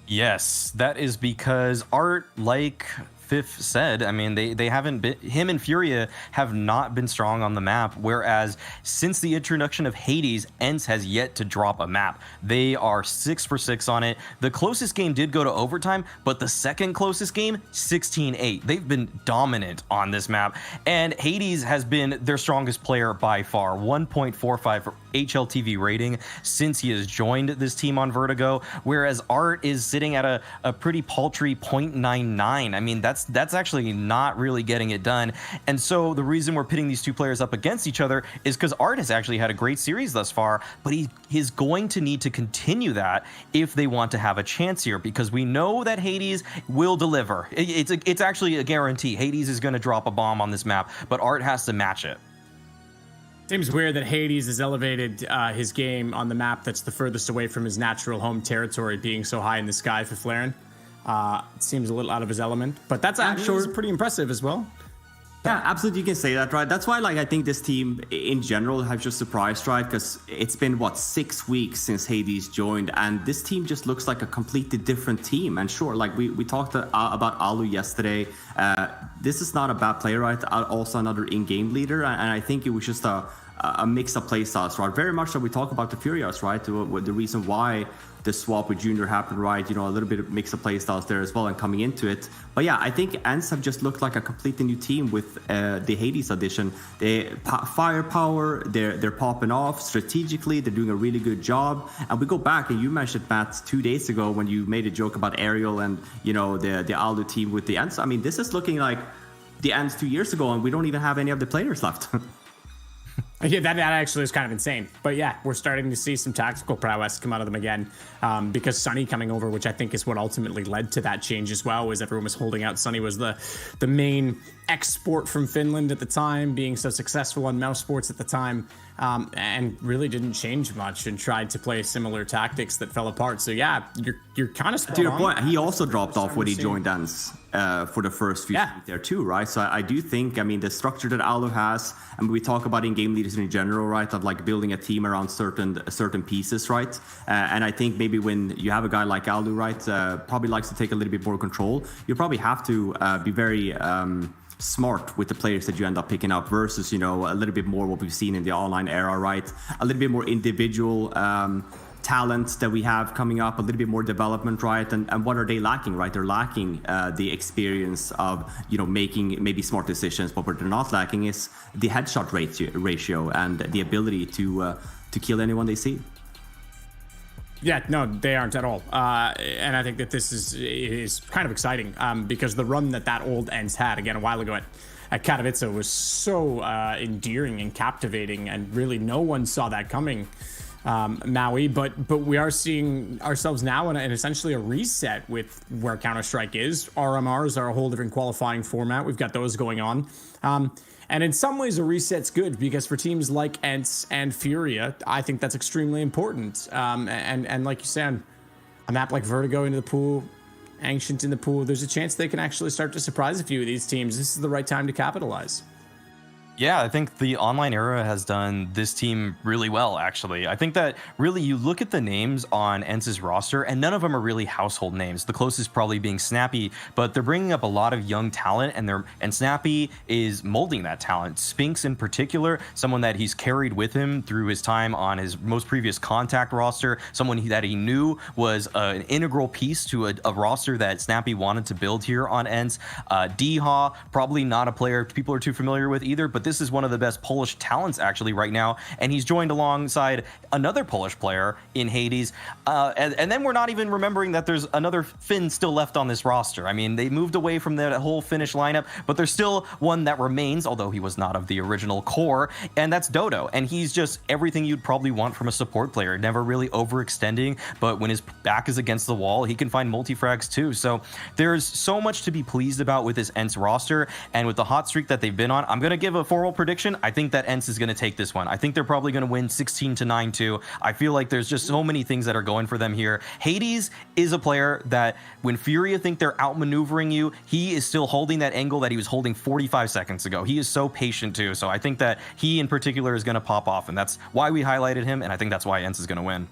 Yes, that is because Art, like Fifth said, I mean, they haven't been, him and Furia have not been strong on the map, whereas since the introduction of Hades, ENCE has yet to drop a map. They are 6 for 6 on it. The closest game did go to overtime, but the second closest game, 16-8. They've been dominant on this map, and Hades has been their strongest player by far, 1.45 HLTV rating since he has joined this team on Vertigo, whereas Art is sitting at a pretty paltry 0.99. I mean, that's actually not really getting it done. And so the reason we're pitting these two players up against each other is because Art has actually had a great series thus far, but he's going to need to continue that if they want to have a chance here, because we know that Hades will deliver. It's actually a guarantee. Hades is going to drop a bomb on this map, but Art has to match it. Seems weird that Hades has elevated his game on the map that's the furthest away from his natural home territory, being so high in the sky for Flaren. It seems a little out of his element, but that's actually pretty impressive as well. Yeah, absolutely, you can say that, right? That's why, like, I think this team in general have just surprised, right? Because it's been, 6 weeks since Hades joined, and this team just looks like a completely different team. And sure, like we talked about Alu yesterday. This is not a bad player, right? Also another in-game leader, and I think it was just a mix of play styles, right? Very much so we talk about the Furias, right? The reason why the swap with Junior happened, right? A little bit of mix of play styles there as well and coming into it. But yeah, I think ENCE have just looked like a completely new team with the Hades addition. Firepower, they're popping off strategically. They're doing a really good job. And we go back, and you mentioned, Matt, 2 days ago when you made a joke about Ariel and, the Aldo team with the ENCE. I mean, this is looking like the ENCE 2 years ago, and we don't even have any of the players left. Yeah, that actually is kind of insane. But yeah, we're starting to see some tactical prowess come out of them again, because Sunny coming over, which I think is what ultimately led to that change as well, was everyone was holding out. Sunny was the main export from Finland at the time, being so successful on mouse sports at the time, and really didn't change much and tried to play similar tactics that fell apart. So yeah, you're kind of spot to your on. point, he also dropped off when he joined ENCE for the first few weeks there too, right? So I do think, the structure that Alu has, and we talk about in-game leaders in general, right, of like building a team around certain pieces, right? And I think maybe when you have a guy like Alu, right, probably likes to take a little bit more control, you probably have to be very smart with the players that you end up picking up versus, a little bit more what we've seen in the online era, right? A little bit more individual talent that we have coming up, a little bit more development, right? And what are they lacking, right? They're lacking the experience of, making maybe smart decisions, but what they're not lacking is the headshot ratio and the ability to kill anyone they see. Yeah, no, they aren't at all. And I think that this is kind of exciting, because the run that old ENCE had, again, a while ago at Katowice was so endearing and captivating, and really no one saw that coming, Maui. But we are seeing ourselves now in essentially a reset with where Counter-Strike is. RMRs are a whole different qualifying format. We've got those going on. And in some ways, a reset's good, because for teams like ENCE and FURIA, I think that's extremely important. And like you said, a map like Vertigo into the pool, Ancient in the pool, there's a chance they can actually start to surprise a few of these teams. This is the right time to capitalize. Yeah, I think the online era has done this team really well, actually. I think that really you look at the names on ENCE's roster, and none of them are really household names. The closest probably being Snappy, but they're bringing up a lot of young talent, and Snappy is molding that talent. Spinks in particular, someone that he's carried with him through his time on his most previous Contact roster, someone that he knew was an integral piece to a roster that Snappy wanted to build here on ENCE. Deha, probably not a player people are too familiar with either, but this is one of the best Polish talents actually right now, and he's joined alongside another Polish player in Hades, and then we're not even remembering that there's another Finn still left on this roster. I mean, they moved away from that whole Finnish lineup, but there's still one that remains, although he was not of the original core, and that's Dodo, and he's just everything you'd probably want from a support player, never really overextending, but when his back is against the wall, he can find multi-frags too. So there's so much to be pleased about with this ENCE roster, and with the hot streak that they've been on. I'm gonna give a formal prediction. I think that ENCE is going to take this one. I think they're probably going to win 16-9-2. I feel like there's just so many things that are going for them here. Hades is a player that when Furia think they're outmaneuvering you, he is still holding that angle that he was holding 45 seconds ago. He is so patient too. So I think that he in particular is going to pop off, and that's why we highlighted him, and I think that's why ENCE is going to win.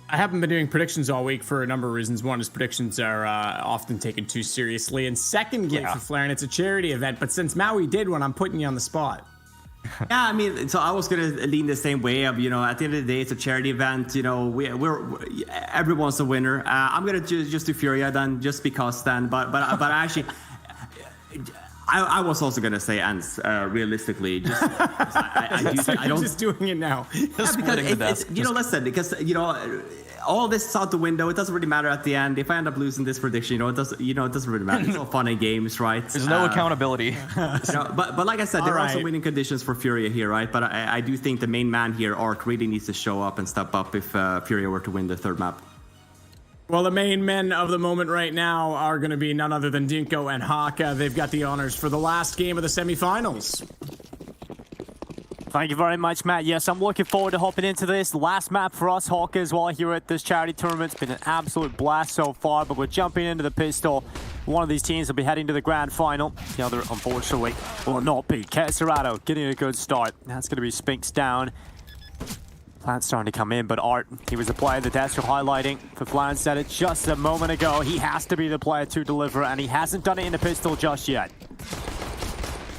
I haven't been doing predictions all week for a number of reasons. One is predictions are often taken too seriously. And secondly, for Flaren, it's a charity event. But since Maui did one, I'm putting you on the spot. Yeah, I mean, so I was going to lean the same way of, at the end of the day, it's a charity event. We're everyone's a winner. I'm going to just do Furia then, just because then. But actually, I was also gonna say ENCE. Realistically, just, I don't just doing it now. because listen, because all this is out the window. It doesn't really matter at the end. If I end up losing this prediction, it doesn't really matter. It's all fun and games, right? There's no accountability. But like I said, there are some winning conditions for Furia here, right? But I do think the main man here, Arc, really needs to show up and step up if Furia were to win the third map. Well, the main men of the moment right now are going to be none other than Dinko and Haka. They've got the honors for the last game of the semifinals. Thank you very much, Matt. Yes, I'm looking forward to hopping into this. Last map for us Hawkers as well here at this charity tournament. It's been an absolute blast so far, but we're jumping into the pistol. One of these teams will be heading to the grand final. The other, unfortunately, will not be. Kesserado getting a good start. That's going to be Spinks down. Flan's starting to come in, but Art, he was the player that Destro highlighting. For Flan said it just a moment ago. He has to be the player to deliver, and he hasn't done it in the pistol just yet.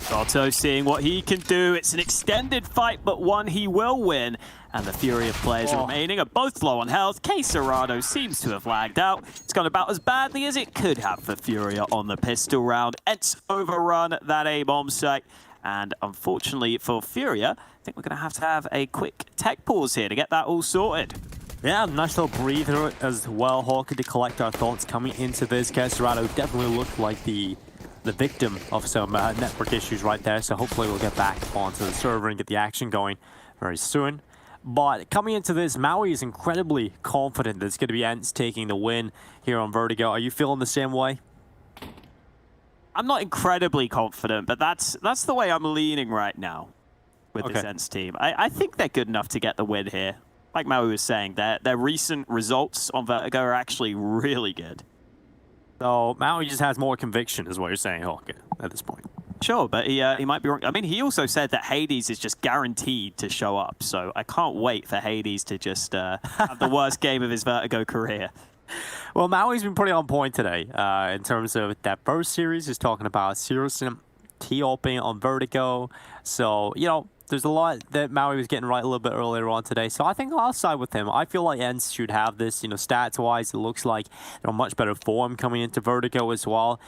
Otto seeing what he can do. It's an extended fight, but one he will win. And the Furia players remaining are both low on health. Kesserado seems to have lagged out. It's gone about as badly as it could have for Furia on the pistol round. ENCE overrun that A-bomb site. And unfortunately for Furia, I think we're going to have a quick tech pause here to get that all sorted. Yeah, nice little breather as well, Hawker, to collect our thoughts coming into this. Kesserado definitely looked like the victim of some network issues right there, so hopefully we'll get back onto the server and get the action going very soon. But coming into this, Maui is incredibly confident that it's going to be ENCE taking the win here on Vertigo. Are you feeling the same way? I'm not incredibly confident, but that's the way I'm leaning right now with this ENCE team. I think they're good enough to get the win here. Like Maui was saying, their recent results on Vertigo are actually really good. So Maui just has more conviction, is what you're saying, Hawker, at this point. Sure, but he might be wrong. I mean, he also said that Hades is just guaranteed to show up, so I can't wait for Hades to just have the worst game of his Vertigo career. Well, Maui's been pretty on point today in terms of that first series. He's talking about Siriusum T-opening on Vertigo. So, there's a lot that Maui was getting right a little bit earlier on today. So I think I'll side with him. I feel like ENCE should have this, stats-wise. It looks like they're on much better form coming into Vertigo as well.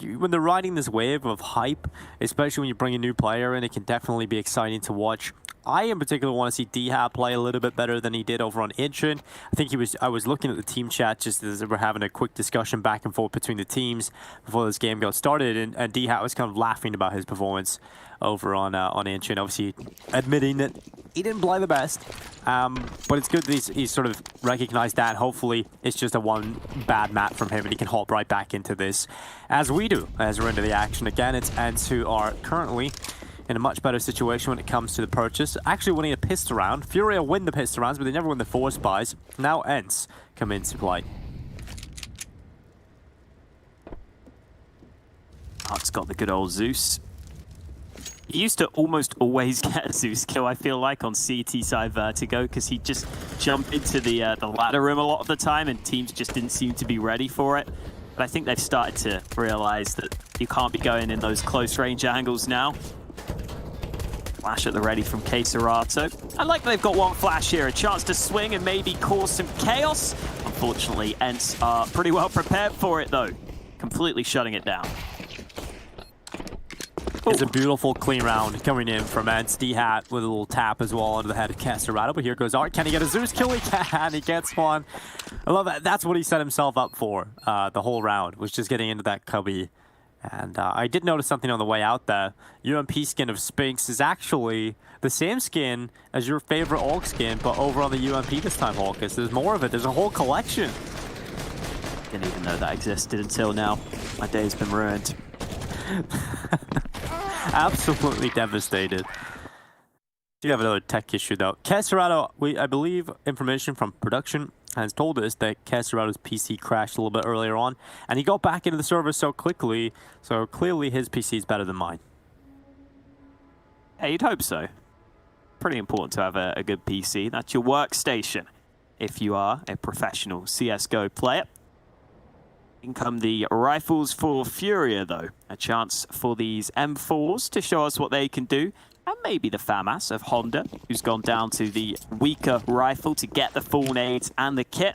When they're riding this wave of hype, especially when you bring a new player in, it can definitely be exciting to watch. I in particular want to see D-Hat play a little bit better than he did over on Incheon. I think I was looking at the team chat just as we're having a quick discussion back and forth between the teams before this game got started, and D-Hat was kind of laughing about his performance over on Incheon, obviously admitting that he didn't play the best. But it's good that he's sort of recognized that. Hopefully it's just a one bad map from him and he can hop right back into this as we do, as we're into the action again. It's ENCE who are currently in a much better situation when it comes to the purchase. Actually winning a pistol round. Furia win the pistol rounds, but they never win the force buys. Now ENCE come into play. Art's got the good old Zeus. He used to almost always get a Zeus kill, I feel like, on CT side Vertigo, because he'd just jump into the ladder room a lot of the time, and teams just didn't seem to be ready for it. But I think they've started to realize that you can't be going in those close range angles now. Flash at the ready from Kesserado. I like that they've got one flash here, a chance to swing and maybe cause some chaos. Unfortunately, ENCE are pretty well prepared for it, though. Completely shutting it down. It's a beautiful clean round coming in from ENCE. D-Hat with a little tap as well onto the head of Kesserado. But here goes Art. Can he get a Zeus kill? He can. He gets one. I love that. That's what he set himself up for the whole round, was just getting into that cubby. And I did notice something on the way out there. UMP skin of Spinks is actually the same skin as your favorite Orc skin, but over on the UMP this time, Hawkers. There's more of it. There's a whole collection. Didn't even know that existed until now. My day's been ruined. Absolutely devastated. Do you have another tech issue though? Kesserado, I believe information from production has told us that Kesserado's PC crashed a little bit earlier on, and he got back into the server so quickly, so clearly his PC is better than mine. Yeah, you'd hope so. Pretty important to have a good PC. That's your workstation if you are a professional CSGO player. In come the rifles for Furia, though. A chance for these M4s to show us what they can do. And maybe the FAMAS of Honda, who's gone down to the weaker rifle to get the full nades and the kit.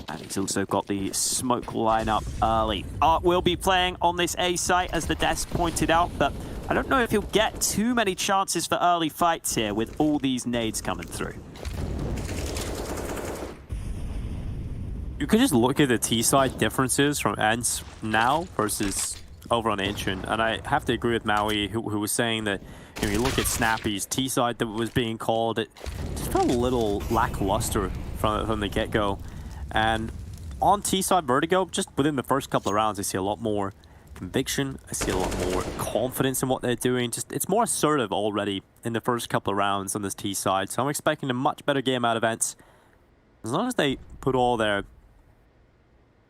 And he's also got the smoke lineup early. Art will be playing on this A site, as the desk pointed out, but I don't know if he'll get too many chances for early fights here with all these nades coming through. You could just look at the T-side differences from ENCE now versus over on Ancient, and I have to agree with Maui, who was saying that, you know, you look at Snappy's T-side that was being called, it just felt a little lackluster from the get-go. And on T-side Vertigo, just within the first couple of rounds, I see a lot more conviction. I see a lot more confidence in what they're doing. Just, it's more assertive already in the first couple of rounds on this T-side. So I'm expecting a much better game out of ENCE. As long as they put all their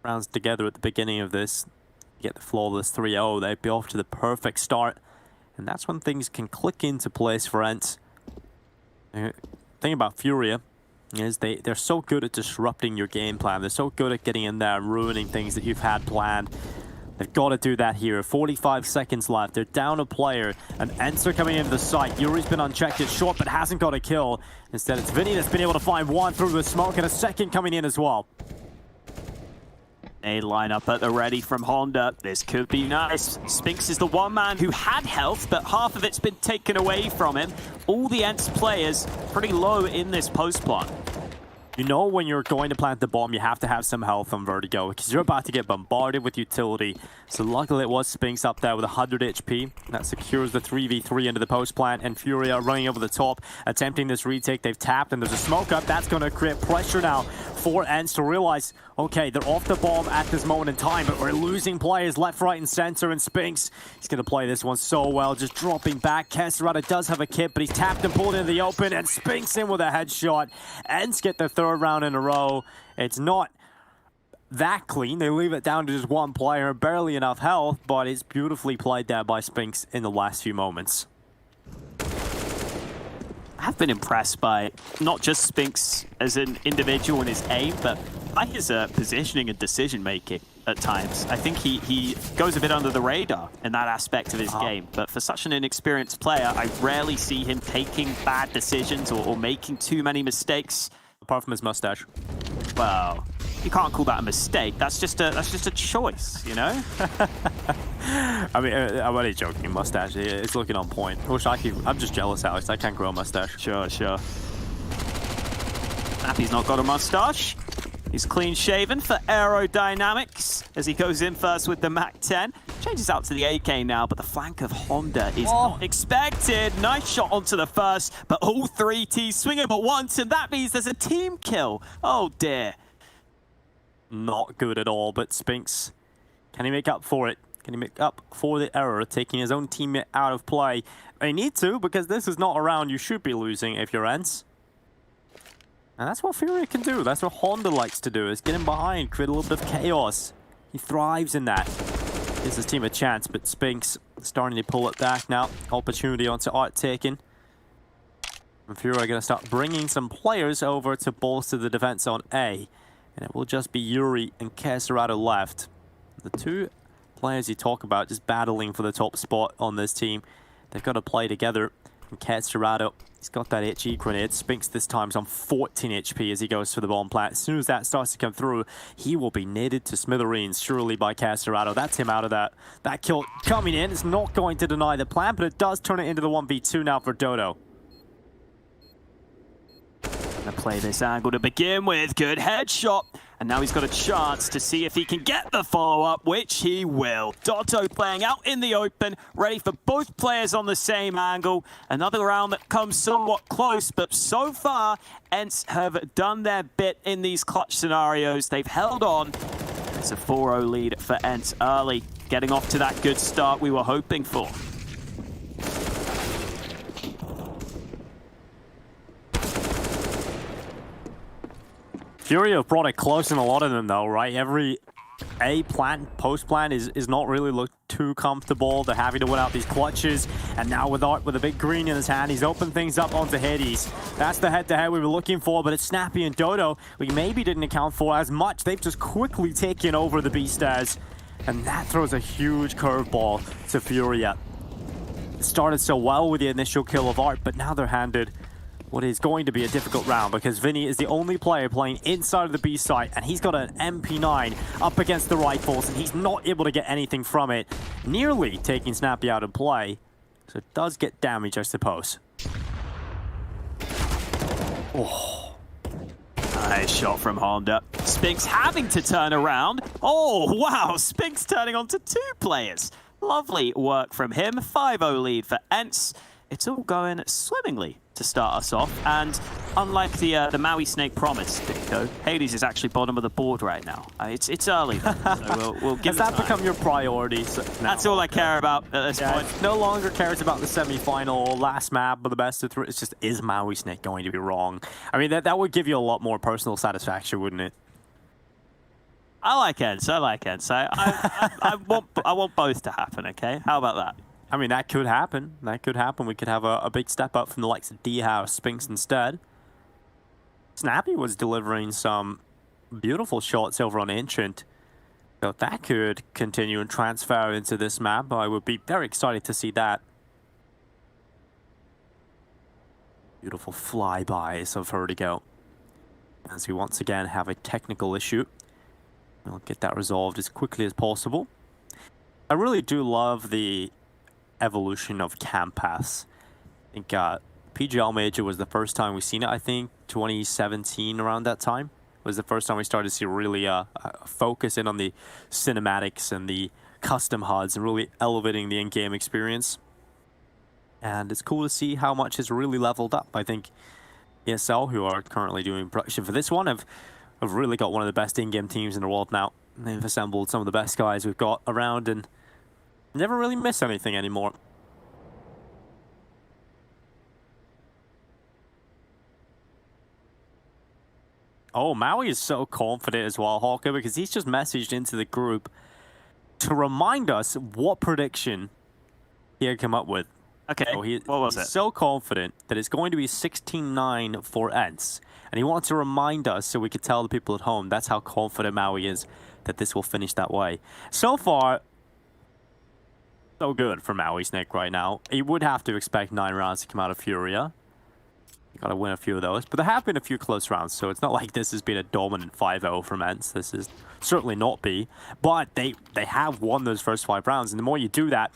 rounds together at the beginning of this, get the flawless 3-0, they'd be off to the perfect start. And that's when things can click into place for ENCE. The thing about FURIA is they're so good at disrupting your game plan. They're so good at getting in there and ruining things that you've had planned. They've got to do that here. 45 seconds left. They're down a player. And ENCE are coming into the site. Yuri's been unchecked at short, but hasn't got a kill. Instead, it's Vinny that's been able to find one through the smoke, and a second coming in as well. A lineup at the ready from Honda. This could be nice. Spinks is the one man who had health, but half of it's been taken away from him. All the ENCE players pretty low in this post plant. You know when you're going to plant the bomb, you have to have some health on Vertigo, because you're about to get bombarded with utility. So luckily it was Spinks up there with 100 HP. That secures the 3v3 into the post plant, and Furia running over the top, attempting this retake. They've tapped, and there's a smoke up. That's going to create pressure now for ENCE to realize, okay, they're off the bomb at this moment in time, but we're losing players left, right, and center, and Spinks, he's going to play this one so well, just dropping back. Kesserada does have a kit, but he's tapped and pulled into the open, and Spinks in with a headshot. ENCE get their third round in a row. It's not that clean. They leave it down to just one player, barely enough health, but it's beautifully played there by Spinks in the last few moments. I've been impressed by not just Spinks as an individual in his aim, but by his positioning and decision-making at times. I think he goes a bit under the radar in that aspect of his game, but for such an inexperienced player, I rarely see him taking bad decisions or making too many mistakes. Apart from his mustache. Well, you can't call that a mistake. That's just a choice, you know? I mean, I'm only joking. Mustache, it's looking on point. I wish I could. I'm just jealous, Alex. I can't grow a mustache. Sure. Snappy's not got a mustache. He's clean shaven for aerodynamics as he goes in first with the MAC-10. Changes out to the AK now, but the flank of Honda is not expected. Nice shot onto the first, but all three T's swing him at once, and that means there's a team kill. Oh dear. Not good at all, but Spinks, can he make up for it? Can he make up for the error, taking his own teammate out of play? They need to, because this is not a round you should be losing if you're ENCE. And that's what Furia can do. That's what Honda likes to do, is get him behind, create a little bit of chaos. He thrives in that. Gives his team a chance, but Spinks starting to pull it back now. Opportunity onto Art taken. And Furia are going to start bringing some players over to bolster the defense on A. And it will just be Yuri and Kesserada left. The two players you talk about just battling for the top spot on this team. They've got to play together. And Kesserada, he's got that HE grenade. Spinks this time is on 14 HP as he goes for the bomb plant. As soon as that starts to come through, he will be naded to smithereens, surely by Kesserada. That's him out of that. That kill coming in is not going to deny the plan, but it does turn it into the 1v2 now for Dodo. Gonna play this angle to begin with. Good headshot. And now he's got a chance to see if he can get the follow-up, which he will. Dotto playing out in the open, ready for both players on the same angle. Another round that comes somewhat close, but so far, ENCE have done their bit in these clutch scenarios. They've held on. It's a 4-0 lead for ENCE early, getting off to that good start we were hoping for. Furia have brought it close in a lot of them though, right? Every A plant, post plant is not really looked too comfortable. They're having to win out these clutches. And now with Art with a big green in his hand, he's opened things up onto Hades. That's the head-to-head we were looking for, but it's Snappy and Dodo we maybe didn't account for as much. They've just quickly taken over the B-Stars. And that throws a huge curveball to Furia. It started so well with the initial kill of Art, but now they're handed what is going to be a difficult round because Vinny is the only player playing inside of the B site, and he's got an MP9 up against the rifles, and he's not able to get anything from it, nearly taking Snappy out of play. So it does get damage, I suppose. Oh. Nice shot from Honda. Spinks having to turn around. Oh, wow. Spinks turning on to 2 players. Lovely work from him. 5-0 lead for ENCE. It's all going swimmingly to start us off. And unlike the Maui Snake promise, Dico, Hades is actually bottom of the board right now. It's early, though, so we'll give Has that become your priority? That's all I care about at this point. No longer cares about the semi-final, last map, or the best of 3. It's just, is Maui Snake going to be wrong? I mean, that would give you a lot more personal satisfaction, wouldn't it? I like ENCE. I like ENCE. I want both to happen, okay? How about that? I mean, that could happen. That could happen. We could have a big step up from the likes of D-House, Spinks instead. Snappy was delivering some beautiful shots over on Ancient. So if that could continue and transfer into this map, I would be very excited to see that. Beautiful flybys of Vertigo. As we once again have a technical issue. We'll get that resolved as quickly as possible. I really do love the evolution of camp paths. I think PGL Major was the first time we've seen it. I think 2017, around that time, was the first time we started to see really focus in on the cinematics and the custom HUDs and really elevating the in-game experience. And it's cool to see how much has really leveled up. I think ESL, who are currently doing production for this one, have really got one of the best in-game teams in the world now. They've assembled some of the best guys we've got around and never really miss anything anymore. Oh, Maui is so confident as well, Hawker, because he's just messaged into the group to remind us what prediction he had come up with. Okay, so what was it? He's so confident that it's going to be 16-9 for ENCE. And he wants to remind us so we could tell the people at home that's how confident Maui is that this will finish that way. So far, so good for Maui Snake right now. You would have to expect 9 rounds to come out of FURIA. You gotta win a few of those. But there have been a few close rounds, so it's not like this has been a dominant 5-0 from ENCE. This is certainly not be. But they have won those first 5 rounds, and the more you do that,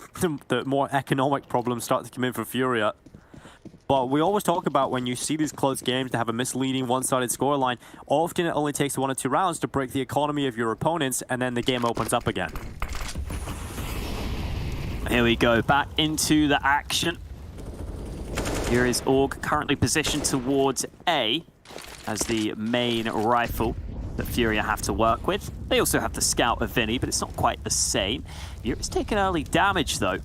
the more economic problems start to come in for FURIA. But we always talk about when you see these close games that have a misleading one-sided scoreline, often it only takes 1 or 2 rounds to break the economy of your opponents, and then the game opens up again. Here we go, back into the action. Here is Org currently positioned towards A as the main rifle that FURIA have to work with. They also have the scout of Vinny, but it's not quite the same. Yuri's taken early damage though.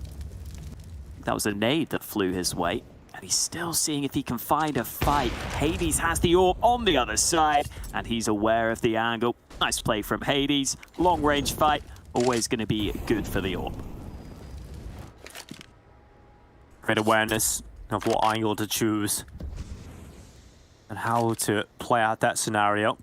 That was a nade that flew his way. And he's still seeing if he can find a fight. Hades has the orb on the other side, and he's aware of the angle. Nice play from Hades. Long range fight, always going to be good for the orb. Great awareness of what angle to choose and how to play out that scenario.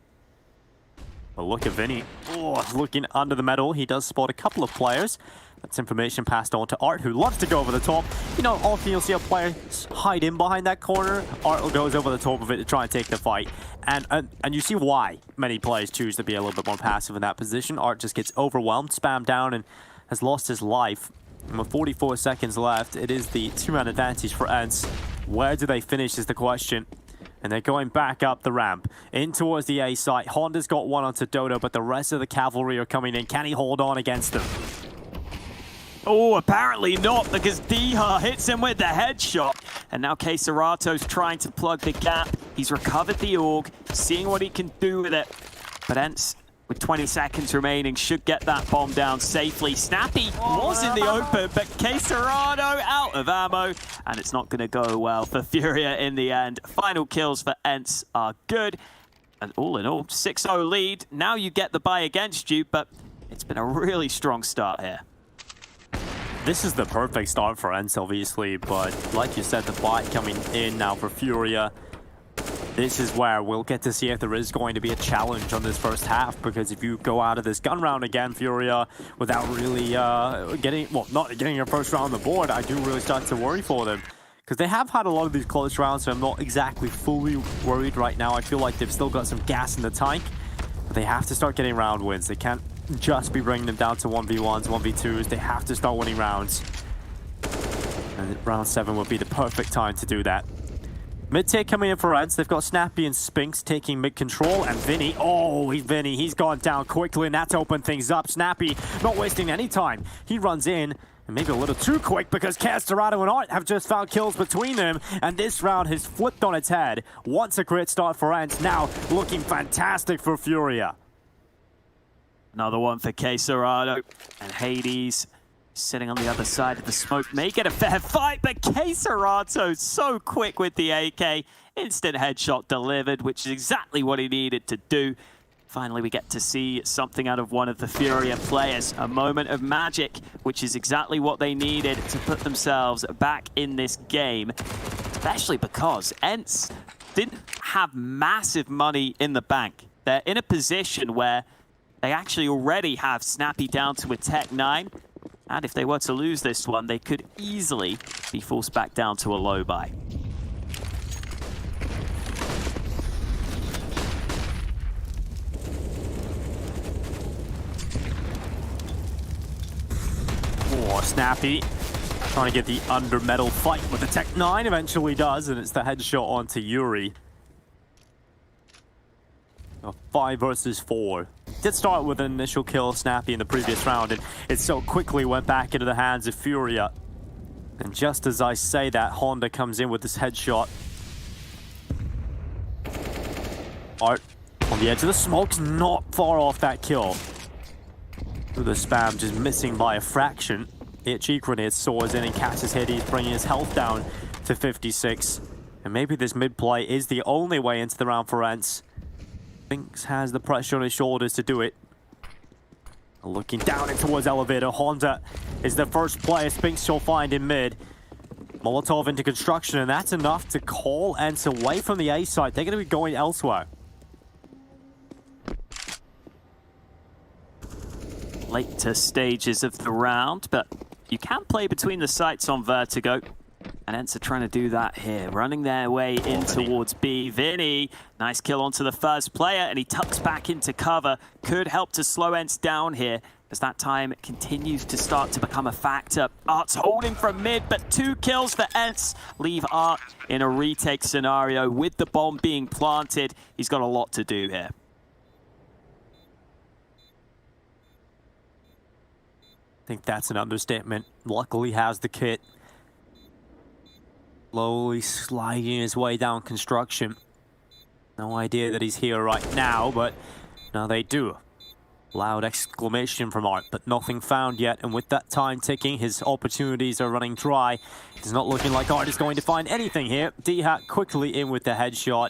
But look at Vinny. Oh, looking under the medal. He does spot a couple of players. That's information passed on to Art, who loves to go over the top. You know, often you'll see a player hide in behind that corner. Art goes over the top of it to try and take the fight. And you see why many players choose to be a little bit more passive in that position. Art just gets overwhelmed, spammed down, and has lost his life. And with 44 seconds left, it is the 2-round advantage for ENCE. Where do they finish is the question. And they're going back up the ramp, in towards the A site. Honda's got one onto Dodo, but the rest of the cavalry are coming in. Can he hold on against them? Oh, apparently not, because Diha hits him with the headshot. And now Keserato's trying to plug the gap. He's recovered the Org, seeing what he can do with it. But ENCE, with 20 seconds remaining, should get that bomb down safely. Snappy was in the open, but Keserato out of ammo. And it's not going to go well for FURIA in the end. Final kills for ENCE are good. And all in all, 6-0 lead. Now you get the buy against you, but it's been a really strong start here. This is the perfect start for ENCE, obviously, but like you said, the buy coming in now for FURIA. This is where we'll get to see if there is going to be a challenge on this first half, because if you go out of this gun round again, FURIA, without really not getting your first round on the board, I do really start to worry for them. Because Because they have had a lot of these close rounds, so I'm not exactly fully worried right now. I feel like they've still got some gas in the tank. But they have to start getting round wins. They can't just be bringing them down to 1v1s, 1v2s. They have to start winning rounds. And round 7 would be the perfect time to do that. Mid tier coming in for ENCE. They've got Snappy and Spinks taking mid control, and Vinny. Oh, Vinny, he's gone down quickly, and that's opened things up. Snappy not wasting any time. He runs in, and maybe a little too quick because Casterado and Art have just found kills between them, and this round has flipped on its head. Once a great start for ENCE, now looking fantastic for FURIA. Another one for Casterado, and Hades sitting on the other side of the smoke may get a fair fight, but Casterado so quick with the AK. Instant headshot delivered, which is exactly what he needed to do. Finally, we get to see something out of one of the FURIA players. A moment of magic, which is exactly what they needed to put themselves back in this game. Especially because ENCE didn't have massive money in the bank. They're in a position where they actually already have Snappy down to a Tech 9. And if they were to lose this one, they could easily be forced back down to a low buy. Oh, Snappy trying to get the under metal fight with the Tech 9, eventually does, and it's the headshot onto Yuri. 5 versus 4. Did start with an initial kill, Snappy, in the previous round, and it so quickly went back into the hands of FURIA. And just as I say that, Honda comes in with this headshot. Art on the edge of the smoke's not far off that kill. Through the spam, just missing by a fraction. Itchy grenade soars in and catches Hades, bringing his health down to 56. And maybe this mid play is the only way into the round for ENCE. Spinks has the pressure on his shoulders to do it. Looking down in towards elevator. Honda is the first player Spinks shall find in mid. Molotov into construction, and that's enough to call ENCE away from the A site. They're going to be going elsewhere. Later stages of the round, but you can play between the sites on Vertigo. And ENCE are trying to do that here, running their way in towards B. Vinny, nice kill onto the first player, and he tucks back into cover. Could help to slow ENCE down here, as that time continues to start to become a factor. Art's holding from mid, but 2 kills for ENCE leave Art in a retake scenario with the bomb being planted. He's got a lot to do here. I think that's an understatement. Luckily has the kit. Slowly sliding his way down construction. No idea that he's here right now, but now they do. Loud exclamation from Art, but nothing found yet. And with that time ticking, his opportunities are running dry. It's not looking like Art is going to find anything here. D-Hat quickly in with the headshot.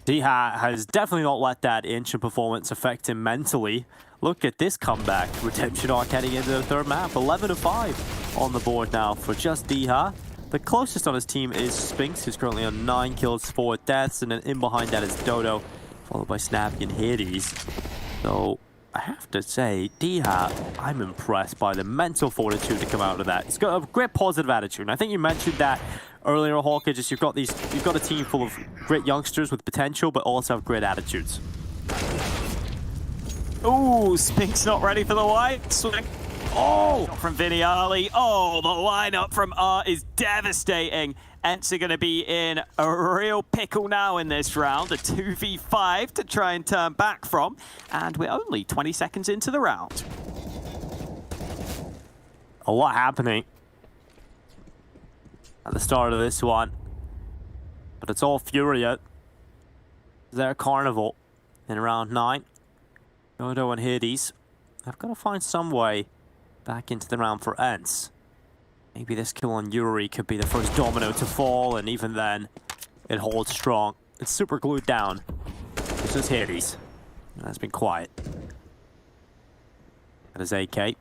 D-Hat has definitely not let that inch of performance affect him mentally. Look at this comeback. Redemption Arc heading into the third map. 11-5 on the board now for just D-Hat. The closest on his team is Spinks, who's currently on 9 kills, 4 deaths, and then in behind that is Dodo, followed by Snappy and Hades. So, I have to say, D-Hat, I'm impressed by the mental fortitude to come out of that. He's got a great positive attitude, and I think you mentioned that earlier, Hawkeye, just you've got a team full of great youngsters with potential, but also have great attitudes. Ooh, Spinks not ready for the white swing. Oh, from Vinny Ali. Oh, the lineup from Art is devastating. ENCE are going to be in a real pickle now in this round. A 2v5 to try and turn back from. And we're only 20 seconds into the round. A lot happening at the start of this one. But it's all FURIA. Their carnival in round 9. Dodo and Hades. I've got to find some way back into the round for ENCE. Maybe this kill on Yuri could be the first domino to fall, and even then, it holds strong. It's super glued down. This is Hades. That's been quiet. That is AK.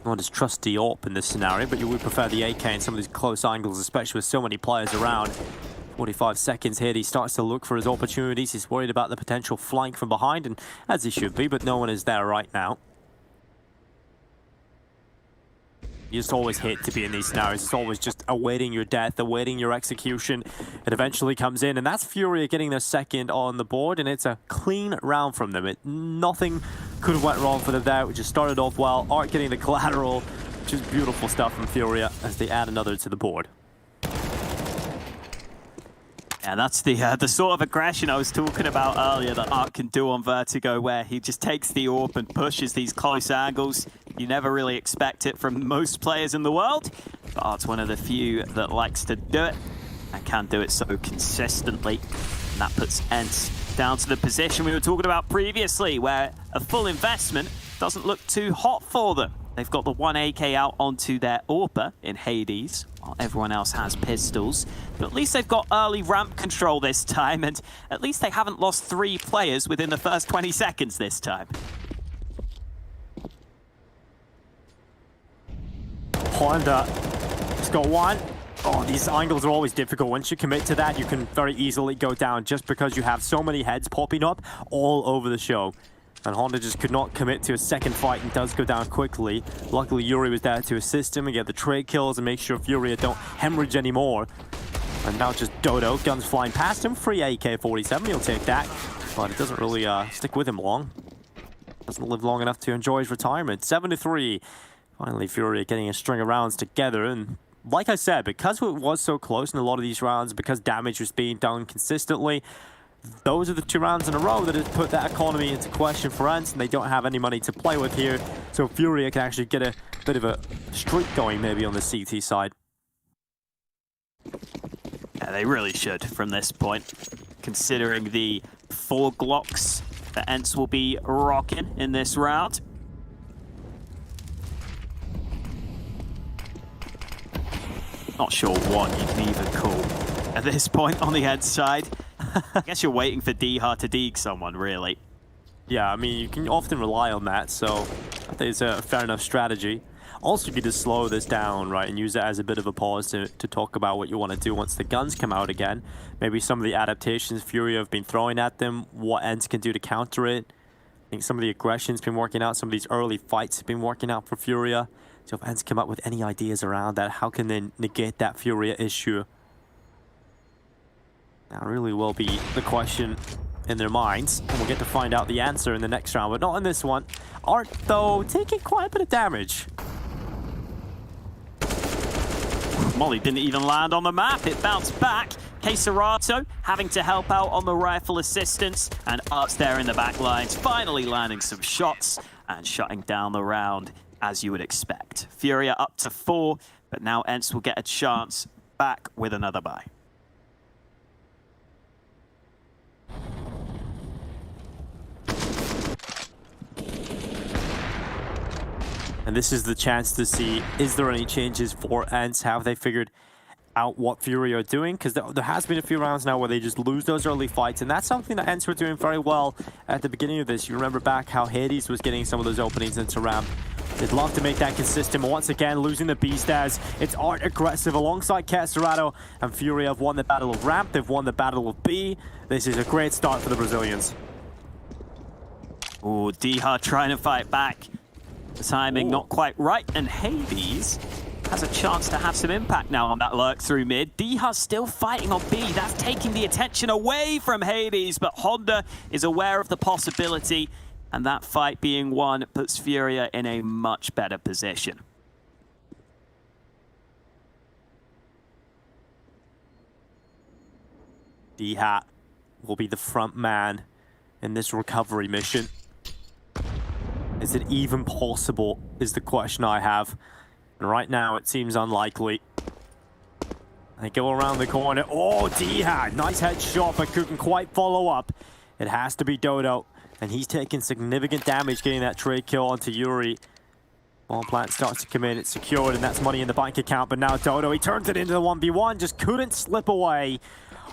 Not as trusty AWP in this scenario, but you would prefer the AK in some of these close angles, especially with so many players around. 45 seconds here, he starts to look for his opportunities. He's worried about the potential flank from behind, and as he should be, but no one is there right now. You just always hate to be in these scenarios. It's always just awaiting your death, awaiting your execution. It eventually comes in, and that's FURIA getting their second on the board, and it's a clean round from them. Nothing could have went wrong for them there. We just started off well. Art getting the collateral, which is beautiful stuff from FURIA as they add another to the board. Yeah, that's the sort of aggression I was talking about earlier that Art can do on Vertigo, where he just takes the AWP and pushes these close angles. You never really expect it from most players in the world, but Art's one of the few that likes to do it and can do it so consistently. And that puts ENCE down to the position we were talking about previously, where a full investment doesn't look too hot for them. They've got the 1 AK out onto their AWPer in Hades, while everyone else has pistols. But at least they've got early ramp control this time, and at least they haven't lost 3 players within the first 20 seconds this time. Honda has got one. Oh, these angles are always difficult. Once you commit to that, you can very easily go down just because you have so many heads popping up all over the show. And Honda just could not commit to a second fight and does go down quickly. Luckily, Yuri was there to assist him and get the trade kills and make sure FURIA don't hemorrhage anymore. And now just Dodo, guns flying past him. Free AK-47, he'll take that. But it doesn't really stick with him long. Doesn't live long enough to enjoy his retirement. 7-3. Finally, FURIA getting a string of rounds together. And like I said, because it was so close in a lot of these rounds, because damage was being done consistently, those are the 2 rounds in a row that has put that economy into question for ENCE, and they don't have any money to play with here. So FURIA can actually get a bit of a streak going maybe on the CT side. Yeah, they really should from this point, considering the 4 Glocks that ENCE will be rocking in this round. Not sure what you can even call at this point on the ENCE side. I guess you're waiting for Deha to deeg someone, really. Yeah, I mean, you can often rely on that, so I think it's a fair enough strategy. Also, you could just slow this down, right, and use it as a bit of a pause to talk about what you want to do once the guns come out again. Maybe some of the adaptations FURIA have been throwing at them, what ENCE can do to counter it. I think some of the aggression's been working out, some of these early fights have been working out for FURIA. So if ENCE come up with any ideas around that, how can they negate that FURIA issue? That really will be the question in their minds, and we'll get to find out the answer in the next round, but not in this one. Art, though, taking quite a bit of damage. Molly didn't even land on the map. It bounced back. Queserato having to help out on the rifle assistance, and Art's there in the back lines, finally landing some shots and shutting down the round as you would expect. FURIA up to 4, but now ENCE will get a chance back with another buy. And this is the chance to see, is there any changes for ENCE? Have they figured out what FURIA are doing? Because there has been a few rounds now where they just lose those early fights, and that's something that ENCE were doing very well at the beginning of this. You remember back how Hades was getting some of those openings into ramp. They'd love to make that consistent, but once again, losing the B stairs. It's Art aggressive alongside Queserato, and FURIA have won the Battle of Ramp. They've won the Battle of B. This is a great start for the Brazilians. Oh, Deha trying to fight back. The timing not quite right, and Hades has a chance to have some impact now on that lurk through mid. Deha's still fighting on B. That's taking the attention away from Hades, but Honda is aware of the possibility, and that fight being won puts FURIA in a much better position. Deha will be the front man in this recovery mission. Is it even possible, is the question I have. And right now, it seems unlikely. They go around the corner. Oh, Deha, nice headshot, but couldn't quite follow up. It has to be Dodo, and he's taking significant damage getting that trade kill onto Yuri. Bomb plant starts to come in, it's secured, and that's money in the bank account, but now Dodo, he turns it into the 1v1, just couldn't slip away.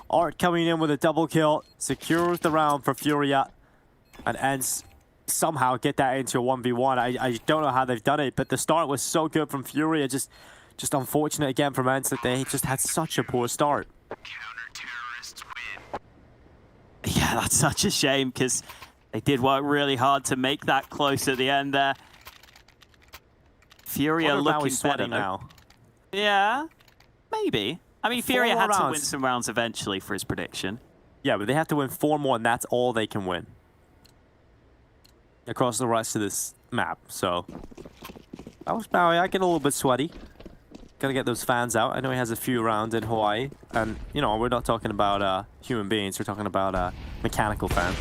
Art coming in with a double kill, secures the round for FURIA, and ENCE somehow get that into a 1v1. I don't know how they've done it, but the start was so good from FURIA. Just unfortunate again from ENCE that they just had such a poor start. Yeah, that's such a shame, because they did work really hard to make that close at the end there. Furia Wonder if looking he's sweating better now. Yeah, maybe. I mean, 4 Furia more had to win rounds. some rounds eventually for his prediction. Yeah, but they have to win 4 more, and that's all they can win across the rest of this map. So that was Bowie. I get a little bit sweaty. Gotta get those fans out. I know he has a few rounds in Hawaii, and you know we're not talking about human beings. We're talking about mechanical fans.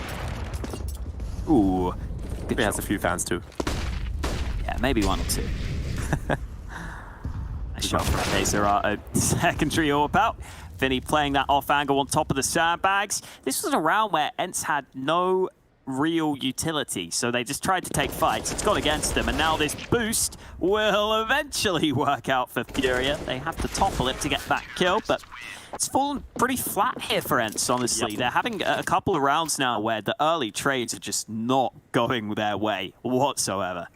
Ooh, He has a few fans too. yeah, maybe 1 or 2. Nice shot from Deserato. Secondary AWP out. Vinny playing that off angle on top of the sandbags. This was a round where ENCE had no real utility, so they just tried to take fights. It's gone against them, and now this boost will eventually work out for Furia. They have to topple it to get that kill, but it's fallen pretty flat here for ENCE, honestly. Yep. They're having a couple of rounds now where the early trades are just not going their way whatsoever.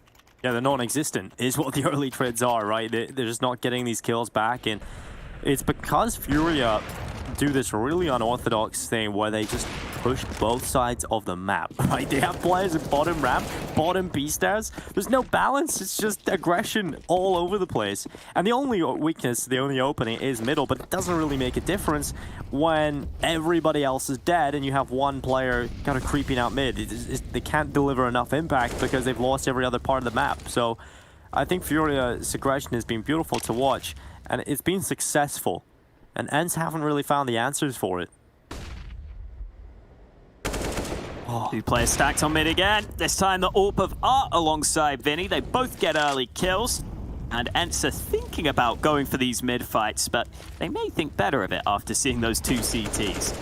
Yeah, they're non-existent is what the early trades are, right? They're just not getting these kills back, and it's because Furia do this really unorthodox thing where they just push both sides of the map, right? They have players at bottom ramp, bottom B stairs. There's no balance. It's just aggression all over the place. And the only weakness, the only opening is middle, but it doesn't really make a difference when everybody else is dead and you have one player kind of creeping out mid. They can't deliver enough impact because they've lost every other part of the map. So I think Furia's aggression has been beautiful to watch, and it's been successful. And ENCE haven't really found the answers for it. Two players stacked on mid again. This time the AWP of Art alongside Vinny. They both get early kills. And ENCE are thinking about going for these mid fights, but they may think better of it after seeing those 2 CTs.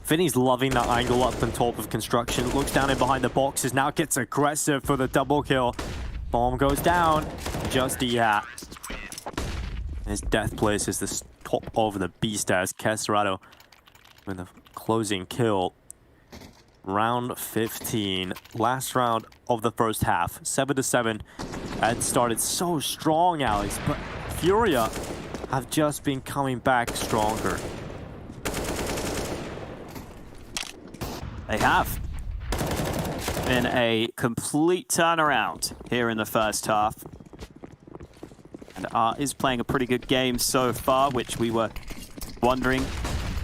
Vinny's loving that angle up on top of construction. Looks down in behind the boxes. Now gets aggressive for the double kill. Bomb goes down. Just Hat. His death places the top of the B stairs. Deserato with a closing kill. Round 15. Last round of the first half. 7-7. And started so strong, Alex. But Furia have just been coming back stronger. They have. Been a complete turnaround here in the first half. And Art is playing a pretty good game so far, which we were wondering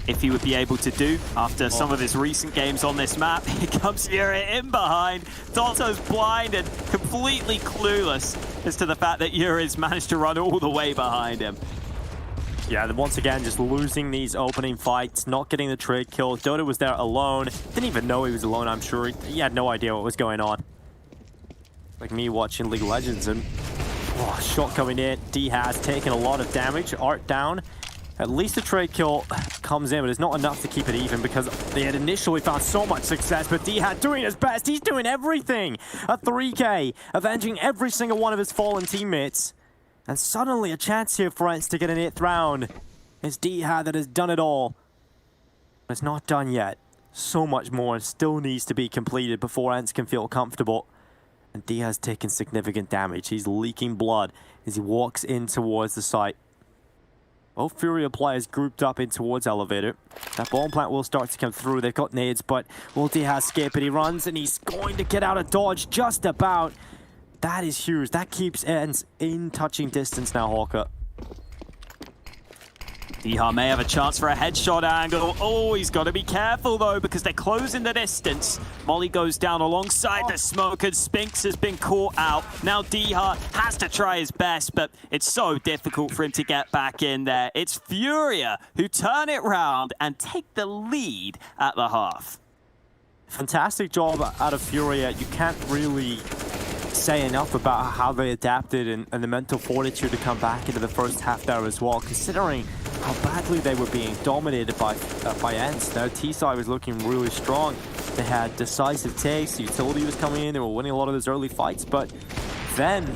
if he would be able to do after some of his recent games on this map. Here comes Yuri in behind. Dalto's blind and completely clueless as to the fact that Yuri's managed to run all the way behind him. Yeah, once again, just losing these opening fights, not getting the trade kill. Dodo was there alone. Didn't even know he was alone, I'm sure. He had no idea what was going on. Like me watching League of Legends, and shot coming in. D has taken a lot of damage. Art down. At least the trade kill comes in, but it's not enough to keep it even because they had initially found so much success, but D-Hat doing his best. He's doing everything. A 3K, avenging every single one of his fallen teammates. And suddenly a chance here for ENCE to get an 8th round. It's D-Hat that has done it all. But it's not done yet. So much more still needs to be completed before ENCE can feel comfortable. And D has taken significant damage. He's leaking blood as he walks in towards the site. Both Furia players grouped up in towards Elevator. That bomb plant will start to come through. They've got nades, but will D has escape it? He runs and he's going to get out of dodge just about. That is huge. That keeps ENCE in touching distance now, Hawker. Diha may have a chance for a headshot angle. Oh, he's got to be careful, though, because they're closing the distance. Molly goes down alongside the smoke, and Spinks has been caught out. Now Diha has to try his best, but it's so difficult for him to get back in there. It's Furia who turn it round and take the lead at the half. Fantastic job out of Furia. You can't really say enough about how they adapted and the mental fortitude to come back into the first half there as well, considering how badly they were being dominated by ENCE. Their T side was looking really strong. They had decisive takes, the utility was coming in, they were winning a lot of those early fights, but then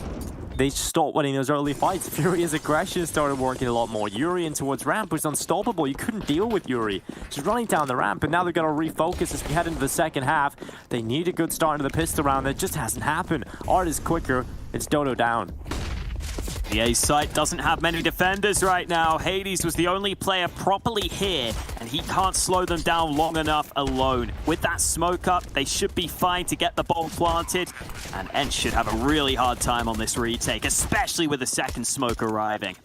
they stopped winning those early fights. Furia's aggression started working a lot more. Yuri in towards ramp was unstoppable. You couldn't deal with Yuri. She's running down the ramp, and now they've got to refocus as we head into the second half. They need a good start into the pistol round. That just hasn't happened. Art is quicker. It's Dodo down. The A site doesn't have many defenders right now. Hades was the only player properly here, and he can't slow them down long enough alone. With that smoke up, they should be fine to get the bomb planted, and ENCE should have a really hard time on this retake, especially with the second smoke arriving.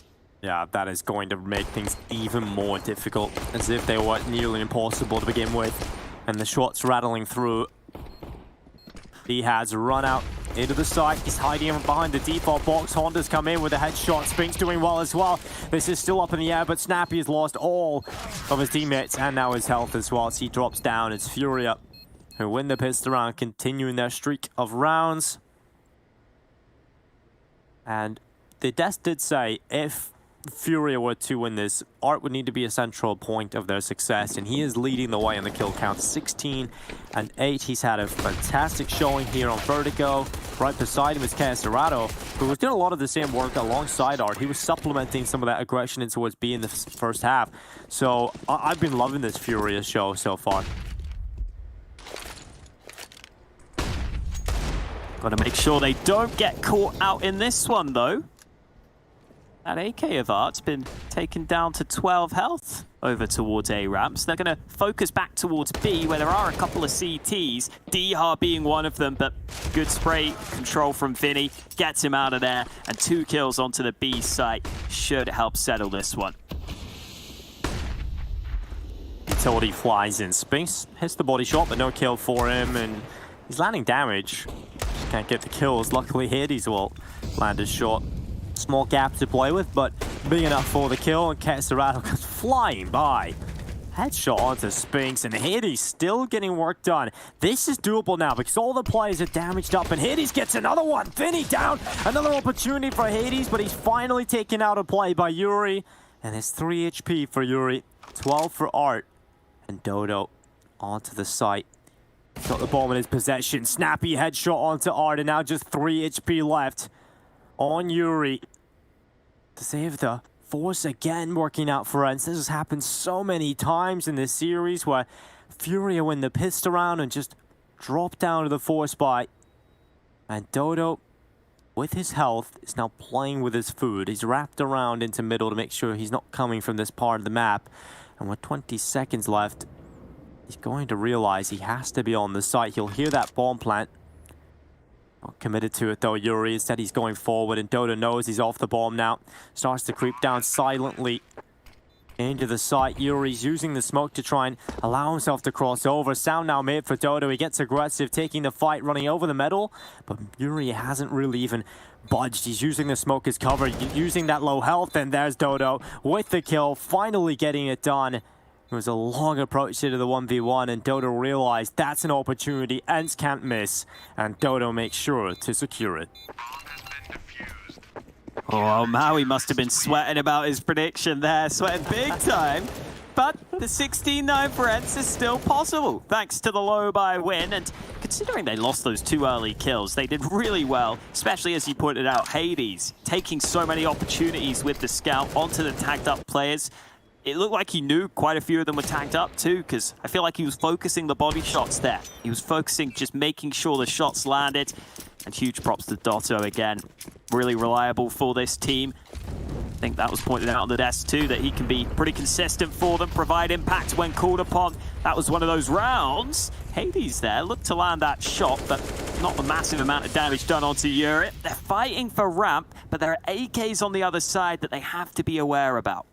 Yeah, that is going to make things even more difficult, as if they were nearly impossible to begin with. And the shots rattling through. He has run out into the site. He's hiding behind the default box. Honda's come in with a headshot. Spinks doing well as well. This is still up in the air, but Snappy has lost all of his teammates and now his health as well as he drops down. It's FURIA who win the pistol round, continuing their streak of rounds. And the Desk did say if FURIA were to win this, Art would need to be a central point of their success, and he is leading the way in the kill count, 16 and 8. He's had a fantastic showing here on Vertigo. Right beside him is Caserato, who was doing a lot of the same work alongside Art. He was supplementing some of that aggression in towards B in the first half. So I've been loving this FURIA show so far. Got to make sure they don't get caught out in this one, though. That AK of Art's been taken down to 12 health over towards A ramps. They're going to focus back towards B, where there are a couple of CTs, Dihar being one of them, but good spray control from Vinny gets him out of there, and 2 kills onto the B site should help settle this one. Utility flies in. Spinks hits the body shot, but no kill for him, and he's landing damage. Just can't get the kills. Luckily, Hades will land his shot. Small gap to play with, but big enough for the kill, and Caserato goes flying by. Headshot onto Spinks, and Hades still getting work done. This is doable now because all the players are damaged up, and Hades gets another one. Vinny down. Another opportunity for Hades, but he's finally taken out of play by Yuri. And it's 3 HP for Yuri, 12 for Art, and Dodo onto the site. Got the bomb in his possession. Snappy headshot onto Art, and now just 3 HP left on Yuri to save the force again, working out for ENCE. This has happened so many times in this series where FURIA win the pistol round and just drop down to the force buy. And Dodo, with his health, is now playing with his food. He's wrapped around into middle to make sure he's not coming from this part of the map. And with 20 seconds left, he's going to realize he has to be on the site. He'll hear that bomb plant. Not committed to it though, Yuri. Instead, he's going forward, and Dodo knows he's off the bomb now. Starts to creep down silently into the site. Yuri's using the smoke to try and allow himself to cross over. Sound now made for Dodo. He gets aggressive, taking the fight, running over the middle. But Yuri hasn't really even budged. He's using the smoke as cover, using that low health, and there's Dodo with the kill, finally getting it done. It was a long approach to the 1v1, and Dodo realized that's an opportunity ENCE can't miss, and Dodo makes sure to secure it. Oh, Maui must have been sweating about his prediction there, sweating big time. But the 16-9 for ENCE is still possible, thanks to the low buy win, and considering they lost those 2 early kills, they did really well, especially as you pointed out, Hades, taking so many opportunities with the scout onto the tagged up players. It looked like he knew quite a few of them were tagged up too, because I feel like he was focusing the body shots there. He was focusing just making sure the shots landed. And huge props to Dotto again. Really reliable for this team. I think that was pointed out on the desk too, that he can be pretty consistent for them, provide impact when called upon. That was one of those rounds. Hades there looked to land that shot, but not a massive amount of damage done onto Yuri. They're fighting for ramp, but there are AKs on the other side that they have to be aware about.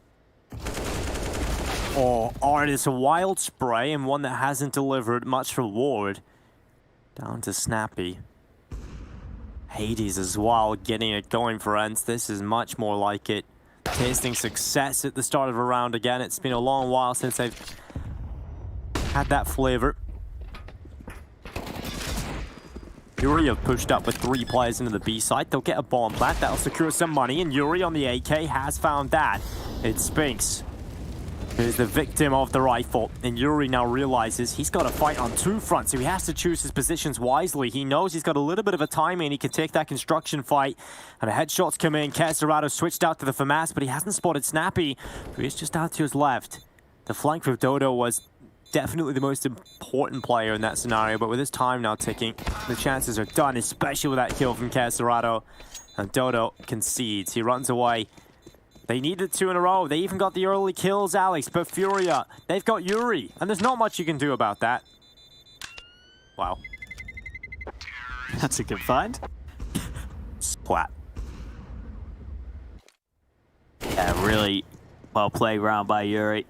Oh, Art is a wild spray, and one that hasn't delivered much reward. Down to Snappy. Hades as well, getting it going for ENCE. This is much more like it. Tasting success at the start of a round again. It's been a long while since they've had that flavor. Yuri have pushed up with 3 players into the B site. They'll get a bomb plant. That'll secure some money, and Yuri on the AK has found that. It's Spinks who's the victim of the rifle, and Yuri now realizes he's got to fight on 2 fronts, so he has to choose his positions wisely. He knows he's got a little bit of a timing. He can take that construction fight, and the headshots come in. Caserato switched out to the FAMAS, but he hasn't spotted Snappy, who is just out to his left. The flank with Dodo was definitely the most important player in that scenario, but with his time now ticking, the chances are done, especially with that kill from Caserato. And Dodo concedes. He runs away. They needed 2 in a row. They even got the early kills, Alex. But FURIA, they've got Yuri. And there's not much you can do about that. Wow. That's a good find. Splat. Yeah, really well played round by Yuri.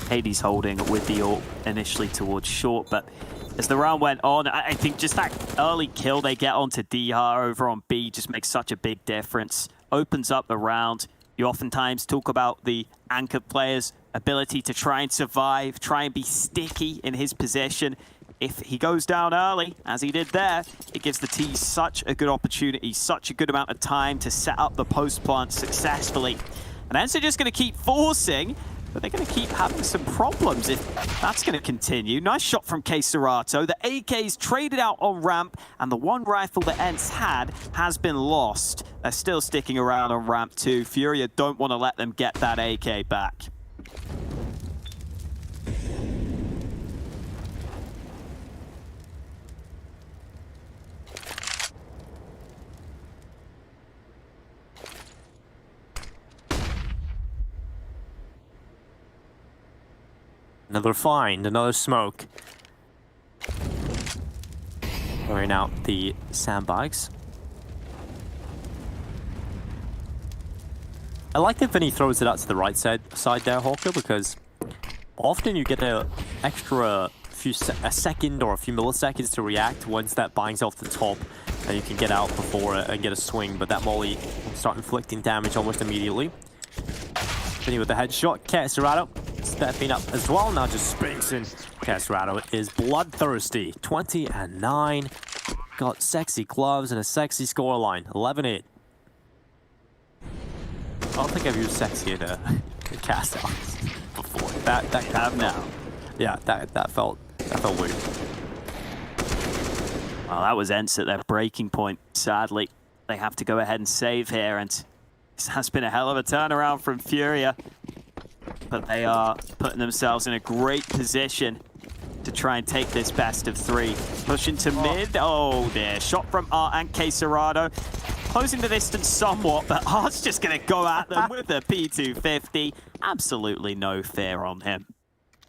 Hades holding with the ult initially towards short, but as the round went on, I think just that early kill they get onto Diha over on B just makes such a big difference. Opens up the round. You oftentimes talk about the anchor player's ability to try and survive, try and be sticky in his position. If he goes down early, as he did there, it gives the T such a good opportunity, such a good amount of time to set up the post plant successfully. And ENCE are just going to keep forcing, but they're going to keep having some problems if that's going to continue. Nice shot from Serato. The AK's traded out on ramp, and the one rifle that ENCE had has been lost. They're still sticking around on ramp 2. FURIA don't want to let them get that AK back. Another find, another smoke. Throwing out the sandbags. I like that Vinny throws it out to the right side there, Hawker, because often you get a extra a second or a few milliseconds to react once that bang's off the top, and you can get out before it and get a swing, but that molly will start inflicting damage almost immediately. Vinny with the headshot, Serato stepping up as well, now just Spinks, and Serato is bloodthirsty. 20 and 9. Got sexy gloves and a sexy scoreline. 11-8. I don't think I've used sexy in a cast out before. That have now. Yeah, that felt weird. Well, that was ENCE at their breaking point. Sadly, they have to go ahead and save here, and this has been a hell of a turnaround from FURIA. But they are putting themselves in a great position to try and take this best of 3. Pushing to mid. Oh, dear. Shot from Art and Serato. Closing the distance somewhat, but Art's just going to go at them with the P250. Absolutely no fear on him.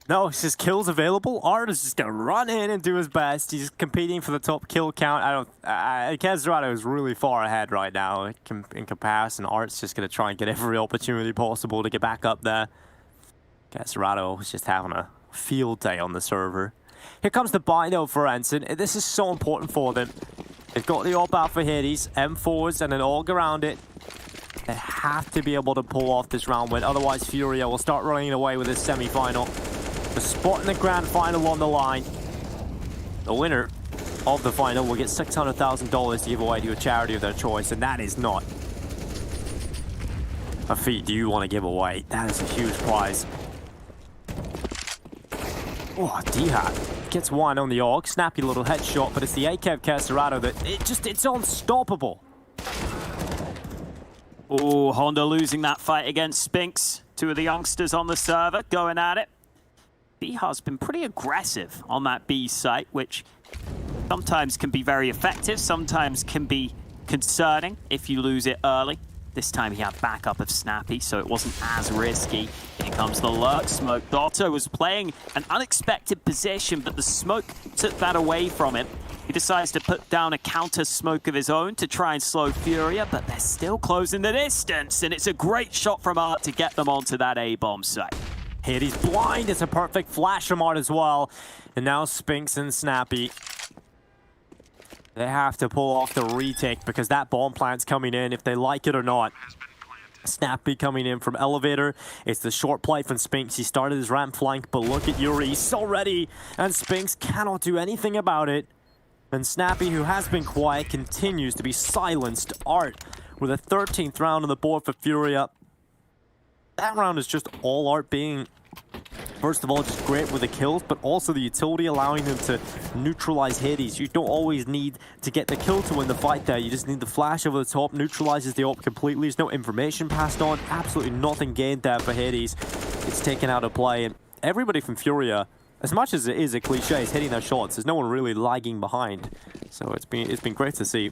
No, it's just kills available. Art is just going to run in and do his best. He's competing for the top kill count. Serato is really far ahead right now in comparison. Art's just going to try and get every opportunity possible to get back up there. Serato is just having a field day on the server. Here comes the buy though for ENCE. This is so important for them. They've got the AWP out for Hades, M4s, and an AUG around it. They have to be able to pull off this round win, otherwise FURIA will start running away with this semi-final. The spot in the grand final on the line. The winner of the final will get $600,000 to give away to a charity of their choice, and that is not a feat you want to give away. That is a huge prize. Oh, Diha gets one on the AUG. Snappy little headshot, but it's the AK of Serato that it's unstoppable. Oh, Honda losing that fight against Spinks. 2 of the youngsters on the server going at it. Diha's been pretty aggressive on that B site, which sometimes can be very effective, sometimes can be concerning if you lose it early. This time he had backup of Snappy, so it wasn't as risky. Here comes the lurk smoke. Dotto was playing an unexpected position, but the smoke took that away from him. He decides to put down a counter smoke of his own to try and slow FURIA, but they're still closing the distance, and it's a great shot from Art to get them onto that A-bomb site. He's blind. It's a perfect flash from Art as well. And now Spinks and Snappy. They have to pull off the retake because that bomb plant's coming in if they like it or not. Snappy coming in from elevator. It's the short play from Spinks. He started his ramp flank, but look at Yuri. He's so ready. And Spinks cannot do anything about it. And Snappy, who has been quiet, continues to be silenced. Art with a 13th round on the board for FURIA. That round is just all Art being, first of all, just great with the kills, but also the utility allowing them to neutralize Hades. You don't always need to get the kill to win the fight there. You just need the flash over the top, neutralizes the AWP completely. There's no information passed on, absolutely nothing gained there for Hades. It's taken out of play, and everybody from FURIA, as much as it is a cliche, is hitting their shots. There's no one really lagging behind. So it's been great to see.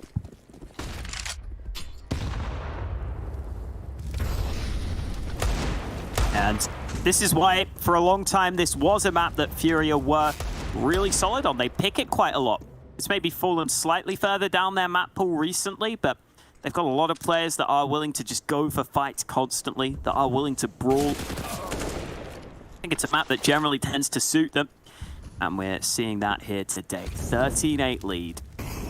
And this is why, for a long time, this was a map that FURIA were really solid on. They pick it quite a lot. It's maybe fallen slightly further down their map pool recently, but they've got a lot of players that are willing to just go for fights constantly, that are willing to brawl. I think it's a map that generally tends to suit them, and we're seeing that here today. 13-8 lead.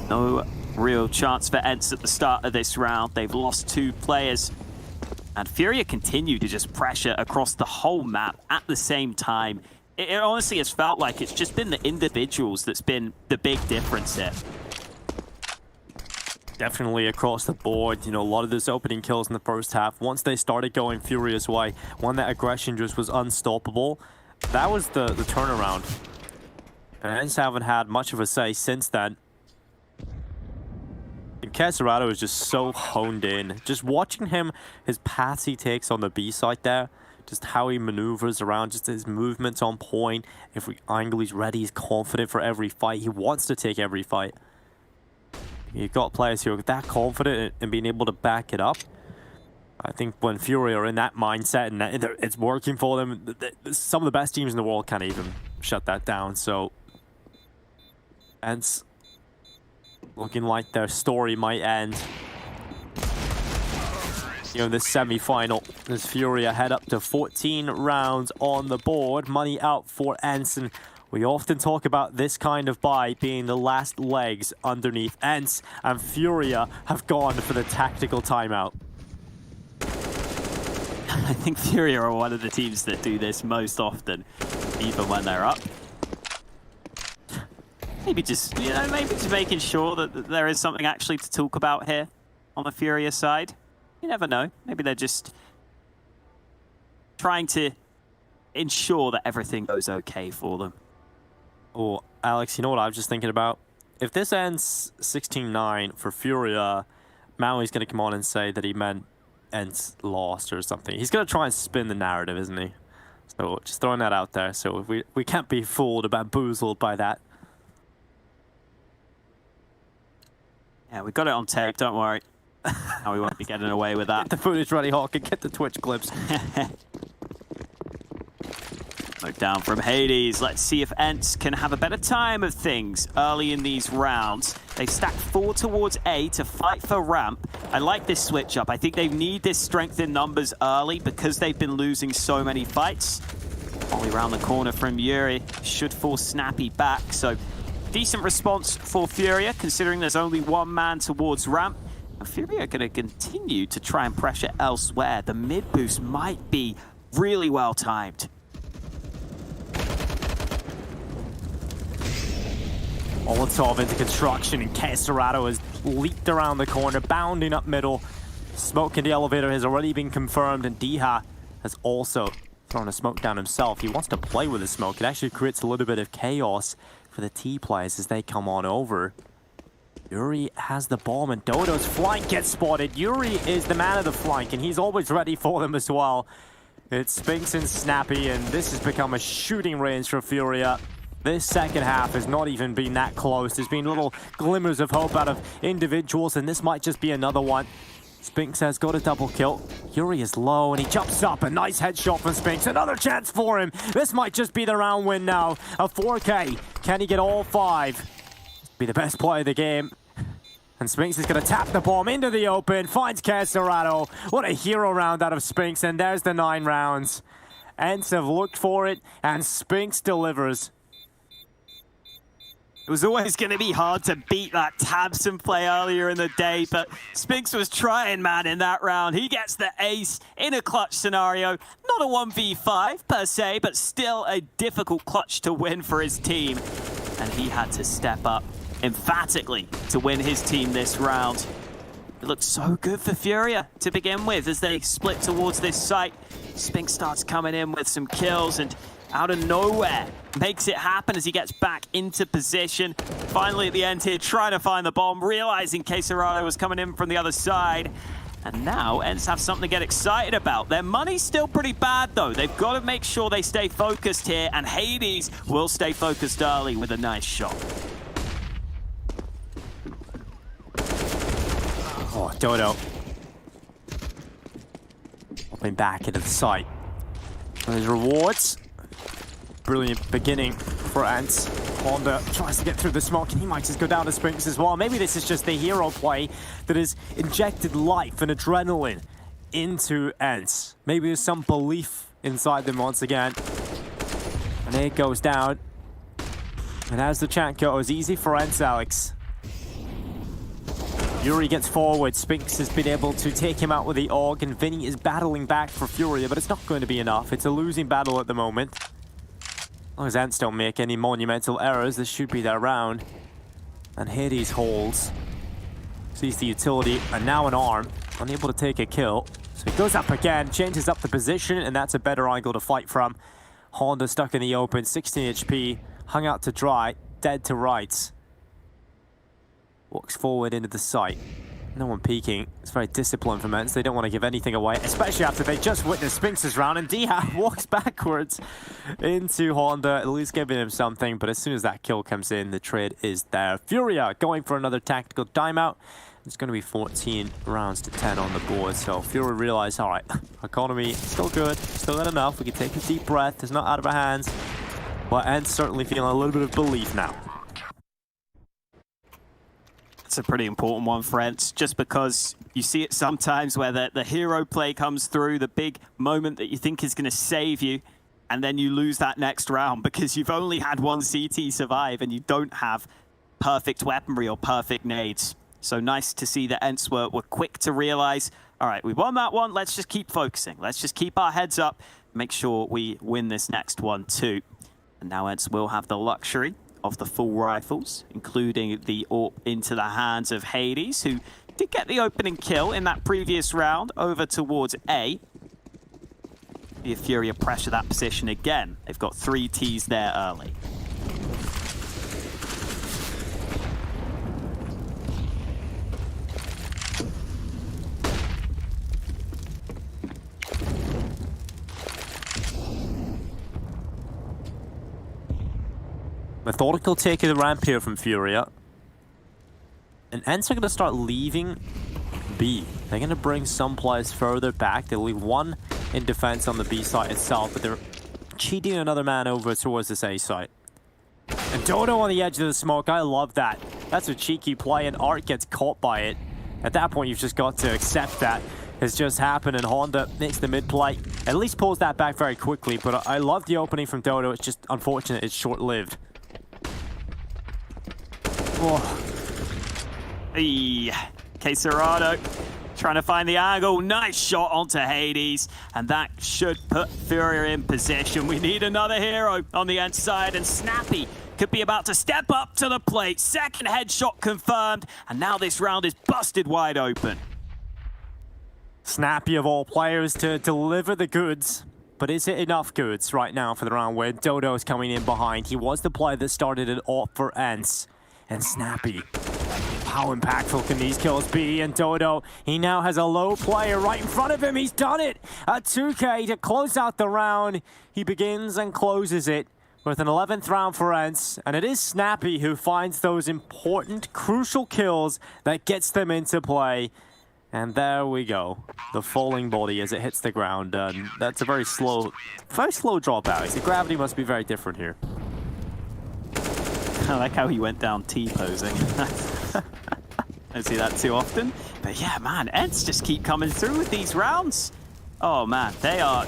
No real chance for ENCE at the start of this round. They've lost 2 players. And FURIA continue to just pressure across the whole map at the same time. It honestly has felt like it's just been the individuals that's been the big difference here. Definitely across the board, you know, a lot of those opening kills in the first half. Once they started going FURIA's way, when that aggression just was unstoppable, that was the turnaround. And ENCE haven't had much of a say since then. And Caserato is just so honed in. Just watching him, his paths he takes on the B side there, just how he maneuvers around, just his movements on point. Every angle he's ready, he's confident for every fight. He wants to take every fight. You've got players who are that confident in being able to back it up. I think when FURIA are in that mindset and it's working for them, some of the best teams in the world can't even shut that down. So, ENCE looking like their story might end. You know, in this semi-final, as FURIA head up to 14 rounds on the board. Money out for ENCE, and we often talk about this kind of buy being the last legs underneath. ENCE and FURIA have gone for the tactical timeout. I think FURIA are one of the teams that do this most often, even when they're up. Maybe just, you know, maybe just making sure that there is something actually to talk about here on the FURIA side. You never know. Maybe they're just trying to ensure that everything goes okay for them. Oh, Alex, you know what I was just thinking about? If this ends 16-9 for FURIA, Maui's going to come on and say that he meant ENCE lost or something. He's going to try and spin the narrative, isn't he? So just throwing that out there. So we can't be fooled or bamboozled by that. Yeah, we got it on tape, don't worry. Now we won't be getting away with that. Get the footage ready, Hawk, and get the Twitch clips. Look down from Hades. Let's see if ENCE can have a better time of things early in these rounds. They stack 4 towards A to fight for ramp. I like this switch up. I think they need this strength in numbers early because they've been losing so many fights. Only around the corner from Yuri should force Snappy back. So decent response for FURIA considering there's only 1 man towards ramp. And FURIA are going to continue to try and pressure elsewhere. The mid boost might be really well timed. Molotov into construction, and Caserato has leaped around the corner, bounding up middle. Smoke in the elevator has already been confirmed, and Diha has also thrown a smoke down himself. He wants to play with the smoke. It actually creates a little bit of chaos for the T players as they come on over. Yuri has the bomb, and Dodo's flank gets spotted. Yuri is the man of the flank, and he's always ready for them as well. It's Spinks and Snappy, and this has become a shooting range for FURIA. This second half has not even been that close. There's been little glimmers of hope out of individuals, and this might just be another one. Spinks has got a double kill. Yuri is low, and he jumps up. A nice headshot from Spinks. Another chance for him. This might just be the round win now. A 4K. Can he get all 5? Be the best player of the game. And Spinks is going to tap the bomb into the open. Finds Caserato. What a hero round out of Spinks, and there's the 9 rounds. ENCE have looked for it, and Spinks delivers. It was always going to be hard to beat that Tabson play earlier in the day, but Spinks was trying, man, in that round. He gets the ace in a clutch scenario. Not a 1v5 per se, but still a difficult clutch to win for his team. And he had to step up emphatically to win his team this round. It looked so good for FURIA to begin with as they split towards this site. Spinks starts coming in with some kills, and out of nowhere makes it happen as he gets back into position. Finally at the end here, trying to find the bomb, realizing Caserato was coming in from the other side. And now ENCE have something to get excited about. Their money's still pretty bad though. They've got to make sure they stay focused here, and Hades will stay focused early with a nice shot. Oh, Dodo. Hopping back into the site. There's rewards. Brilliant beginning for ENCE. Honda tries to get through the smoke, and he might just go down to Spinks as well. Maybe this is just the hero play that has injected life and adrenaline into ENCE. Maybe there's some belief inside them once again. And it goes down. And as the chat goes, easy for ENCE, Alex. Yuri gets forward. Spinks has been able to take him out with the AUG, and Vinny is battling back for Furia, but it's not going to be enough. It's a losing battle at the moment. As long as ENCE don't make any monumental errors, this should be their round. And Hades holds. Sees the utility, and now an arm. Unable to take a kill. So he goes up again, changes up the position, and that's a better angle to fight from. Honda stuck in the open, 16 HP, hung out to dry, dead to rights. Walks forward into the site. No one peeking. It's very disciplined from ENCE. They don't want to give anything away, especially after they just witnessed Spinks' round, and Diha walks backwards into Honda, at least giving him something, but as soon as that kill comes in, the trade is there. Furia going for another tactical timeout. It's going to be 14 rounds to 10 on the board, so Furia realized, all right, economy still good, still got enough. We can take a deep breath. It's not out of our hands, but ENCE certainly feeling a little bit of belief now. It's a pretty important one for ENCE, just because you see it sometimes where the hero play comes through, the big moment that you think is going to save you, and then you lose that next round because you've only had one CT survive and you don't have perfect weaponry or perfect nades. So nice to see that ENCE were quick to realize, all right, we won that one, let's just keep focusing. Let's just keep our heads up, make sure we win this next one too. And now ENCE will have the luxury of the full rifles, including the AWP into the hands of Hades, who did get the opening kill in that previous round over towards A. The Furia pressure that position again. They've got 3 Ts there early. Methodical take of the ramp here from Furia. And ENCE are going to start leaving B. They're going to bring some players further back. They'll leave one in defense on the B site itself, but they're cheating another man over towards this A site. And Dodo on the edge of the smoke. I love that. That's a cheeky play, and Art gets caught by it. At that point, you've just got to accept that has just happened, and Honda makes the mid play. At least pulls that back very quickly, but I love the opening from Dodo. It's just unfortunate it's short-lived. Oh. Hey, Quesarado trying to find the angle. Nice shot onto Hades, and that should put Furia in position. We need another hero on the ENCE side, and Snappy could be about to step up to the plate. Second headshot confirmed, and now this round is busted wide open. Snappy of all players to deliver the goods. But is it enough goods right now for the round where Dodo is coming in behind? He was the player that started it off for ENCE. And Snappy, how impactful can these kills be? And Dodo, he now has a low player right in front of him. He's done it. A 2K to close out the round. He begins and closes it with an 11th round for ENCE. And it is Snappy who finds those important, crucial kills that gets them into play. And there we go. The falling body as it hits the ground. That's a very slow drop out. The gravity must be very different here. I like how he went down T-posing. Don't see that too often. But yeah, man, ENCE just keep coming through with these rounds. Oh man, they are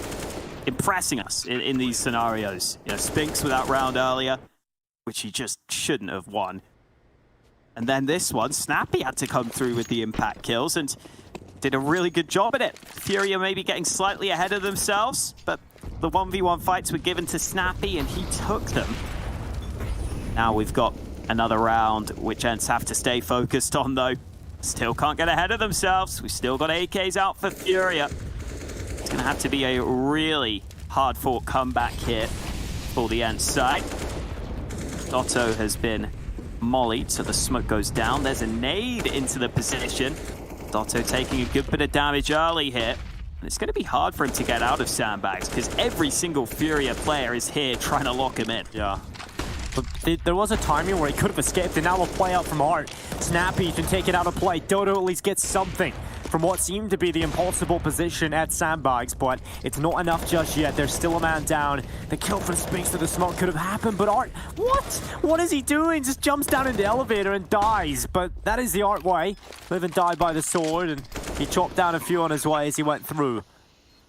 impressing us in these scenarios. You know, Spinks with that round earlier, which he just shouldn't have won. And then this one, Snappy had to come through with the impact kills and did a really good job at it. Furia maybe getting slightly ahead of themselves, but the 1v1 fights were given to Snappy and he took them. Now we've got another round, which ENCE have to stay focused on, though. Still can't get ahead of themselves. We've still got AKs out for Furia. It's going to have to be a really hard-fought comeback here for the ENCE side. Dotto has been mollied, so the smoke goes down. There's a nade into the position. Dotto taking a good bit of damage early here. And it's going to be hard for him to get out of sandbags, because every single Furia player is here trying to lock him in. Yeah. But there was a timing where he could have escaped, and now we'll play out from Art. Snappy can take it out of play. Dodo at least gets something from what seemed to be the impossible position at Sandbags, but it's not enough just yet. There's still a man down. The kill from Spinks to the smoke could have happened, but Art, what? What is he doing? Just jumps down in the elevator and dies, but that is the Art way. Live and die by the sword, and he chopped down a few on his way as he went through.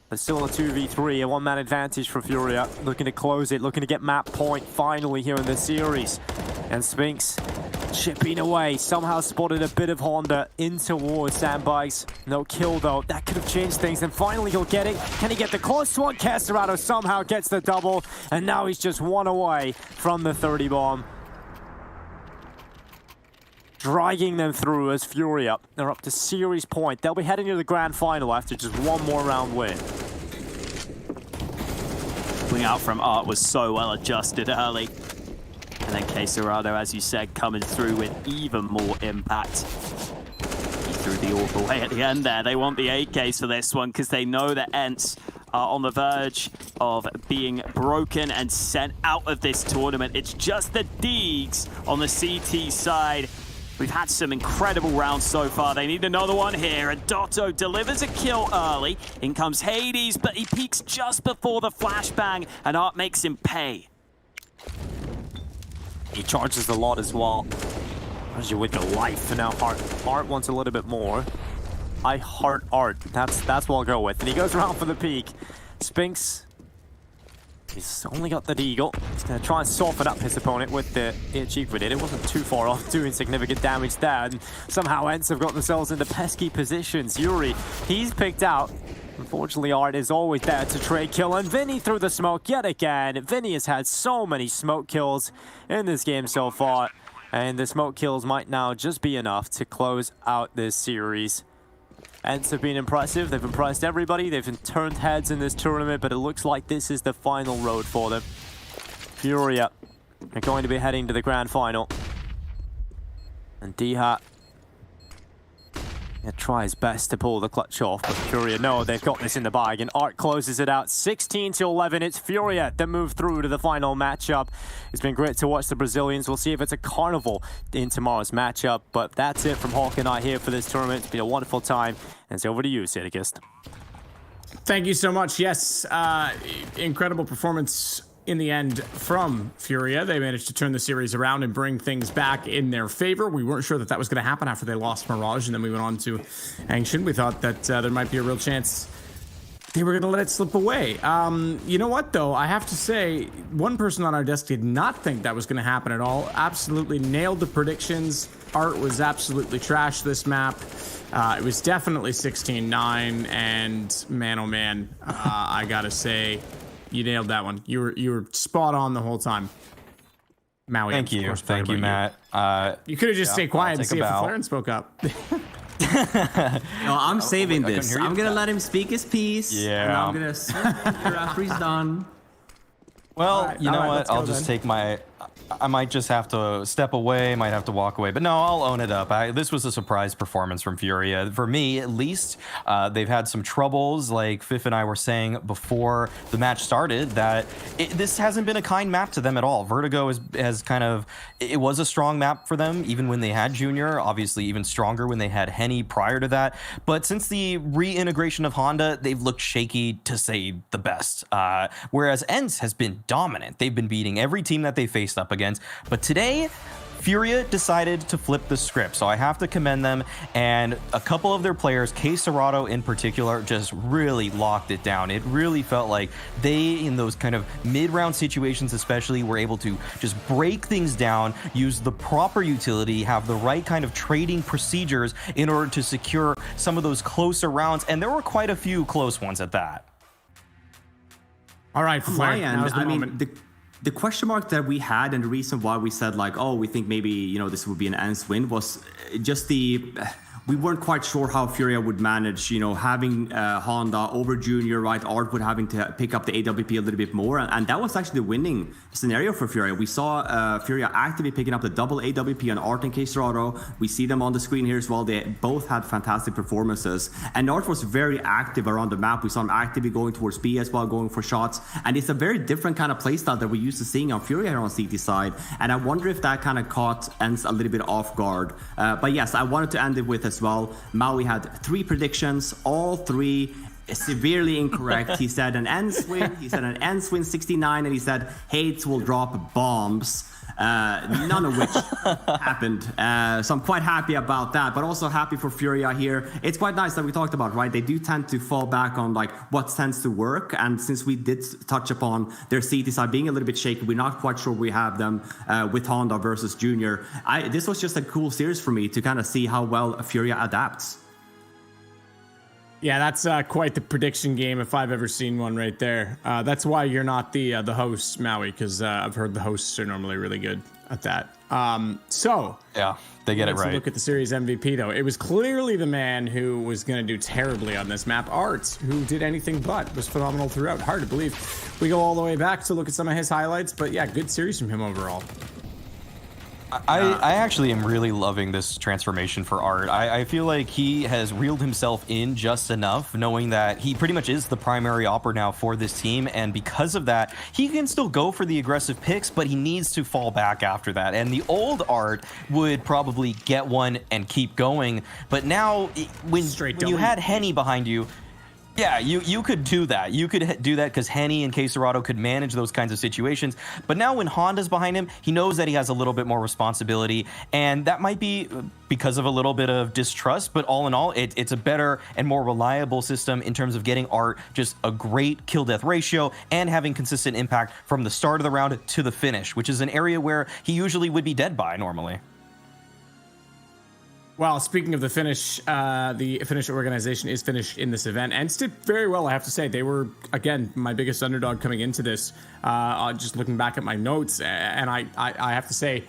But still a 2v3, a one-man advantage for Furia. Looking to close it, looking to get map point finally here in this series. And Spinks chipping away, somehow spotted a bit of Honda in towards Sandbags. No kill though, that could have changed things, and finally he'll get it. Can he get the close one? Casterado somehow gets the double, and now he's just one away from the 30 bomb. Dragging them through as Furia. They're up to series point. They'll be heading to the grand final after just one more round win. Pulling out from Art was so well adjusted early. And then Caserado, as you said, coming through with even more impact. He threw the orb away at the end there. They want the AKs for this one because they know that ENCE are on the verge of being broken and sent out of this tournament. It's just the Deegs on the CT side. We've had some incredible rounds so far. They need another one here, and Dotto delivers a kill early. In comes Hades, but he peeks just before the flashbang, and Art makes him pay. He charges a lot as well. As you with your life, and now Art wants a little bit more. I heart Art. That's what I'll go with. And he goes around for the peak. Spinks. He's only got the Deagle. He's going to try and soften up his opponent with the Chief Grenade. It wasn't too far off, doing significant damage there. And somehow ENCE have got themselves into pesky positions. Yuri, he's picked out. Unfortunately, Art is always there to trade kill. And Vinny through the smoke yet again. Vinny has had so many smoke kills in this game so far. And the smoke kills might now just be enough to close out this series. ENCE have been impressive. They've impressed everybody. They've turned heads in this tournament, but it looks like this is the final road for them. Furia are going to be heading to the grand final. And Diha try his best to pull the clutch off, but Furia know they've got this in the bag, and Art closes it out 16-11. It's Furia that move through to the final matchup. It's been great to watch the Brazilians. We'll see if it's a carnival in tomorrow's matchup, but that's it from Hawk and I here for this tournament. It's been a wonderful time, and it's over to you, Sidikist. Thank you so much. Yes, incredible performance in the end from Furia. They managed to turn the series around and bring things back in their favor. We weren't sure that that was going to happen after they lost Mirage, and then we went on to Ancient. We thought that there might be a real chance they were going to let it slip away. You know what, though? I have to say, one person on our desk did not think that was going to happen at all. Absolutely nailed the predictions. Art was absolutely trash this map. It was definitely 16-9, and man, oh man, I gotta say, you nailed that one. You were spot on the whole time. Maui. Thank you, Matt. You could have just stayed quiet and see if the Flaren spoke up. No, I'm saving this. I'm gonna let him speak his piece. Yeah. And I'm gonna assume after he's done. Well, you know what? I'll just take my... I might just have to step away, might have to walk away. But no, I'll own it up. This was a surprise performance from Furia. For me, at least, they've had some troubles, like Fif and I were saying before the match started, that this hasn't been a kind map to them at all. Vertigo has kind of... It was a strong map for them, even when they had Junior. Obviously, even stronger when they had Henny prior to that. But since the reintegration of Honda, they've looked shaky, to say the best. Whereas ENCE has been dominant. They've been beating every team that they faced up against. But today, Furia decided to flip the script, so I have to commend them. And a couple of their players, Caserado in particular, just really locked it down. It really felt like they, in those kind of mid-round situations especially, were able to just break things down, use the proper utility, have the right kind of trading procedures in order to secure some of those closer rounds. And there were quite a few close ones at that. All right, Flare, now's the moment. The question mark that we had, and the reason why we said, like, oh, we think maybe, you know, this would be an ENCE win, was just we weren't quite sure how Furia would manage, you know, having Honda over Junior, right? Art would having to pick up the AWP a little bit more. And that was actually the winning scenario for Furia. We saw Furia actively picking up the double AWP on Art and Caserado. We see them on the screen here as well. They both had fantastic performances. And Art was very active around the map. We saw him actively going towards B as well, going for shots. And it's a very different kind of playstyle that we're used to seeing on Furia here on CT side. And I wonder if that kind of caught ENCE a little bit off guard. But yes, I wanted to end it with a as well. Maui had 3 predictions, all 3 severely incorrect. He said an ENCE win, he said an ENCE win 69, and he said Hades will drop bombs. None of which happened. So I'm quite happy about that, but also happy for FURIA here. It's quite nice that we talked about, right? They do tend to fall back on like what tends to work. And since we did touch upon their CT side being a little bit shaky, we're not quite sure we have them with Honda versus Junior. This was just a cool series for me to kind of see how well FURIA adapts. Yeah, that's quite the prediction game if I've ever seen one right there. That's why you're not the host, Maui, because I've heard the hosts are normally really good at that. Yeah, they get it right. Look at the series MVP, though. It was clearly the man who was going to do terribly on this map, Art, who did anything but, was phenomenal throughout. Hard to believe. We go all the way back to look at some of his highlights, but yeah, good series from him overall. I actually am really loving this transformation for Art. I feel like he has reeled himself in just enough, knowing that he pretty much is the primary opper now for this team, and because of that, he can still go for the aggressive picks, but he needs to fall back after that. And the old Art would probably get one and keep going, but now when you had Henny behind you, yeah, you could do that. You could do that because Henny and Caserado could manage those kinds of situations. But now when Honda's behind him, he knows that he has a little bit more responsibility. And that might be because of a little bit of distrust. But all in all, it's a better and more reliable system in terms of getting Art just a great kill-death ratio and having consistent impact from the start of the round to the finish, which is an area where he usually would be dead by normally. Well, speaking of the Finnish organization is finished in this event. ENCE did very well, I have to say. They were, again, my biggest underdog coming into this. Just looking back at my notes, and I have to say,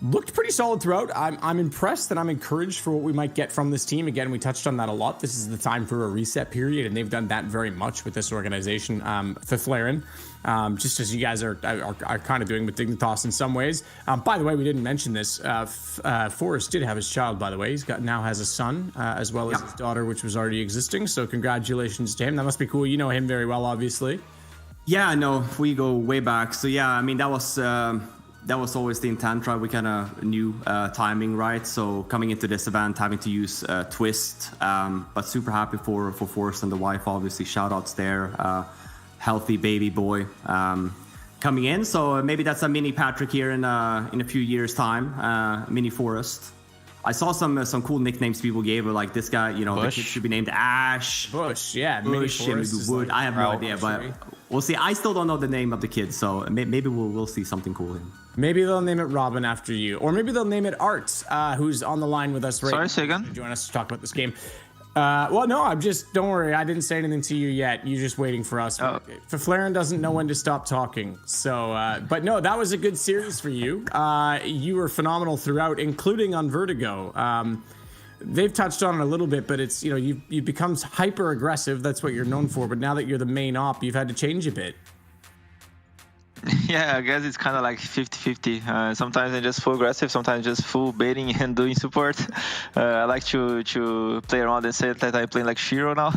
looked pretty solid throughout. I'm impressed and I'm encouraged for what we might get from this team. Again, we touched on that a lot. This is the time for a reset period, and they've done that very much with this organization. FURIA, just as you guys are kind of doing with Dignitas in some ways. By the way, we didn't mention this. Forrest did have his child, by the way. Now has a son, as well as his daughter, which was already existing. So congratulations to him. That must be cool. You know him very well, obviously. Yeah, no, we go way back. So yeah, I mean, that was always the intent, right? We kind of knew timing, right? So coming into this event, having to use Twist, but super happy for Forrest and the wife, obviously. Shout outs there. Healthy baby boy coming in. So maybe that's a mini Patrick here in a few years' time. Mini Forrest. I saw some cool nicknames people gave her, like this guy, you know, Bush. the kid should be named Ash. Bush, yeah. Bush and Wood. I have no idea, but we'll see. I still don't know the name of the kid, so maybe we'll see something cool here. Maybe they'll name it Robin after you, or maybe they'll name it Art, who's on the line with us right now. Sorry, say again? Join us to talk about this game. Well, no, don't worry. I didn't say anything to you yet. You're just waiting for us. Oh. Flaren doesn't know when to stop talking. So, but no, that was a good series for you. You were phenomenal throughout, including on Vertigo. They've touched on it a little bit, but it's, you know, you've become hyper aggressive. That's what you're known for. But now that you're the main op, you've had to change a bit. Yeah, I guess it's kind of like 50-50. Sometimes I'm just full aggressive, sometimes just full baiting and doing support. I like to play around and say that I'm playing like Shiro now.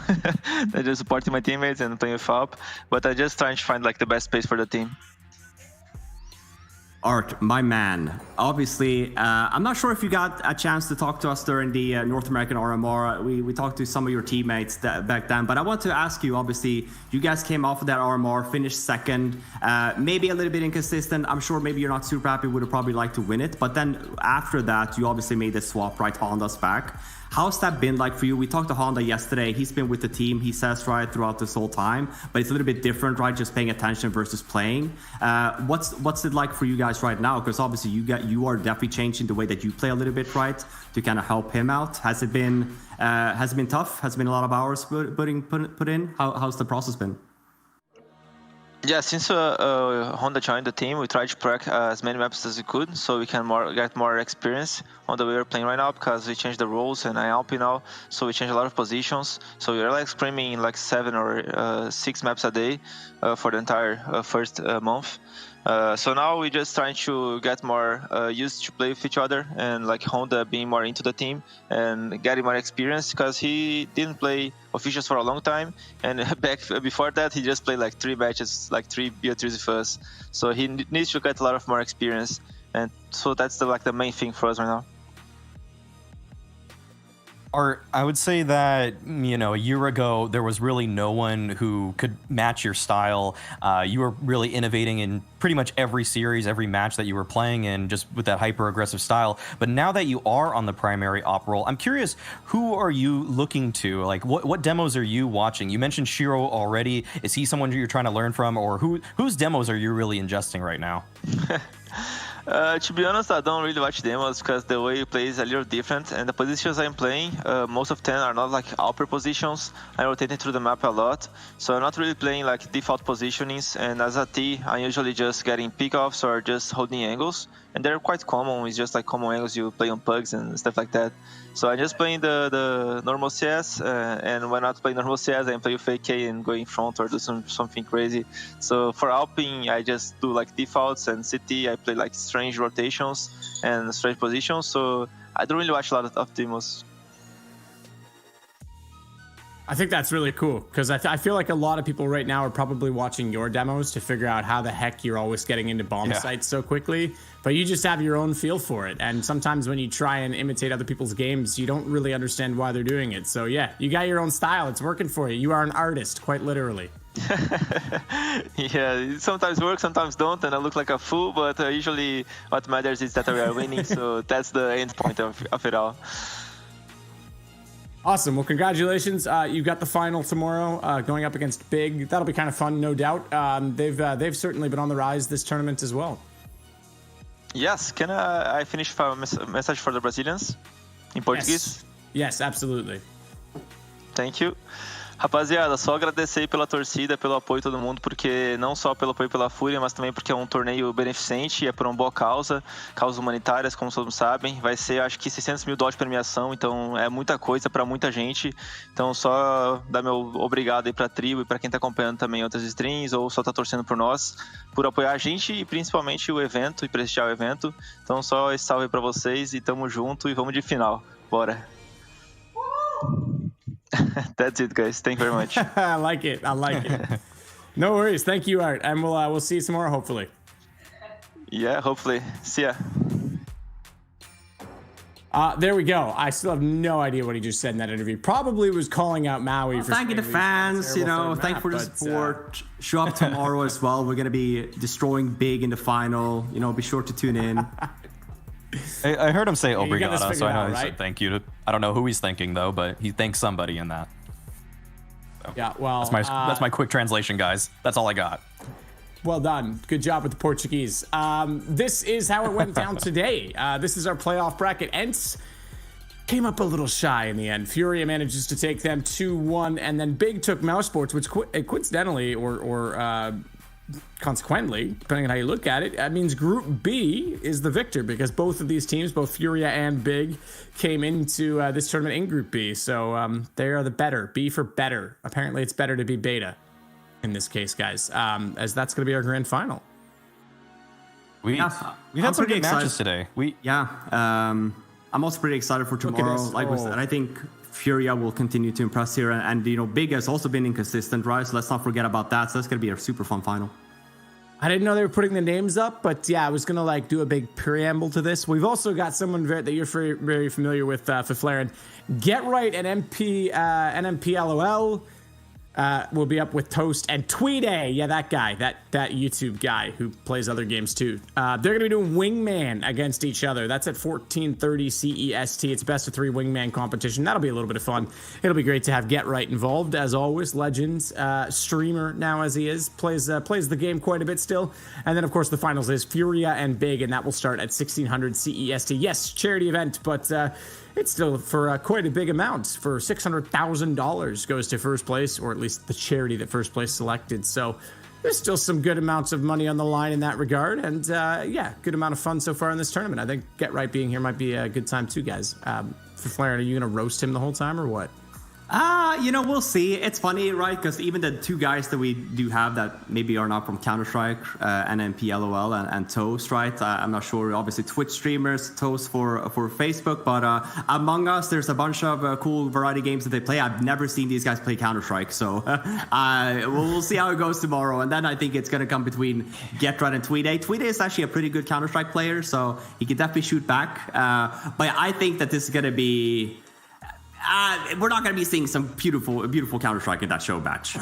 I'm just supporting my teammates and playing with up. But I just trying to find like the best space for the team. Art, my man. Obviously, I'm not sure if you got a chance to talk to us during the North American RMR. We talked to some of your teammates back then, but I want to ask you, obviously, you guys came off of that RMR, finished second, maybe a little bit inconsistent. I'm sure maybe you're not super happy, would have probably liked to win it, but then after that, you obviously made the swap, right? Honda's back. How's that been like for you? We talked to Honda yesterday. He's been with the team, he says, right, throughout this whole time, but it's a little bit different, right? Just paying attention versus playing. What's it like for you guys right now? Because obviously you are definitely changing the way that you play a little bit, right, to kind of help him out. Has it been tough? Has it been a lot of hours put in? How's the process been? Yeah, since Honda joined the team, we tried to practice as many maps as we could, so we can get more experience on the way we're playing right now, because we changed the rules and I help now, so we changed a lot of positions. So we're like scrimming like 7 or 6 maps a day for the entire first month. So now we're just trying to get more used to play with each other, and like Honda being more into the team and getting more experience, because he didn't play officials for a long time, and back before that he just played like 3 matches, like 3 Beatriz with us. So he needs to get a lot of more experience, and so that's the main thing for us right now. Art, I would say that, a year ago, there was really no one who could match your style. You were really innovating in pretty much every series, every match that you were playing in, just with that hyper-aggressive style. But now that you are on the primary op role, I'm curious, who are you looking to? Like, what demos are you watching? You mentioned Shiro already. Is he someone you're trying to learn from? Or whose demos are you really ingesting right now? To be honest, I don't really watch demos because the way you play is a little different, and the positions I'm playing, most of them are not like upper positions. I'm rotating through the map a lot, so I'm not really playing like default positionings, and as a T, I'm usually just getting pickoffs or just holding angles, and they're quite common. It's just like common angles you play on pugs and stuff like that. So I'm just playing the normal CS, and when not playing normal CS, I play fake K and go in front or do something crazy. So for Alpine, I just do like defaults, and CT, I play like strange rotations and strange positions. So I don't really watch a lot of demos. I think that's really cool because I feel like a lot of people right now are probably watching your demos to figure out how the heck you're always getting into bomb sites so quickly, but you just have your own feel for it. And sometimes when you try and imitate other people's games, you don't really understand why they're doing it. So yeah, you got your own style. It's working for you. You are an artist, quite literally. Yeah, it sometimes works, sometimes don't, and I look like a fool, but usually what matters is that we are winning, so that's the end point of it all. Awesome. Well, congratulations. You've got the final tomorrow going up against Big. That'll be kind of fun, no doubt. They've certainly been on the rise this tournament as well. Yes. Can I finish with a message for the Brazilians in Portuguese? Yes, absolutely. Thank you. Rapaziada, só agradecer pela torcida, pelo apoio de todo mundo, porque não só pelo apoio pela FURIA, mas também porque é um torneio beneficente, é por uma boa causa, causas humanitárias, como todos sabem. Vai ser, acho que, $600 mil de premiação, então é muita coisa para muita gente. Então só dar meu obrigado aí pra tribo e para quem tá acompanhando também outras streams, ou só tá torcendo por nós, por apoiar a gente e principalmente o evento e prestigiar o evento. Então só esse salve para vocês e tamo junto e vamos de final. Bora! That's it, guys. Thank you very much. I like it. No worries. Thank you, Art. And we'll see you tomorrow, hopefully. Yeah, hopefully. See ya. There we go. I still have no idea what he just said in that interview. Probably was calling out Maui for thanking the fans, thank for the support. Show up tomorrow as well. We're going to be destroying Big in the final. Be sure to tune in. I heard him say obrigado, so I know out, he right? said thank you. I don't know who he's thanking, though, but he thanks somebody in that. So, yeah, well... That's my quick translation, guys. That's all I got. Well done. Good job with the Portuguese. This is how it went down today. This is our playoff bracket. ENCE came up a little shy in the end. FURIA manages to take them 2-1, and then Big took Mouse Sports, which coincidentally or consequently, depending on how you look at it, that means Group B is the victor because both of these teams, both FURIA and Big, came into this tournament in Group B. So they are the better. B for better. Apparently, it's better to be beta in this case, guys, as that's going to be our grand final. We've had some good matches today. I'm also pretty excited for tomorrow. Like we said, I think FURIA will continue to impress here, and Big has also been inconsistent, right? So let's not forget about that. So that's gonna be a super fun final. I didn't know they were putting the names up, but yeah, I was gonna do a big preamble to this. We've also got someone that you're very familiar with, Fiflaren. Get Right and NMPLOL. Will be up with Toast and Tweeday. Yeah, that guy, that YouTube guy who plays other games too. They're going to be doing Wingman against each other. That's at 14:30 CEST. It's best of 3 Wingman competition. That'll be a little bit of fun. It'll be great to have Get Right involved as always. Legends streamer now as he is plays the game quite a bit still. And then of course the finals is FURIA and Big, and that will start at 1600 CEST. Yes, charity event, but. It's still for quite a big amount. For $600,000 goes to first place, or at least the charity that first place selected. So there's still some good amounts of money on the line in that regard. And yeah, good amount of fun so far in this tournament. I think Get Right being here might be a good time too, guys. For Flaren, are you going to roast him the whole time or what? We'll see. It's funny, right? Because even the 2 guys that we do have that maybe are not from Counter-Strike, NMPLOL and Toast, right? I'm not sure. Obviously, Twitch streamers, Toast for Facebook. But Among Us, there's a bunch of cool variety games that they play. I've never seen these guys play Counter-Strike. So we'll see how it goes tomorrow. And then I think it's going to come between Get Right and Tweeday. Tweeday is actually a pretty good Counter-Strike player, so he can definitely shoot back. But I think that this is going to be... we're not going to be seeing some beautiful Counter-Strike in that show batch.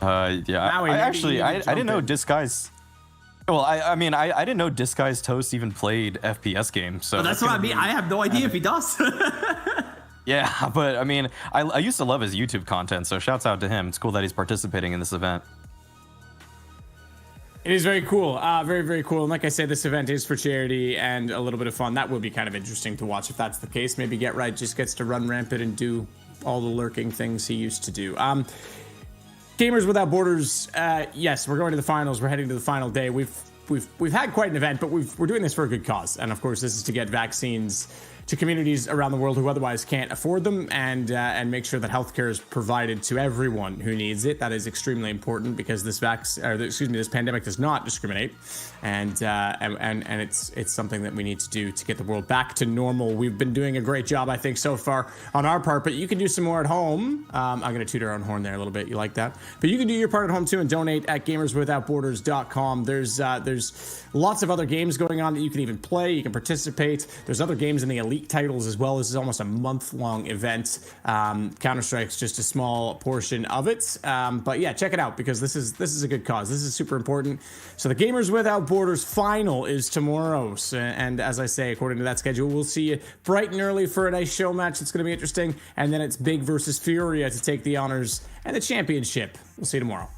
Yeah, I didn't know Disguise. Well, I mean, I didn't know Disguise Toast even played FPS games. So that's what I mean. I have no idea if he does. Yeah, but I mean, I used to love his YouTube content, so shouts out to him. It's cool that he's participating in this event. It is very cool. Very, very cool. And like I said, this event is for charity and a little bit of fun. That would be kind of interesting to watch if that's the case. Maybe Get Right just gets to run rampant and do all the lurking things he used to do. Gamers Without Borders, yes, we're going to the finals. We're heading to the final day. We've had quite an event, but we're doing this for a good cause. And of course, this is to get vaccines to communities around the world who otherwise can't afford them, and make sure that healthcare is provided to everyone who needs it. That is extremely important because this pandemic does not discriminate, and it's something that we need to do to get the world back to normal. We've been doing a great job, I think, so far on our part, but you can do some more at home. I'm going to toot our own horn there a little bit. You like that? But you can do your part at home too and donate at gamerswithoutborders.com. There's lots of other games going on that you can even play. You can participate. There's other games in the elite titles as well. This is almost a month-long event. Counter-Strike's just a small portion of it. But yeah, check it out because this is a good cause. This is super important. So the Gamers Without Borders final is tomorrow. And as I say, according to that schedule, we'll see you bright and early for a nice show match. It's going to be interesting. And then it's Big versus Furia to take the honors and the championship. We'll see you tomorrow.